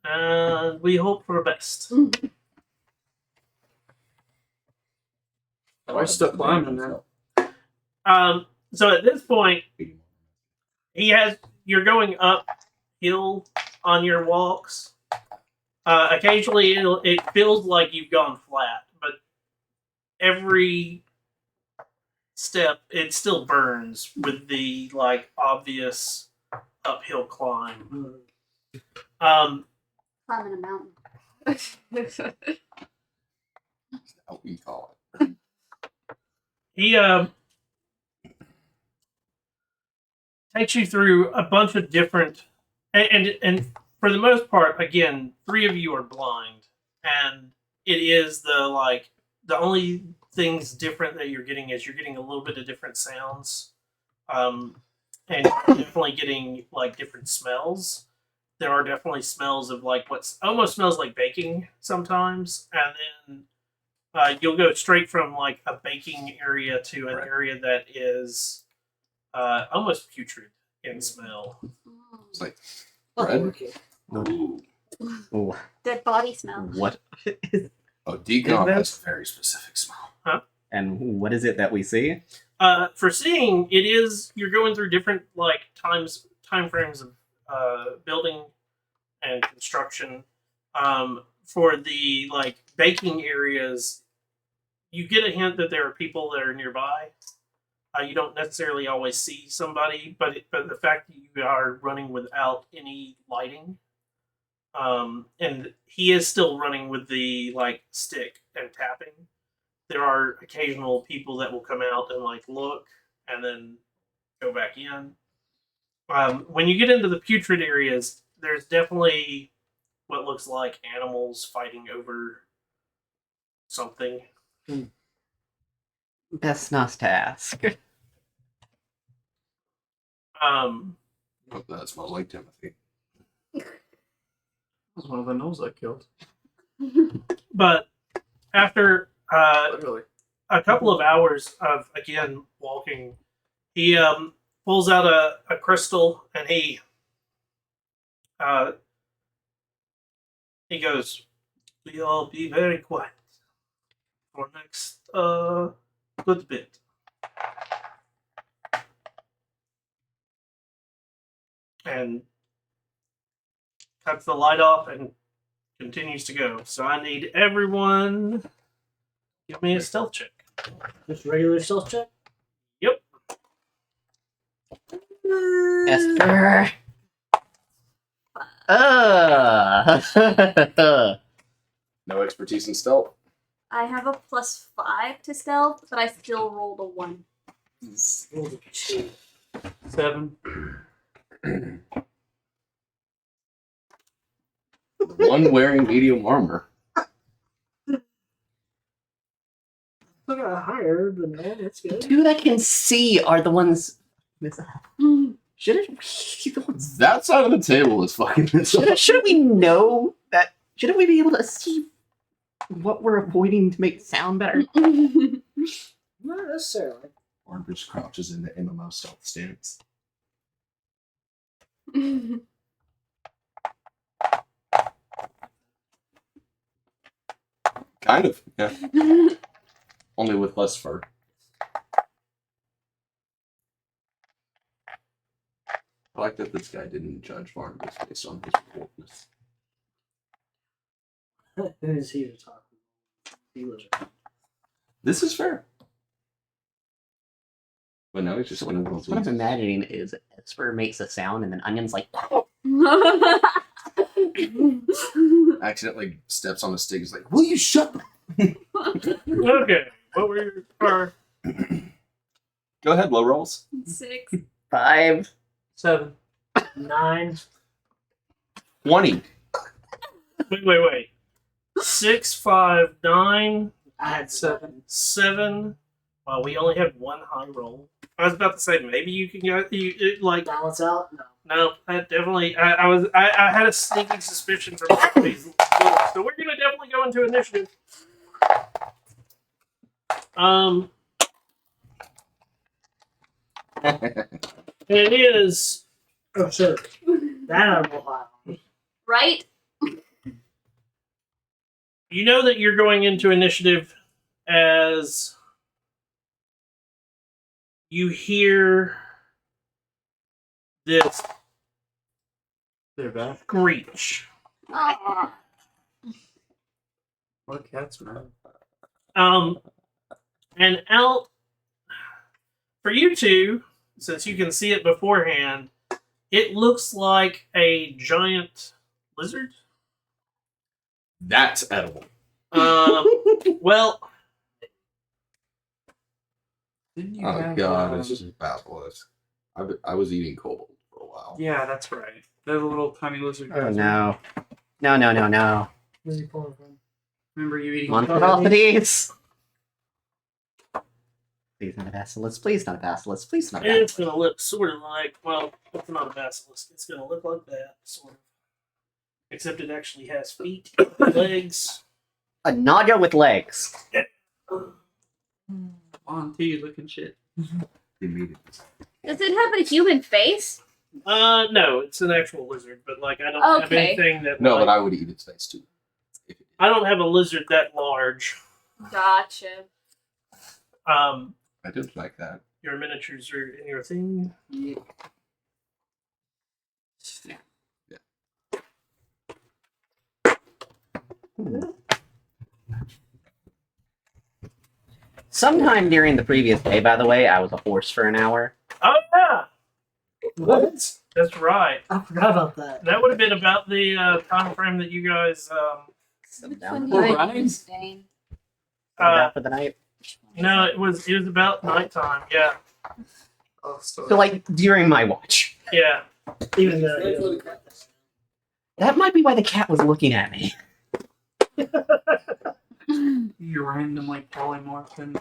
and we hope for the best. We're still climbing now. So at this point, you're going uphill on your walks. Occasionally, it feels like you've gone flat, but every step it still burns with the obvious uphill climb. Climbing a mountain. How we call it. He takes you through a bunch of different, and for the most part, again, 3 of you are blind, and it is the only things different that you're getting is you're getting a little bit of different sounds, and definitely getting different smells. There are definitely smells of what's almost smells like baking sometimes, and then you'll go straight from a baking area to an area that is almost putrid in smell. It's like Oh, bread. okay. Ooh, Dead body smell. what? Oh, decomp has a very specific smell. And what is it that we see? For seeing, it is you're going through different time frames of building and construction. For the baking areas, you get a hint that there are people that are nearby. You don't necessarily always see somebody, but the fact that you are running without any lighting, and he is still running with the stick and tapping. There are occasional people that will come out and look and then go back in. When you get into the putrid areas, there's definitely what looks like animals fighting over something. Best not to ask. Oh, that smells like Timothy. That was one of the gnolls I killed. But after Literally. a couple of hours of again walking, he pulls out a crystal and he goes, "We all be very quiet for next good bit." And cuts the light off and continues to go. So I need everyone give me a stealth check. Just regular stealth check. Yep. Esther. No expertise in stealth. I have a +5 to stealth, but I still rolled a 1. Roll the 2. 7. One wearing medium armor. I got higher than that. That's good. 2 that can see are the ones. Shouldn't we the ones? That side of the table is fucking this up. Shouldn't we know that? Shouldn't we be able to see what we're avoiding to make sound better? Not necessarily. Orange crouches in the MMO stealth stance. Kind of, yeah. Only with less fur. I like that this guy didn't judge Barnabas based on his wolfness. Who is he to talk with? This is fair. But now he's just one of the What I'm imagining is Esper makes a sound and then Onion's like, accidentally steps on a stick. He's like, "Will you shut the Okay. What were your Go ahead, low rolls. 6. 5. 7. 9. 20. Wait. 6, 5, 9, I had 7. 7. Well, we only had one high roll. I was about to say maybe you can go. Balance out? No. No, I definitely. I had a sneaking suspicion from these. So we're gonna definitely go into initiative. It is. Oh, sure. That I will high. Right? You know that you're going into initiative as you hear this They're back. screech. What cat's mad? And out for you two, since you can see it beforehand, it looks like a giant lizard. That's edible. Well, Didn't you Oh have, god, it's just basilisk. I was eating kobold for a while. Yeah, that's right. They're the little tiny lizard Oh guys. no. No, no, no, no. Where's he pulling from? Remember you eating Monstrosities! Please not a basilisk. Please not a basilisk. Please not a it's basilisk. gonna look sort of like, well, it's not a basilisk. It's gonna look like that, sort of. Except it actually has feet, legs. A naga with legs. Monty looking shit. Immediately. Does it have a human face? No, it's an actual lizard, but like I don't have Okay. anything that. No, like, but I would eat its face too. I don't have a lizard that large. Gotcha. I did like that. Your miniatures are in your thing. Sometime during the previous day, by the way, I was a horse for an hour. Oh yeah, What? that's right. I forgot about that. That would have been about the time frame that you guys. Which Down one for do the you Ryan? understand? Uh, for the night. no, it was about nighttime. Yeah, Oh, so So, like, during my watch. yeah. Even though he doesn't- That might be why the cat was looking at me. you randomly polymorph into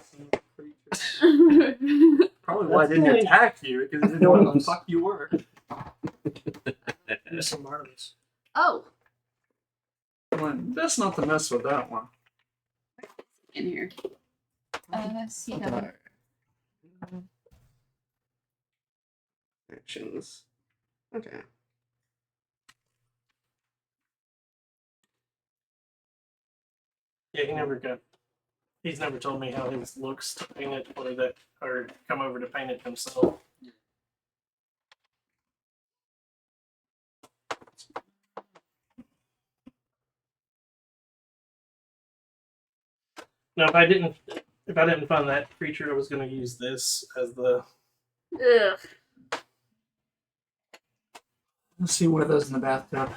creatures. Probably why it That's didn't right. attack you, because it didn't know what the fuck you were. There's some Barnabas. Oh, Like, that's not the mess with that one. in here. Let's see. Actions. Okay. Yeah, he's never told me how his looks to paint it or come over to paint it himself. Now, if I didn't find that creature, I was going to use this as the. Ugh. Let's see one of those in the bathtub.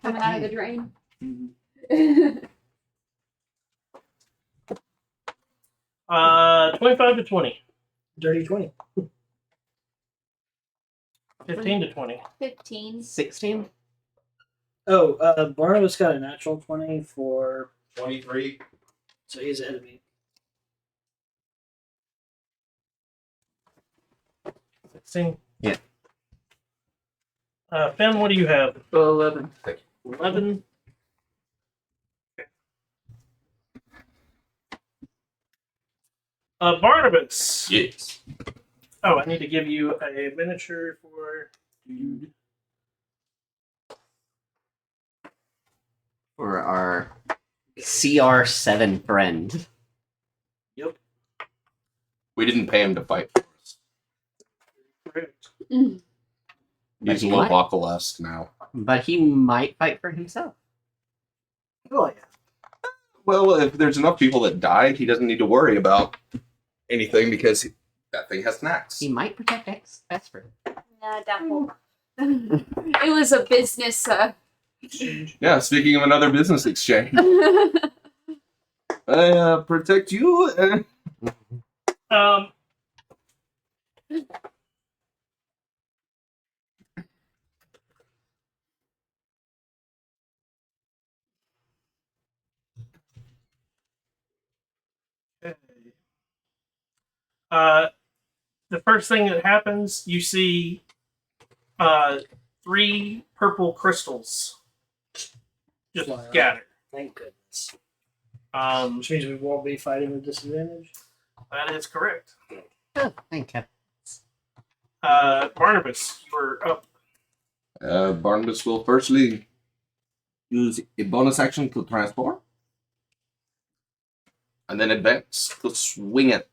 Coming out of the drain. 25 to 20. Dirty 20. 15 to 20. 15. 16? Oh, Barnabas got a natural 20 for. 23. So he's ahead of me. 16. Yeah. Fem, what do you have? 11. 11. Barnabas. Yes. Oh, I need to give you a miniature for dude. For our CR7 friend. Yep. We didn't pay him to fight for us. Correct. But He's a he little might- Bacalesque now. But he might fight for himself. Oh, yeah. Well, if there's enough people that die, he doesn't need to worry about anything because that thing has snacks. He might protect Vesper. Nah, doubtful. It was a business. Yeah, speaking of another business exchange, I protect you. Um. Okay. The first thing that happens, you see 3 purple crystals just Fly around. scattered. Thank goodness. Um, Which means we won't be fighting with disadvantage. that is correct. Oh, thank you. Barnabas, you're up. Barnabas will firstly use a bonus action to transform. and then advance. Let's swing it.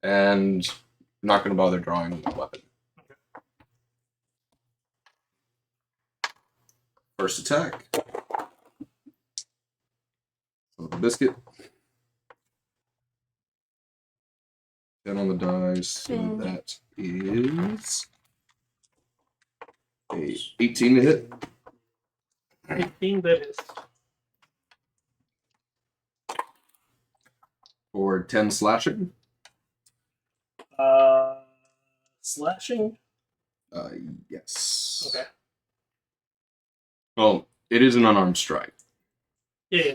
And I'm not going to bother drawing a weapon. First attack. So the biscuit. 10 on the dice. So Spin. that is a 18 to hit. 18 that is. For 10 slashing. Slashing. Yes. Okay. Well, it is an unarmed strike. Yeah.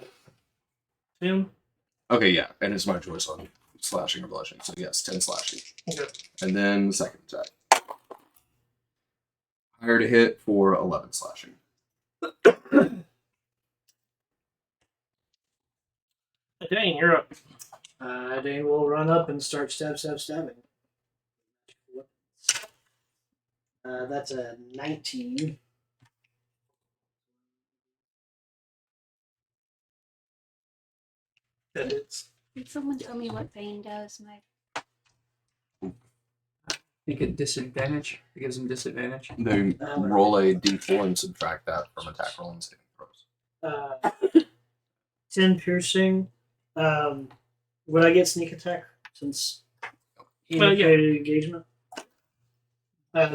Tim. Okay, yeah, and it's my choice on slashing or blushing. So yes, 10 slashing. Okay. And then the second attack. Higher to hit for 11 slashing. Dang, you're up. Dane will run up and start stabbing. That's a 19. That hits. Can someone tell me what Bane does? My You get disadvantage. It gives them disadvantage. They roll a d4 and subtract that from attack roll and saving throws. 10 piercing. Would I get sneak attack since he Well, yeah. indicated engagement?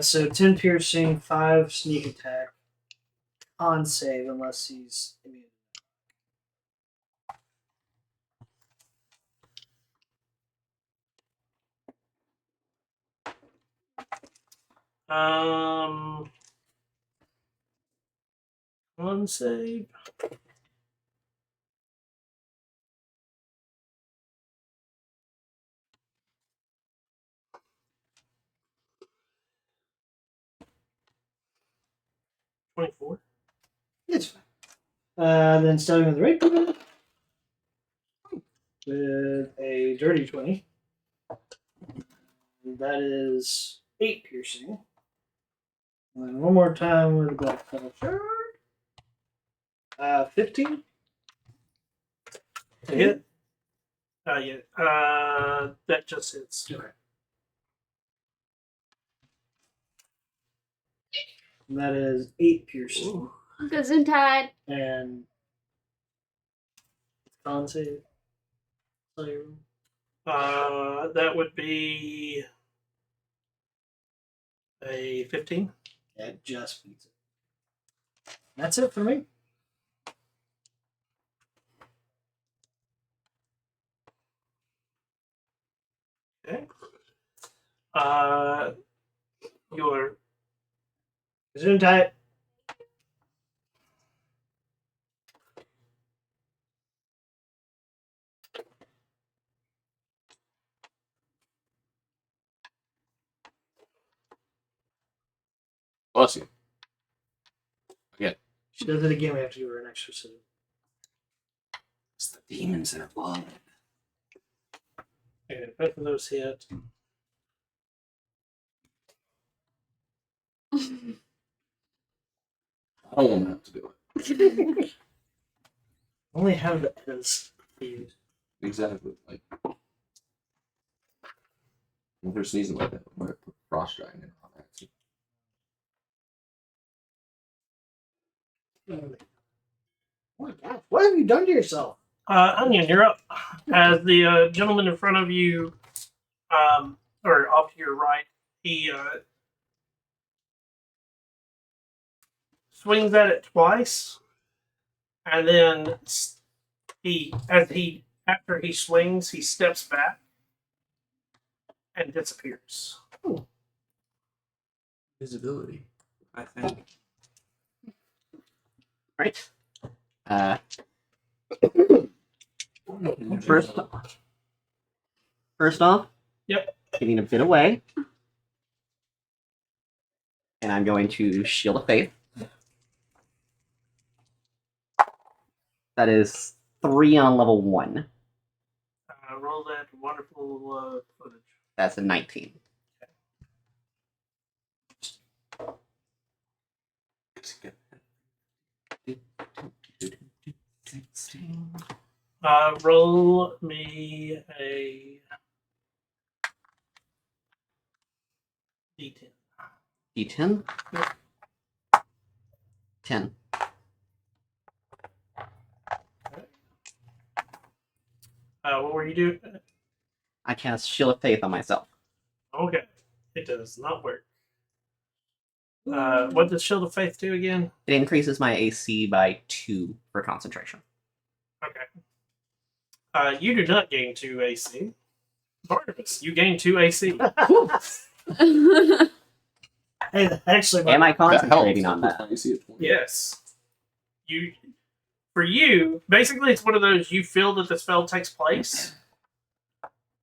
So 10 piercing, 5 sneak attack. On save unless he's immune. One save. $24. It's fine. Then starting with the right foot with a dirty 20. And that is 8 piercing. And then one more time with a black metal shard. 15. To hit? Yeah. That just hits. Okay. And that is 8 piercing. Gesundheit. And con save. So, That would be a 15. that just beats it. That's it for me. Okay. Your Gesundheit. Bless you. She does it again, we have to give her an extra save. It's the demons that are blood. okay, both of those hit. I don't want to have to do it. Only have the Eddas to use. Exactly. Like, if they're sneezing like that, I might put frost giant in on accident. Oh my gosh, what have you done to yourself? Onion, you're up. As the gentleman in front of you, or off to your right, he swings at it twice, and then after he swings, he steps back and disappears. Visibility, I think. Right. First off, Yep. getting a bit away, and I'm going to Shield of Faith. That is 3 on level 1. Roll that wonderful footage. That's a 19. 16. Roll me a d10. D10. 10. What were you doing? I cast Shield of Faith on myself. Okay, it does not work. What does Shield of Faith do again? It increases my AC by 2 for concentration. Okay. You do not gain 2 AC. Barnabas, you gain 2 AC. Hey, that actually, Am I That helps. concentrating on Puts that? my AC at 20. Yes. For you, basically, it's one of those you feel that the spell takes place,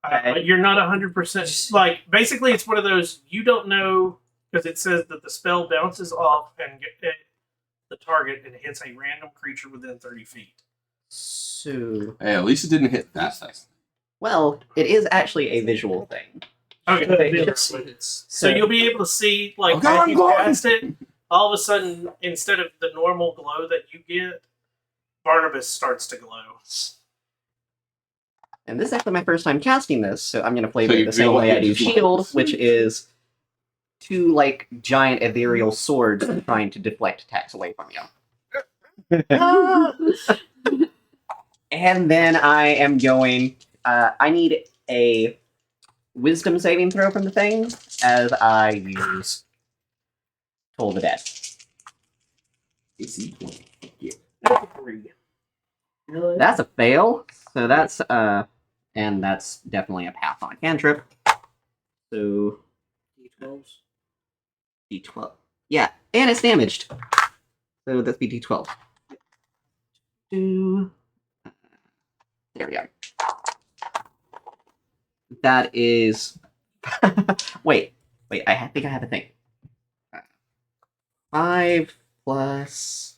Okay. but you're not 100%. Like, basically, it's one of those you don't know because it says that the spell bounces off and get the target and hits a random creature within 30 feet. So, Hey, at least it didn't hit that thing. well, it is actually a visual thing. Okay. Good ability. So you'll be able to see, like, Okay, as I'm you going. cast it, all of a sudden, instead of the normal glow that you get, Barnabas starts to glow. And this is actually my first time casting this, so I'm going to play So it you the feel same like way I it do just Shield, lights. which is 2, like, giant ethereal swords trying to deflect attacks away from you. And then I am going... I need a wisdom saving throw from the thing as I use Toll the Dead. AC 20. Really? That's a fail, so that's, and that's definitely a path on cantrip. So, D12s. D12. Yeah, and it's damaged. So that's be D12. There we go. That is. wait. I think I have a thing. 5 plus.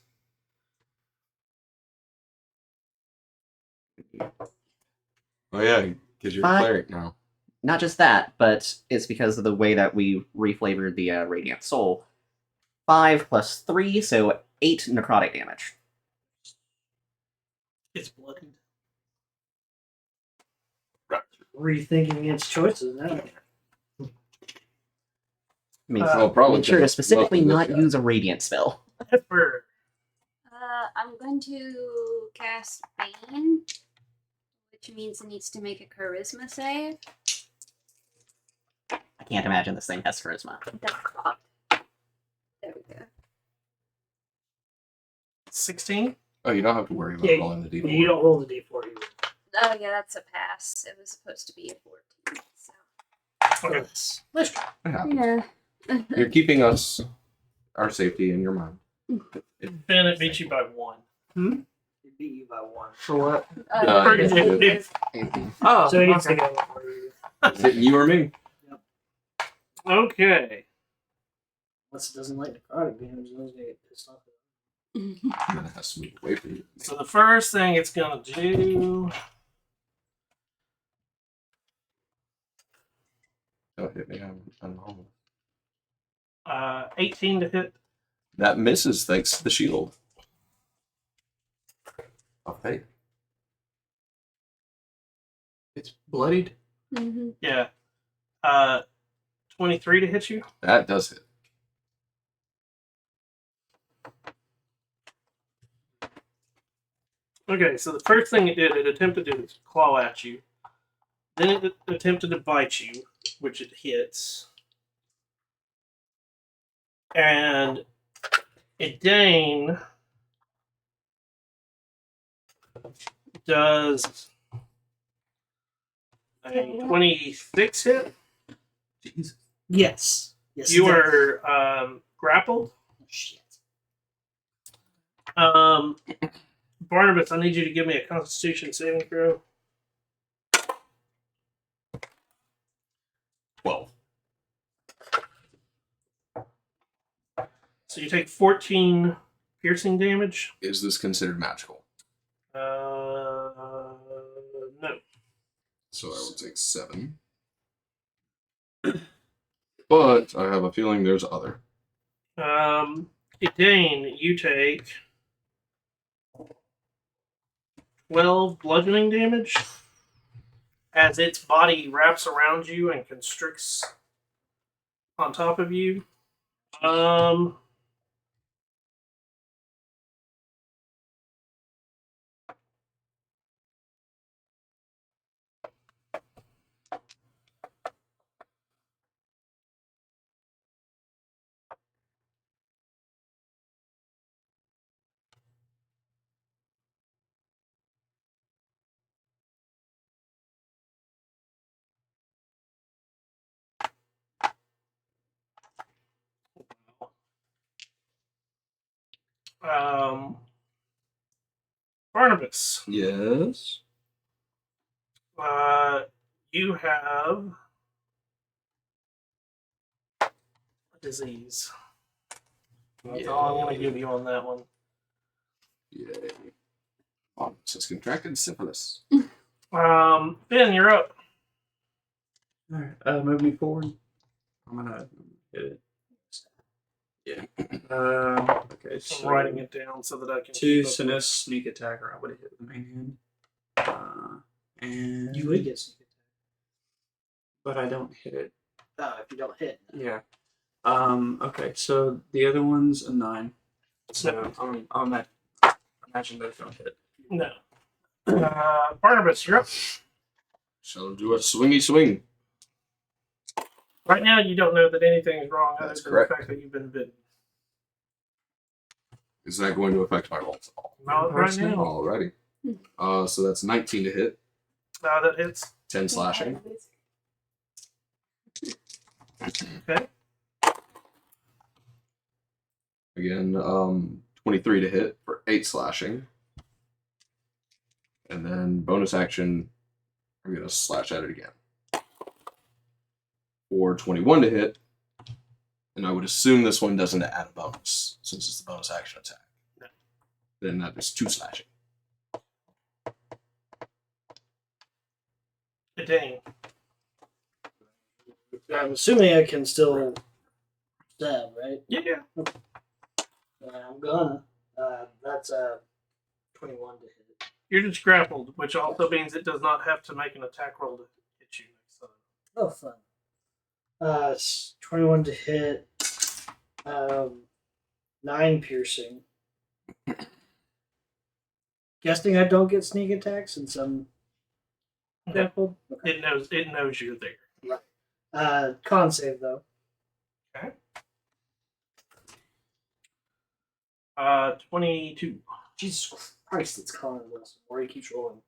Oh, yeah, because you're a Five. cleric now. Not just that, but it's because of the way that we reflavored the Radiant Soul. 5 plus 3, so 8 necrotic damage. It's bloodied. Rethinking its choices now. I mean, Uh, probably. make sure to specifically Welcome not this guy. use a Radiant spell. Pepper. I'm going to cast Bane, which means it needs to make a charisma save. I can't imagine this thing has charisma. That's cocked. There we go. 16? Oh, you don't have to worry about Yeah, rolling the D4. You don't roll the D4. You Oh yeah, that's a pass. It was supposed to be a 14. So. Okay. Let's try. It happens. Yeah. You're keeping us, our safety in your mind. Ben, it beat you by 1. It beat you by 1. For what? It's- Oh, So he gets to okay. go before you. Is it you or me? Okay. Unless it doesn't like necrotic damage, then he's gonna get pissed off. I'm gonna have to move away from you. So the first thing it's going to do. Don't hit me. I'm home. 18 to hit. That misses thanks to the shield. Okay. It's bloodied. Mm-hmm. Yeah. 23 to hit you. That does hit. Okay, so the first thing it did, it attempted to claw at you. Then it attempted to bite you, which it hits. And Idane does a 26 hit. Jesus. Yes. Yes. You it does. are grappled. Shit. Barnabas, I need you to give me a Constitution saving throw. 12. So you take 14 piercing damage. Is this considered magical? No. So I would take 7. But I have a feeling there's other. Idane, you take 12 bludgeoning damage as its body wraps around you and constricts on top of you. Barnabas, Yes. you have a disease. That's all I'm going to give you on that one. Yay. Oh, just contracted syphilis. Ben, you're up. Alright, move me forward. I'm gonna hit it. Yeah. Okay, I'm so writing it down so that I can. 2 keep up Sinus with- sneak attack, or I would have hit with the main hand. And You would get sneak attack. but I don't hit it. If you don't hit. Yeah. Okay, so the other one's a 9. So I'll imagine those don't hit. No. Barnabas, you're up. Shall do a swingy swing. Right now, you don't know that anything's wrong other That's than correct. the fact that you've been bitten. Is that going to affect my rolls at all? Not right Personally, now. Alrighty. So that's 19 to hit, That hits. 10 slashing. Okay. Again, 23 to hit for 8 slashing. And then bonus action, I'm going to slash at it again. For 21 to hit. And I would assume this one doesn't add a bonus, since it's the bonus action attack. No. Then that is 2 slashing. Dang. I'm assuming I can still stab, right? Yeah. I'm gonna. That's 21 to hit. You're just grappled, which also means it does not have to make an attack roll to hit you next time. Oh, fun. It's 21 to hit. 9 piercing. Guessing I don't get sneak attack since I'm grappled. Okay. It knows you're there. Con save though. 22. Jesus Christ, it's con less. Or he keeps rolling.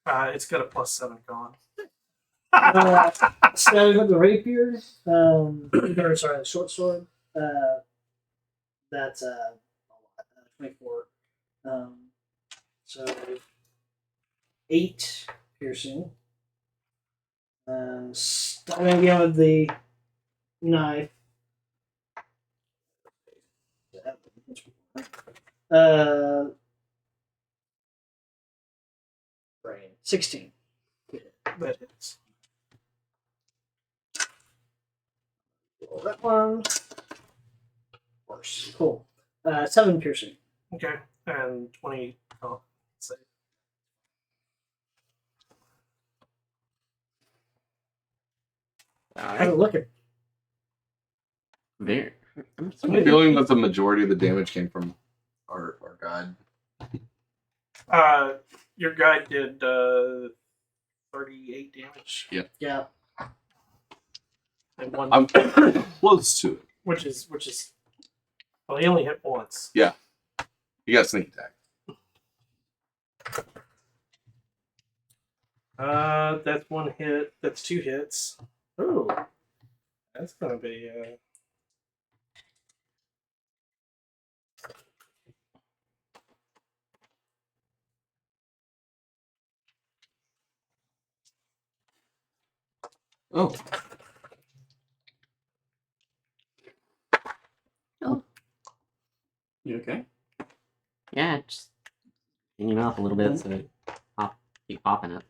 It's got a +7 con. Stabbing with the rapier. Or sorry, the short sword. That's 24. So 8 piercing. Stabbing again with the knife. Brain 16. That hits. Roll that one. Worse. Cool. 7 piercing. Okay. And 20 con. Save. All How's right. it looking? There. I'm feeling that the majority of the damage came from our guide. Your guy did 38 damage. Yeah. And one, I'm close to it. which is well, he only hit once. You got sneak attack. That's 1 hit. That's 2 hits. Ooh, that's gonna be Oh, You okay? Yeah, just hanging off a little bit so it keep popping it.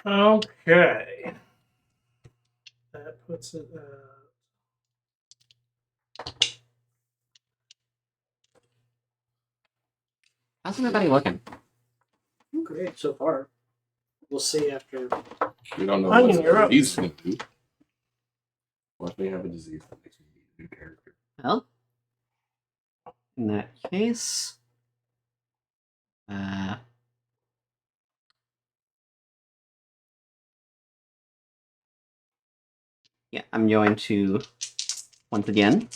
okay. That puts it. How's everybody looking? Great so far. We'll see after. We don't know I what mean, you're up. he's going to do. Watch me have a disease that makes me be a new character. Well, in that case, yeah, I'm going to once again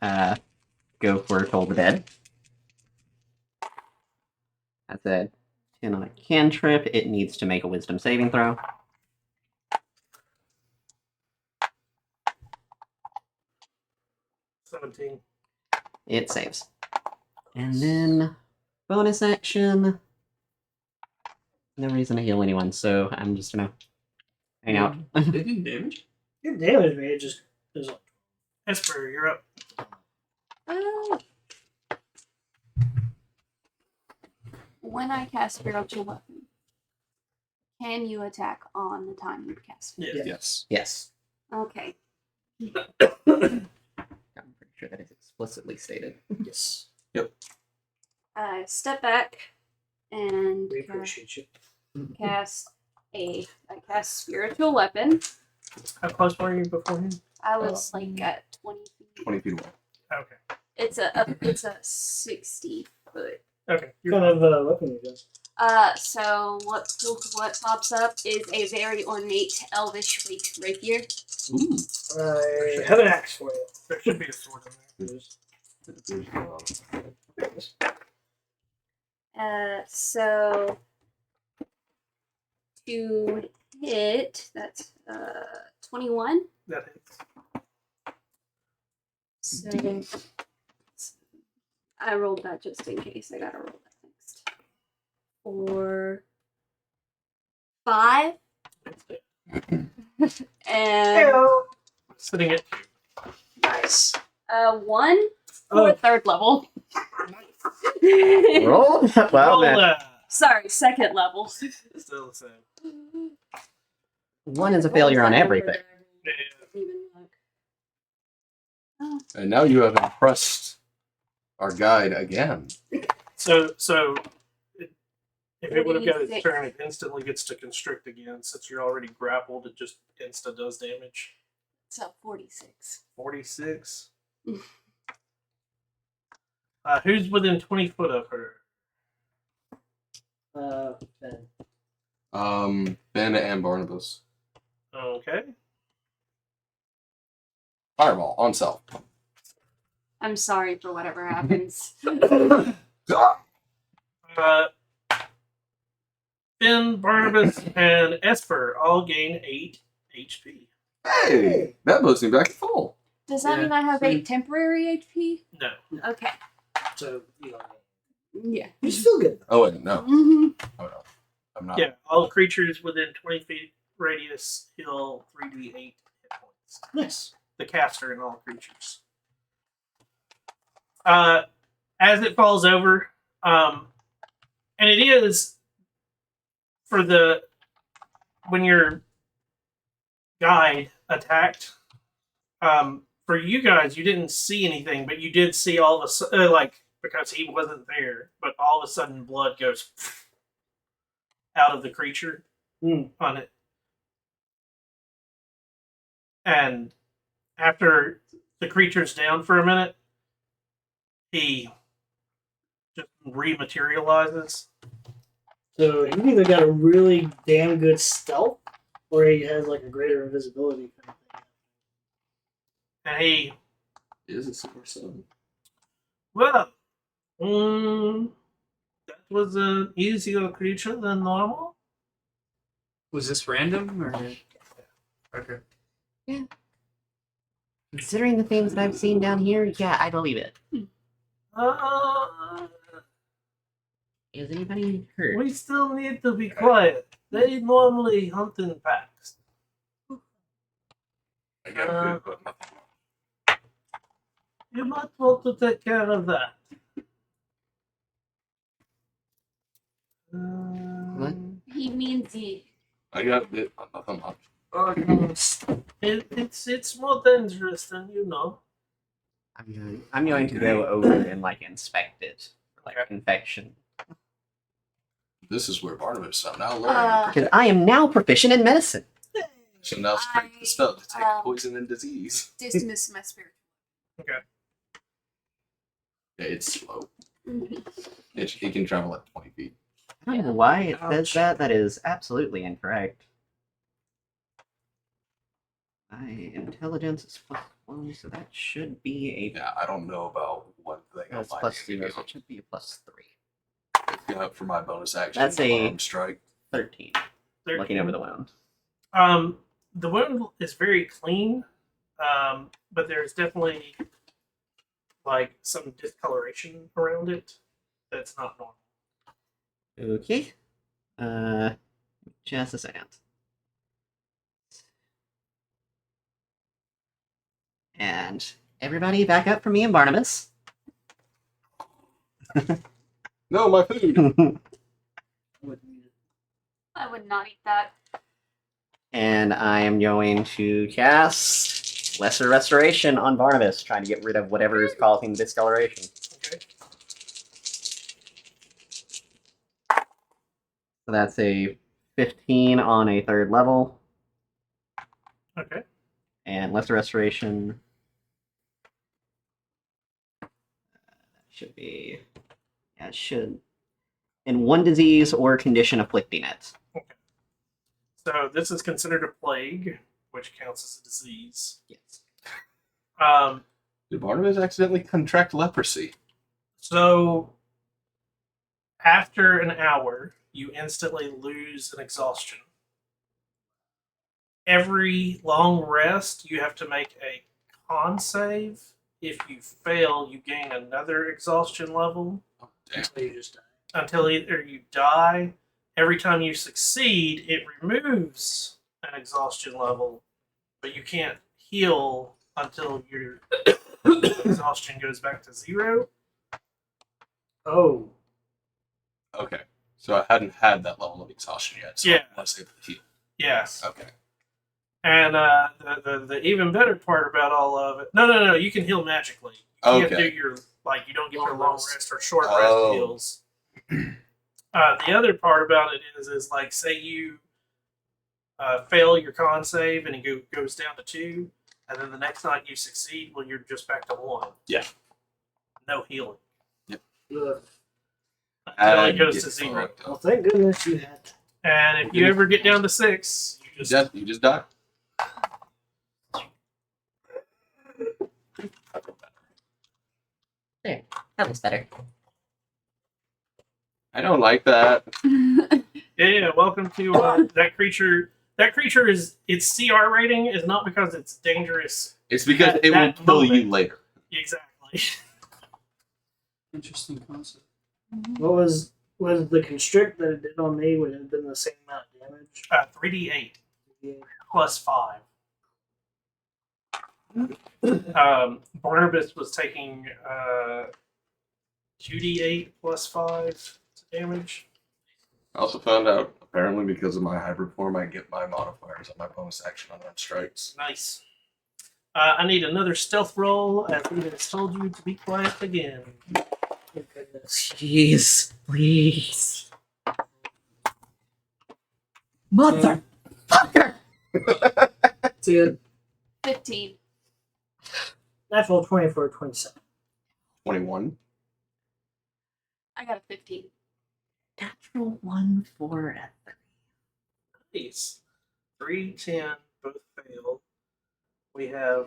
go for Toll the Dead. That's a 10 on a cantrip. It needs to make a Wisdom saving throw. $17. It saves. And then bonus action. No reason to heal anyone, so I'm just gonna hang out. They didn't damage. Your damage me, it just is like Esper, you're up. When I cast Spiritual Weapon, can you attack on the time you cast it? Yeah. Yes. Yes. Okay. I'm pretty sure that is explicitly stated. yes. I step back and We appreciate you. cast Spiritual Weapon. How close were you beforehand? I was like at 20 feet. 20 feet away. Okay. It's a 60 foot. Okay. You're What kind of weapon you got? So what pops up is a very ornate elvish rapier. Ooh. I have an axe for you. There should be a sword in there. So to hit, that's 21. That hits. So I rolled that just in case. I gotta roll that next. For 5 and Sitting at 2. Nice. 1 for Oh. 3rd level. Roll. Well, Roll that that. Sorry, 2nd level. Still the same. one is a failure on everything. Yeah. Even look. And now you have impressed our guide again. So if it would have got its 46. turn, it instantly gets to constrict again. Since you're already grappled, it just insta does damage. It's up 46. 46. Who's within 20 foot of her? Ben. Ben and Barnabas. Okay. Fireball on self. I'm sorry for whatever happens. Ben, Barnabas, and Esper all gain 8 HP. Hey, that moves me back to full. Does that Yeah, mean I have so- 8 temporary HP? No. Okay. So, you know. Yeah. You still good. Oh wait, no. Mm-hmm. Oh no. I'm not. Yeah, all creatures within 20 feet radius heal 3d8 hit points. Nice. The caster and all creatures. As it falls over, and it is for the when your guide attacked. For you guys, you didn't see anything, but you did see all of a sudden, because he wasn't there. But all of a sudden, blood goes out of the creature on it, and after the creature's down for a minute, he just rematerializes. So he either got a really damn good stealth, or he has like a greater invisibility kind of thing. And he, Is it Super 7? well, that was an easier creature than normal. Was this random or? Okay. Considering the things that I've seen down here, yeah, I believe it. Is anybody hurt? We still need to be quiet. They normally hunt in packs. I got a good, but nothing. You might want to take care of that. What? He means he. I got a bit, but nothing much. It's more dangerous than you know. I'm going to go over and inspect it for Okay. infection. This is where Barnabas I'm now Uh, learning. Because I am now proficient in medicine. So now strike the spell to take um, poison and disease. Dismiss my spirit. Yeah, it's slow. Mhm. It can travel at 20 feet. I don't know why it says Ouch. that. That is absolutely incorrect. My intelligence is +1, so that should be a Yeah, I don't know about one thing. that's on my +0, game. so it should be a +3. Yeah, for my bonus action. That's a- arm strike. 13. Looking over the wound. The wound is very clean, but there's definitely like some discoloration around it that's not normal. Okay. Just a second. And everybody back up for me and Barnabas. No, my food. I would not eat that. And I am going to cast Lesser Restoration on Barnabas, trying to get rid of whatever is causing the discoloration. Okay. So that's a 15 on a 3rd level. Okay. And Lesser Restoration should be, yeah, it should, in 1 disease or condition afflicting it. So this is considered a plague, which counts as a disease. Yes. Did Barnabas accidentally contract leprosy? So after an hour, you instantly lose an exhaustion. Every long rest, you have to make a con save. If you fail, you gain another exhaustion level Oh, damn. So you just die. until either you die. Every time you succeed, it removes an exhaustion level, but you can't heal until your exhaustion goes back to 0. Oh, Okay. So I hadn't had that level of exhaustion yet. So Yeah. I was able to heal. Yes. Okay. And the even better part about all of it, no, you can heal magically. You can't Okay. do your, like, you don't get your Long long rest. rest or short Oh. rest heals. The other part about it is like, say you fail your con save and it goes down to 2, and then the next night you succeed, well, you're just back to 1. Yeah. No healing. ugh. Until it And goes get to 0. fucked up. Well, thank goodness you had that. And if you ever get down to 6, you just You just die. That was better. I don't like that. yeah. Welcome to that creature. That creature is its CR rating is not because it's dangerous. It's because At it will that kill you moment. later. Exactly. Interesting concept. What was the constrict that it did on me? Would it have been the same amount of damage? 3d8 Yeah. plus 5. Barnabas was taking 2d8 plus 5 damage. I also found out, apparently, because of my hybrid form, I get my modifiers on my bonus action on run strikes. Nice. I need another stealth roll, as Ethan has told you to be quiet again. Thank goodness. Jeez, please. Motherfucker! It's a good 15. natural 20 for a 27. 21. I got a 15. Natural 1 for a 3. Nice. 3, 10, both fail. We have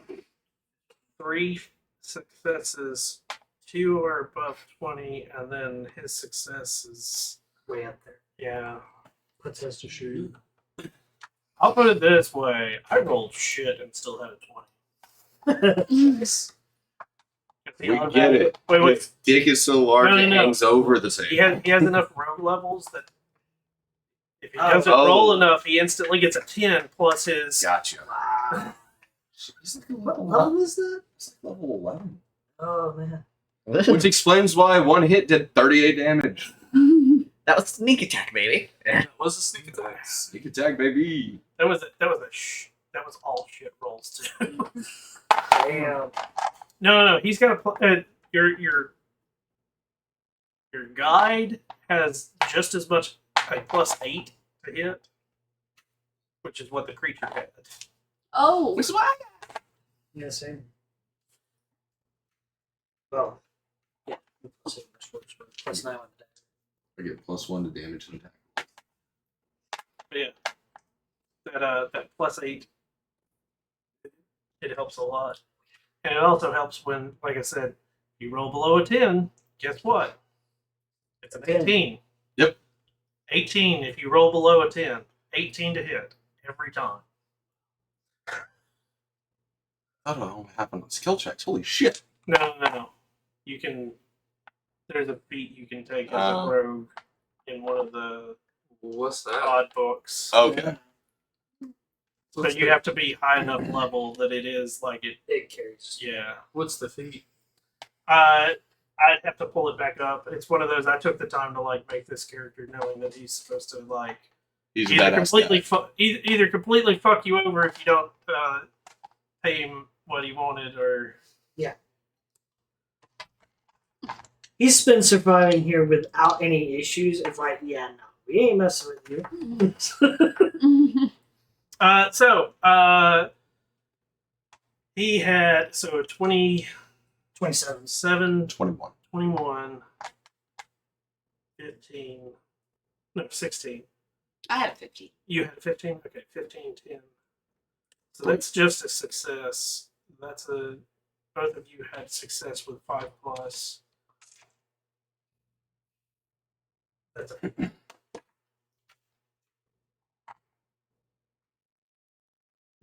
3 successes. 2 are above 20, and then his success is, Way up there. yeah. Puts us to shoot. I'll put it this way: I rolled shit and still had a 20. Nice. If he We automatic- get it. Wait. His dick is so large No, no, it no. hangs over the He table. has enough rogue levels that if he Oh. doesn't Oh. roll enough, he instantly gets a 10 plus his. Gotcha. Wow. He's What level is that? level 11. Oh, man. Which explains why one hit did 38 damage. That was sneak attack, baby. That was a sneak attack. Sneak attack, baby. That was all shit rolls too. Damn. No. He's got a your guide has just as much a +8 to hit, which is what the creature had. Oh, Which is why Yeah, same. Well, yeah. +9 on the deck. I get +1 to damage and attack. But yeah, that +8, it helps a lot, and it also helps when, like I said, you roll below a 10. Guess what? It's an 18. Yep. 18 if you roll below a 10. 18 to hit every time. I don't know what happened on skill checks. Holy shit! No. You can. There's a feat you can take as a rogue in one of the What's that? odd books. Okay. But you have to be high enough level that it is like it. It carries. Yeah. What's the feat? I'd have to pull it back up. It's one of those. I took the time to like make this character knowing that he's supposed to like He's a either badass completely guy. either completely fuck you over if you don't pay him what he wanted, or He's been surviving here without any issues. It's like, yeah, no, we ain't messing with you. he had 20, 27. 7, 21. 21, 15, no 16. I had a 50. You had 15? Okay, 15, 10. So that's just a success. Both of you had success with 5+. That's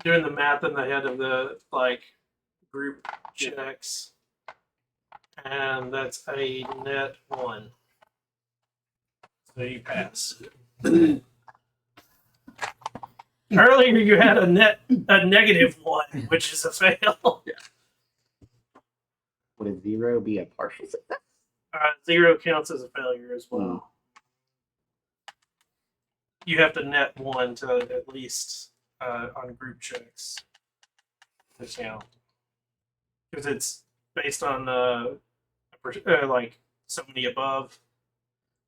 doing the math in the head of the like group checks, and that's a net 1. So you pass. Earlier you had a -1, which is a fail. Would a 0 be a partial success? 0 counts as a failure as well. You have to net 1 to at least on group checks to count, because it's based on like so many above.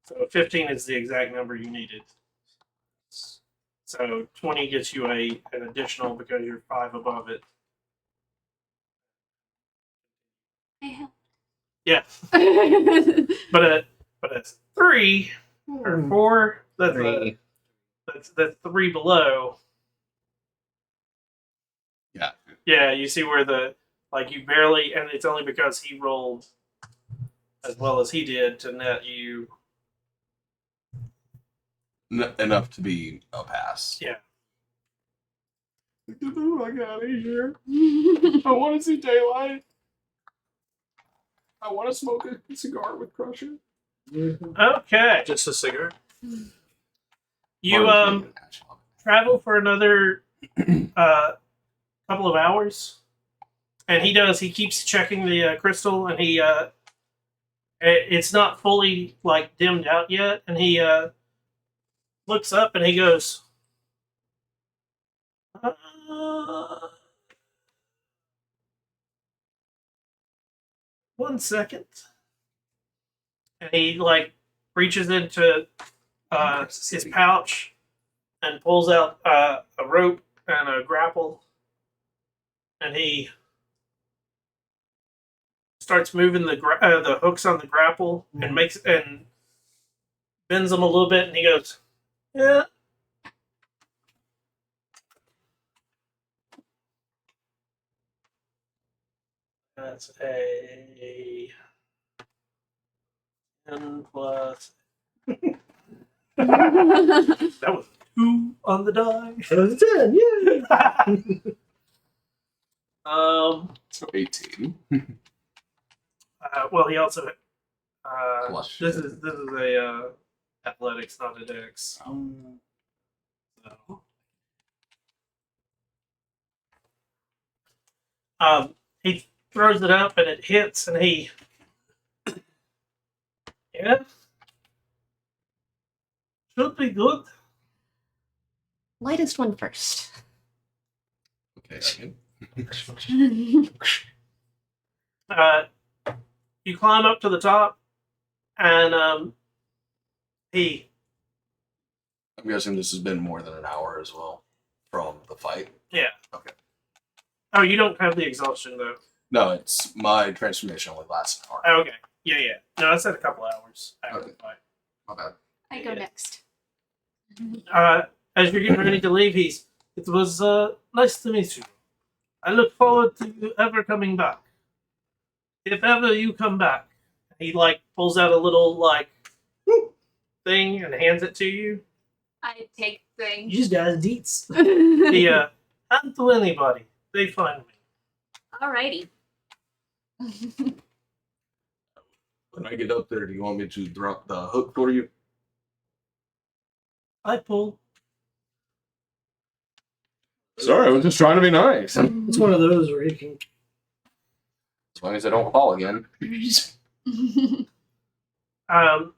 So 15 is the exact number you needed. So 20 gets you an additional because you're 5 above it. I help. Yeah, but a 3 or 4, Three. that's 3 below. Yeah. Yeah, you see where you barely, and it's only because he rolled as well as he did to net you. Enough to be a pass. Yeah. Get the fuck out of here. I want to see daylight. I want to smoke a cigar with Crusher. Okay, Just a cigarette? you travel for another couple of hours, and he keeps checking the crystal, and it's not fully like dimmed out yet, and he looks up and he goes, 1 second. And he like reaches into his pouch and pulls out a rope and a grapple, and he starts moving the hooks on the grapple and bends them a little bit, and he goes, yeah. That's a 10 plus. That was 2 on the die. That was a 10, yeah. So 18. Well, he also Plus this shit. is a athletics, not a dex. So. He throws it up and it hits, and he should be good. Lightest one first. Okay. You climb up to the top, and he I'm guessing this has been more than an hour as well from the fight. Oh, you don't have the exhaustion though. No, it's my transformation only lasts an hour. Oh, okay. Yeah. No, I said a couple hours after Okay. the fight. My bad. I go Yeah. next. As you're getting ready to leave, it was nice to meet you. I look forward to you ever coming back. If ever you come back, he like pulls out a little like thing and hands it to you. I take You things. just got deets. He hand to anybody. They find me. Alrighty. When I get up there, do you want me to drop the hook for you? I pull. Sorry, I was just trying to be nice. As It's one of those where you can. long as I don't fall again.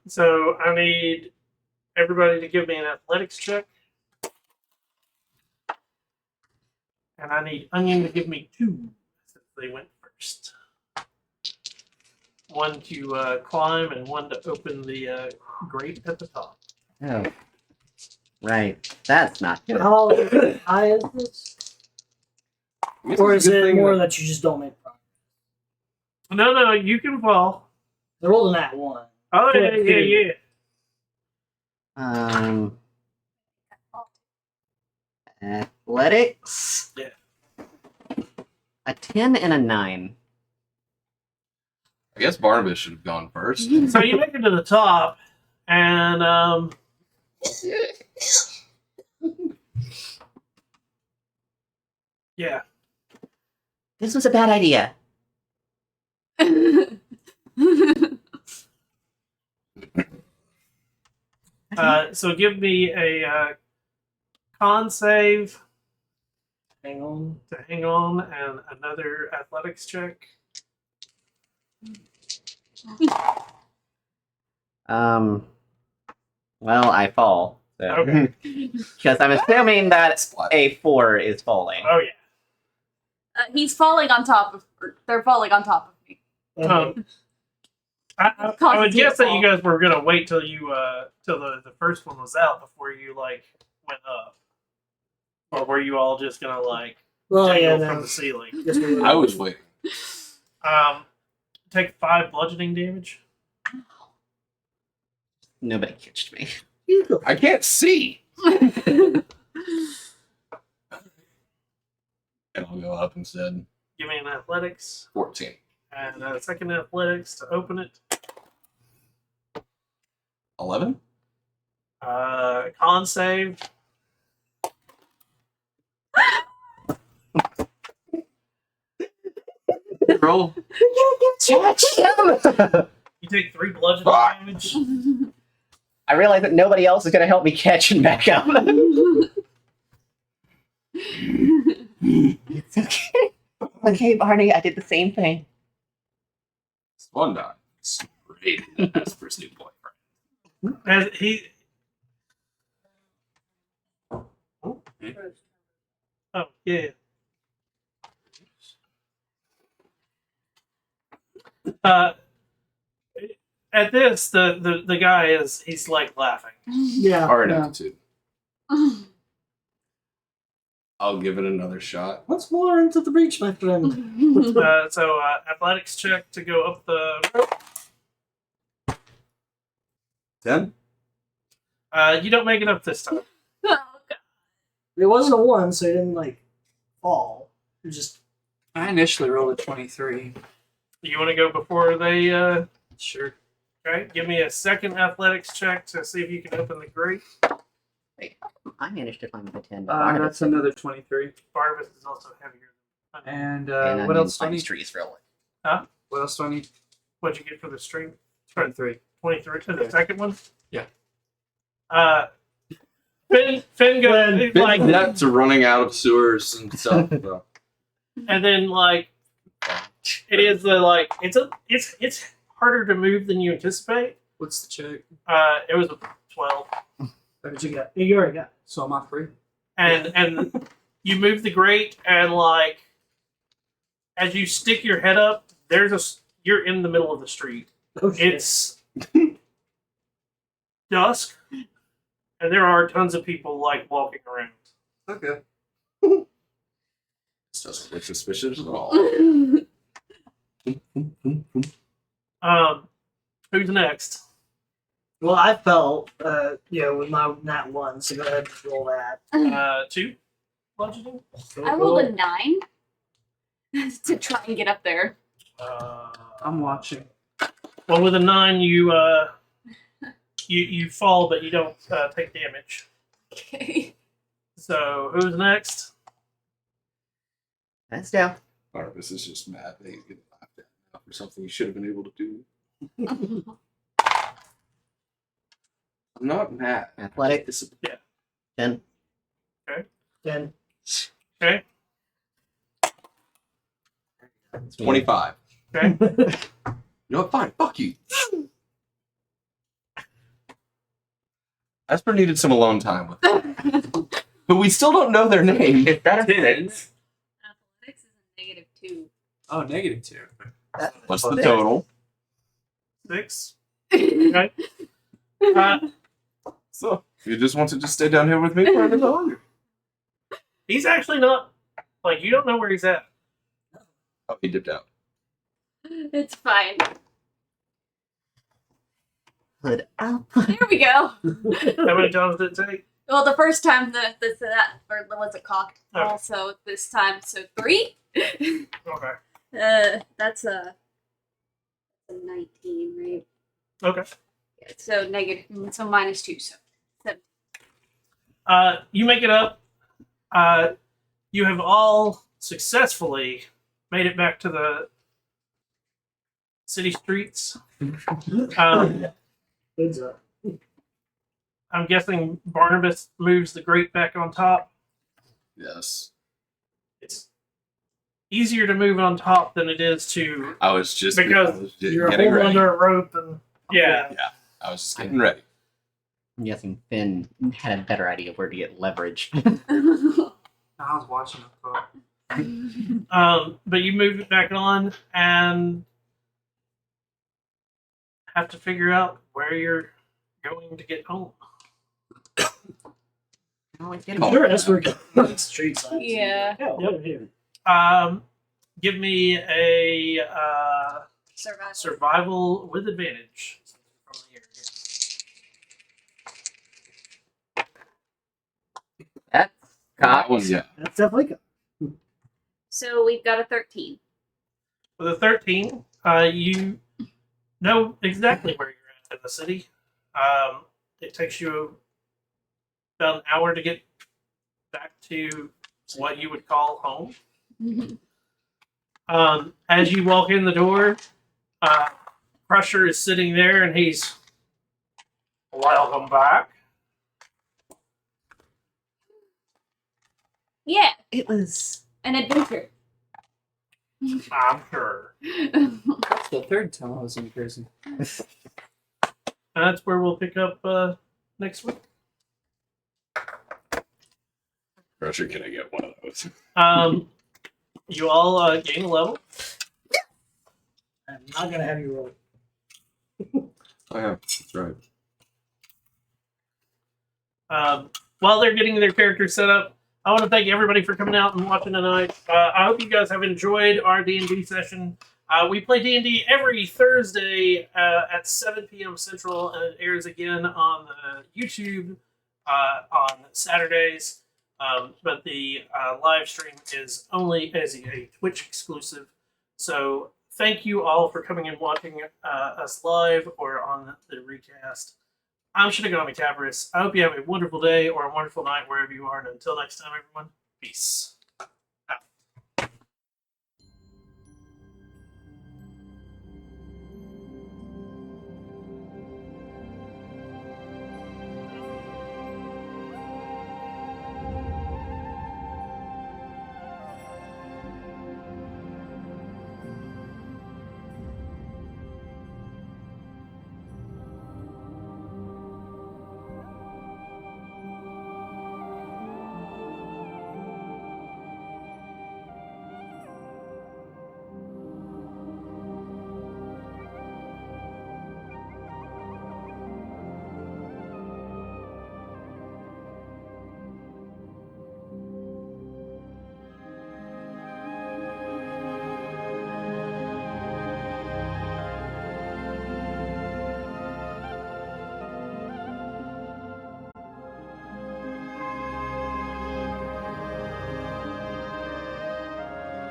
So I need everybody to give me an athletics check. And I need Onion to give me 2 since they went first. 1 to climb and 1 to open the grate at the top. Oh. Right. That's not good. How high is this? Or is it more that you just don't make progress? No, you can fall. They're rolling that one. Oh yeah. Athletics. Yeah. A 10 and a 9. I guess Barnabas should have gone first. So you make it to the top, and yeah. This was a bad idea. So give me a con save Hang on. to hang on and another athletics check. Well, I fall. So. Okay. Because I'm assuming that Splat. a 4 is falling. Oh yeah. He's falling on top of. Or they're falling on top of me. Um, I would guess that you guys were gonna wait till you till the first one was out before you like went up, or were you all just gonna like Well, yeah, dangle from no. the ceiling? Guess we were- I was waiting. Take 5 bludgeoning damage. Nobody catched me. You go. I can't see. And I'll go up instead. Give me an athletics 14. and a second athletics to open it. 11? Con save. Roll. Catch him! You take 3 bludgeoning Ah. damage. I realize that nobody else is going to help me catch him back up. It's okay. Okay, Barney, I did the same thing. It's fun dog. It's great. That's for his new boyfriend. As he. Oh yeah. At this, the guy he's like laughing. Yeah. Hard yeah. attitude. I'll give it another shot. What's more into the breach, my friend? So athletics check to go up the rope. 10? You don't make it up this time. It wasn't a 1, so it didn't like fall. It just I initially rolled a 23. You want to go before they? Sure. Okay, give me a second athletics check to see if you can open the grate. I managed to find the 10. but Barnabas That's another 23. Barnabas is also heavier. And and what else do I climbs need? trees, really. What else do I need? What'd you get for the strength? 23. 23. The Yeah. second one. Yeah. Finn goes Finn- like, That's running out of sewers and stuff. Bro. and then like it is the like it's harder to move than you anticipate. What's the check? It was a 12, what you got? You already got it. So am I free? and you move the grate, and like as you stick your head up, you're in the middle of the street. Oh, shit. It's dusk, And there are tons of people like walking around. Okay. This doesn't look suspicious at all. Who's next? Well, I felt, with my nat 1, so go ahead and roll that. 2. Bludgeoning. I rolled a 9 to try and get up there. I'm watching. Well, with a 9, you you fall, but you don't take damage. Okay. So who's next? That's down. Barnabas is just mad that he's getting laughed at now for something he should have been able to do. I'm not mad. Athletic. Yeah. 10. 10. Okay. 25. Okay. You know what? Fine. Fuck you. Esper needed some alone time with them. But we still don't know their name. Is that a 10, isn't six? it? Athletics is a -2. Oh, -2. What's the total? 6. Okay. So, you just want to just stay down here with me for a little longer? He's actually not. Like, you don't know where he's at. Oh, he dipped out. It's fine. Hood up. There we go. How many times did it take? Well, the first time that or was it cocked? Okay. Also this time, so 3. Okay. That's a 19, right? Okay. Yeah, so negative, so -2. So You make it up. You have all successfully made it back to the city streets. Heads up. I'm guessing Barnabas moves the grate back on top. Yes. It's easier to move on top than it is to. I was just Because I was You're getting holding ready. under a rope and. Yeah. I was just getting ready. I'm guessing Finn had a better idea of where to get leverage. I was watching it. But you move it back on and have to figure out where you're going to get home. Always get Oh. him. Sure, that's where the street signs. Yeah. Over here. Give me a Survival. survival with advantage from the area. That's That cocked. one, yeah. That's definitely. So we've got a 13. With a 13, you know exactly where you're at in the city. It takes you about an hour to get back to what you would call home. As you walk in the door, Crusher is sitting there and he's, welcome back. Yeah, It was. an adventure. I'm sure. That's the third time I was in prison. That's where we'll pick up next week. Crusher, can I get one of those? You all gain a level. I'm not going to have you roll. Oh, yeah. That's right. While they're getting their characters set up, I want to thank everybody for coming out and watching tonight. I hope you guys have enjoyed our D&D session. We play D&D every Thursday at 7 p.m. Central, and it airs again on YouTube on Saturdays. But the live stream is only as a Twitch exclusive. So thank you all for coming and watching us live or on the recast. I'm Shinigami Tabris. I hope you have a wonderful day or a wonderful night wherever you are. And until next time, everyone, peace.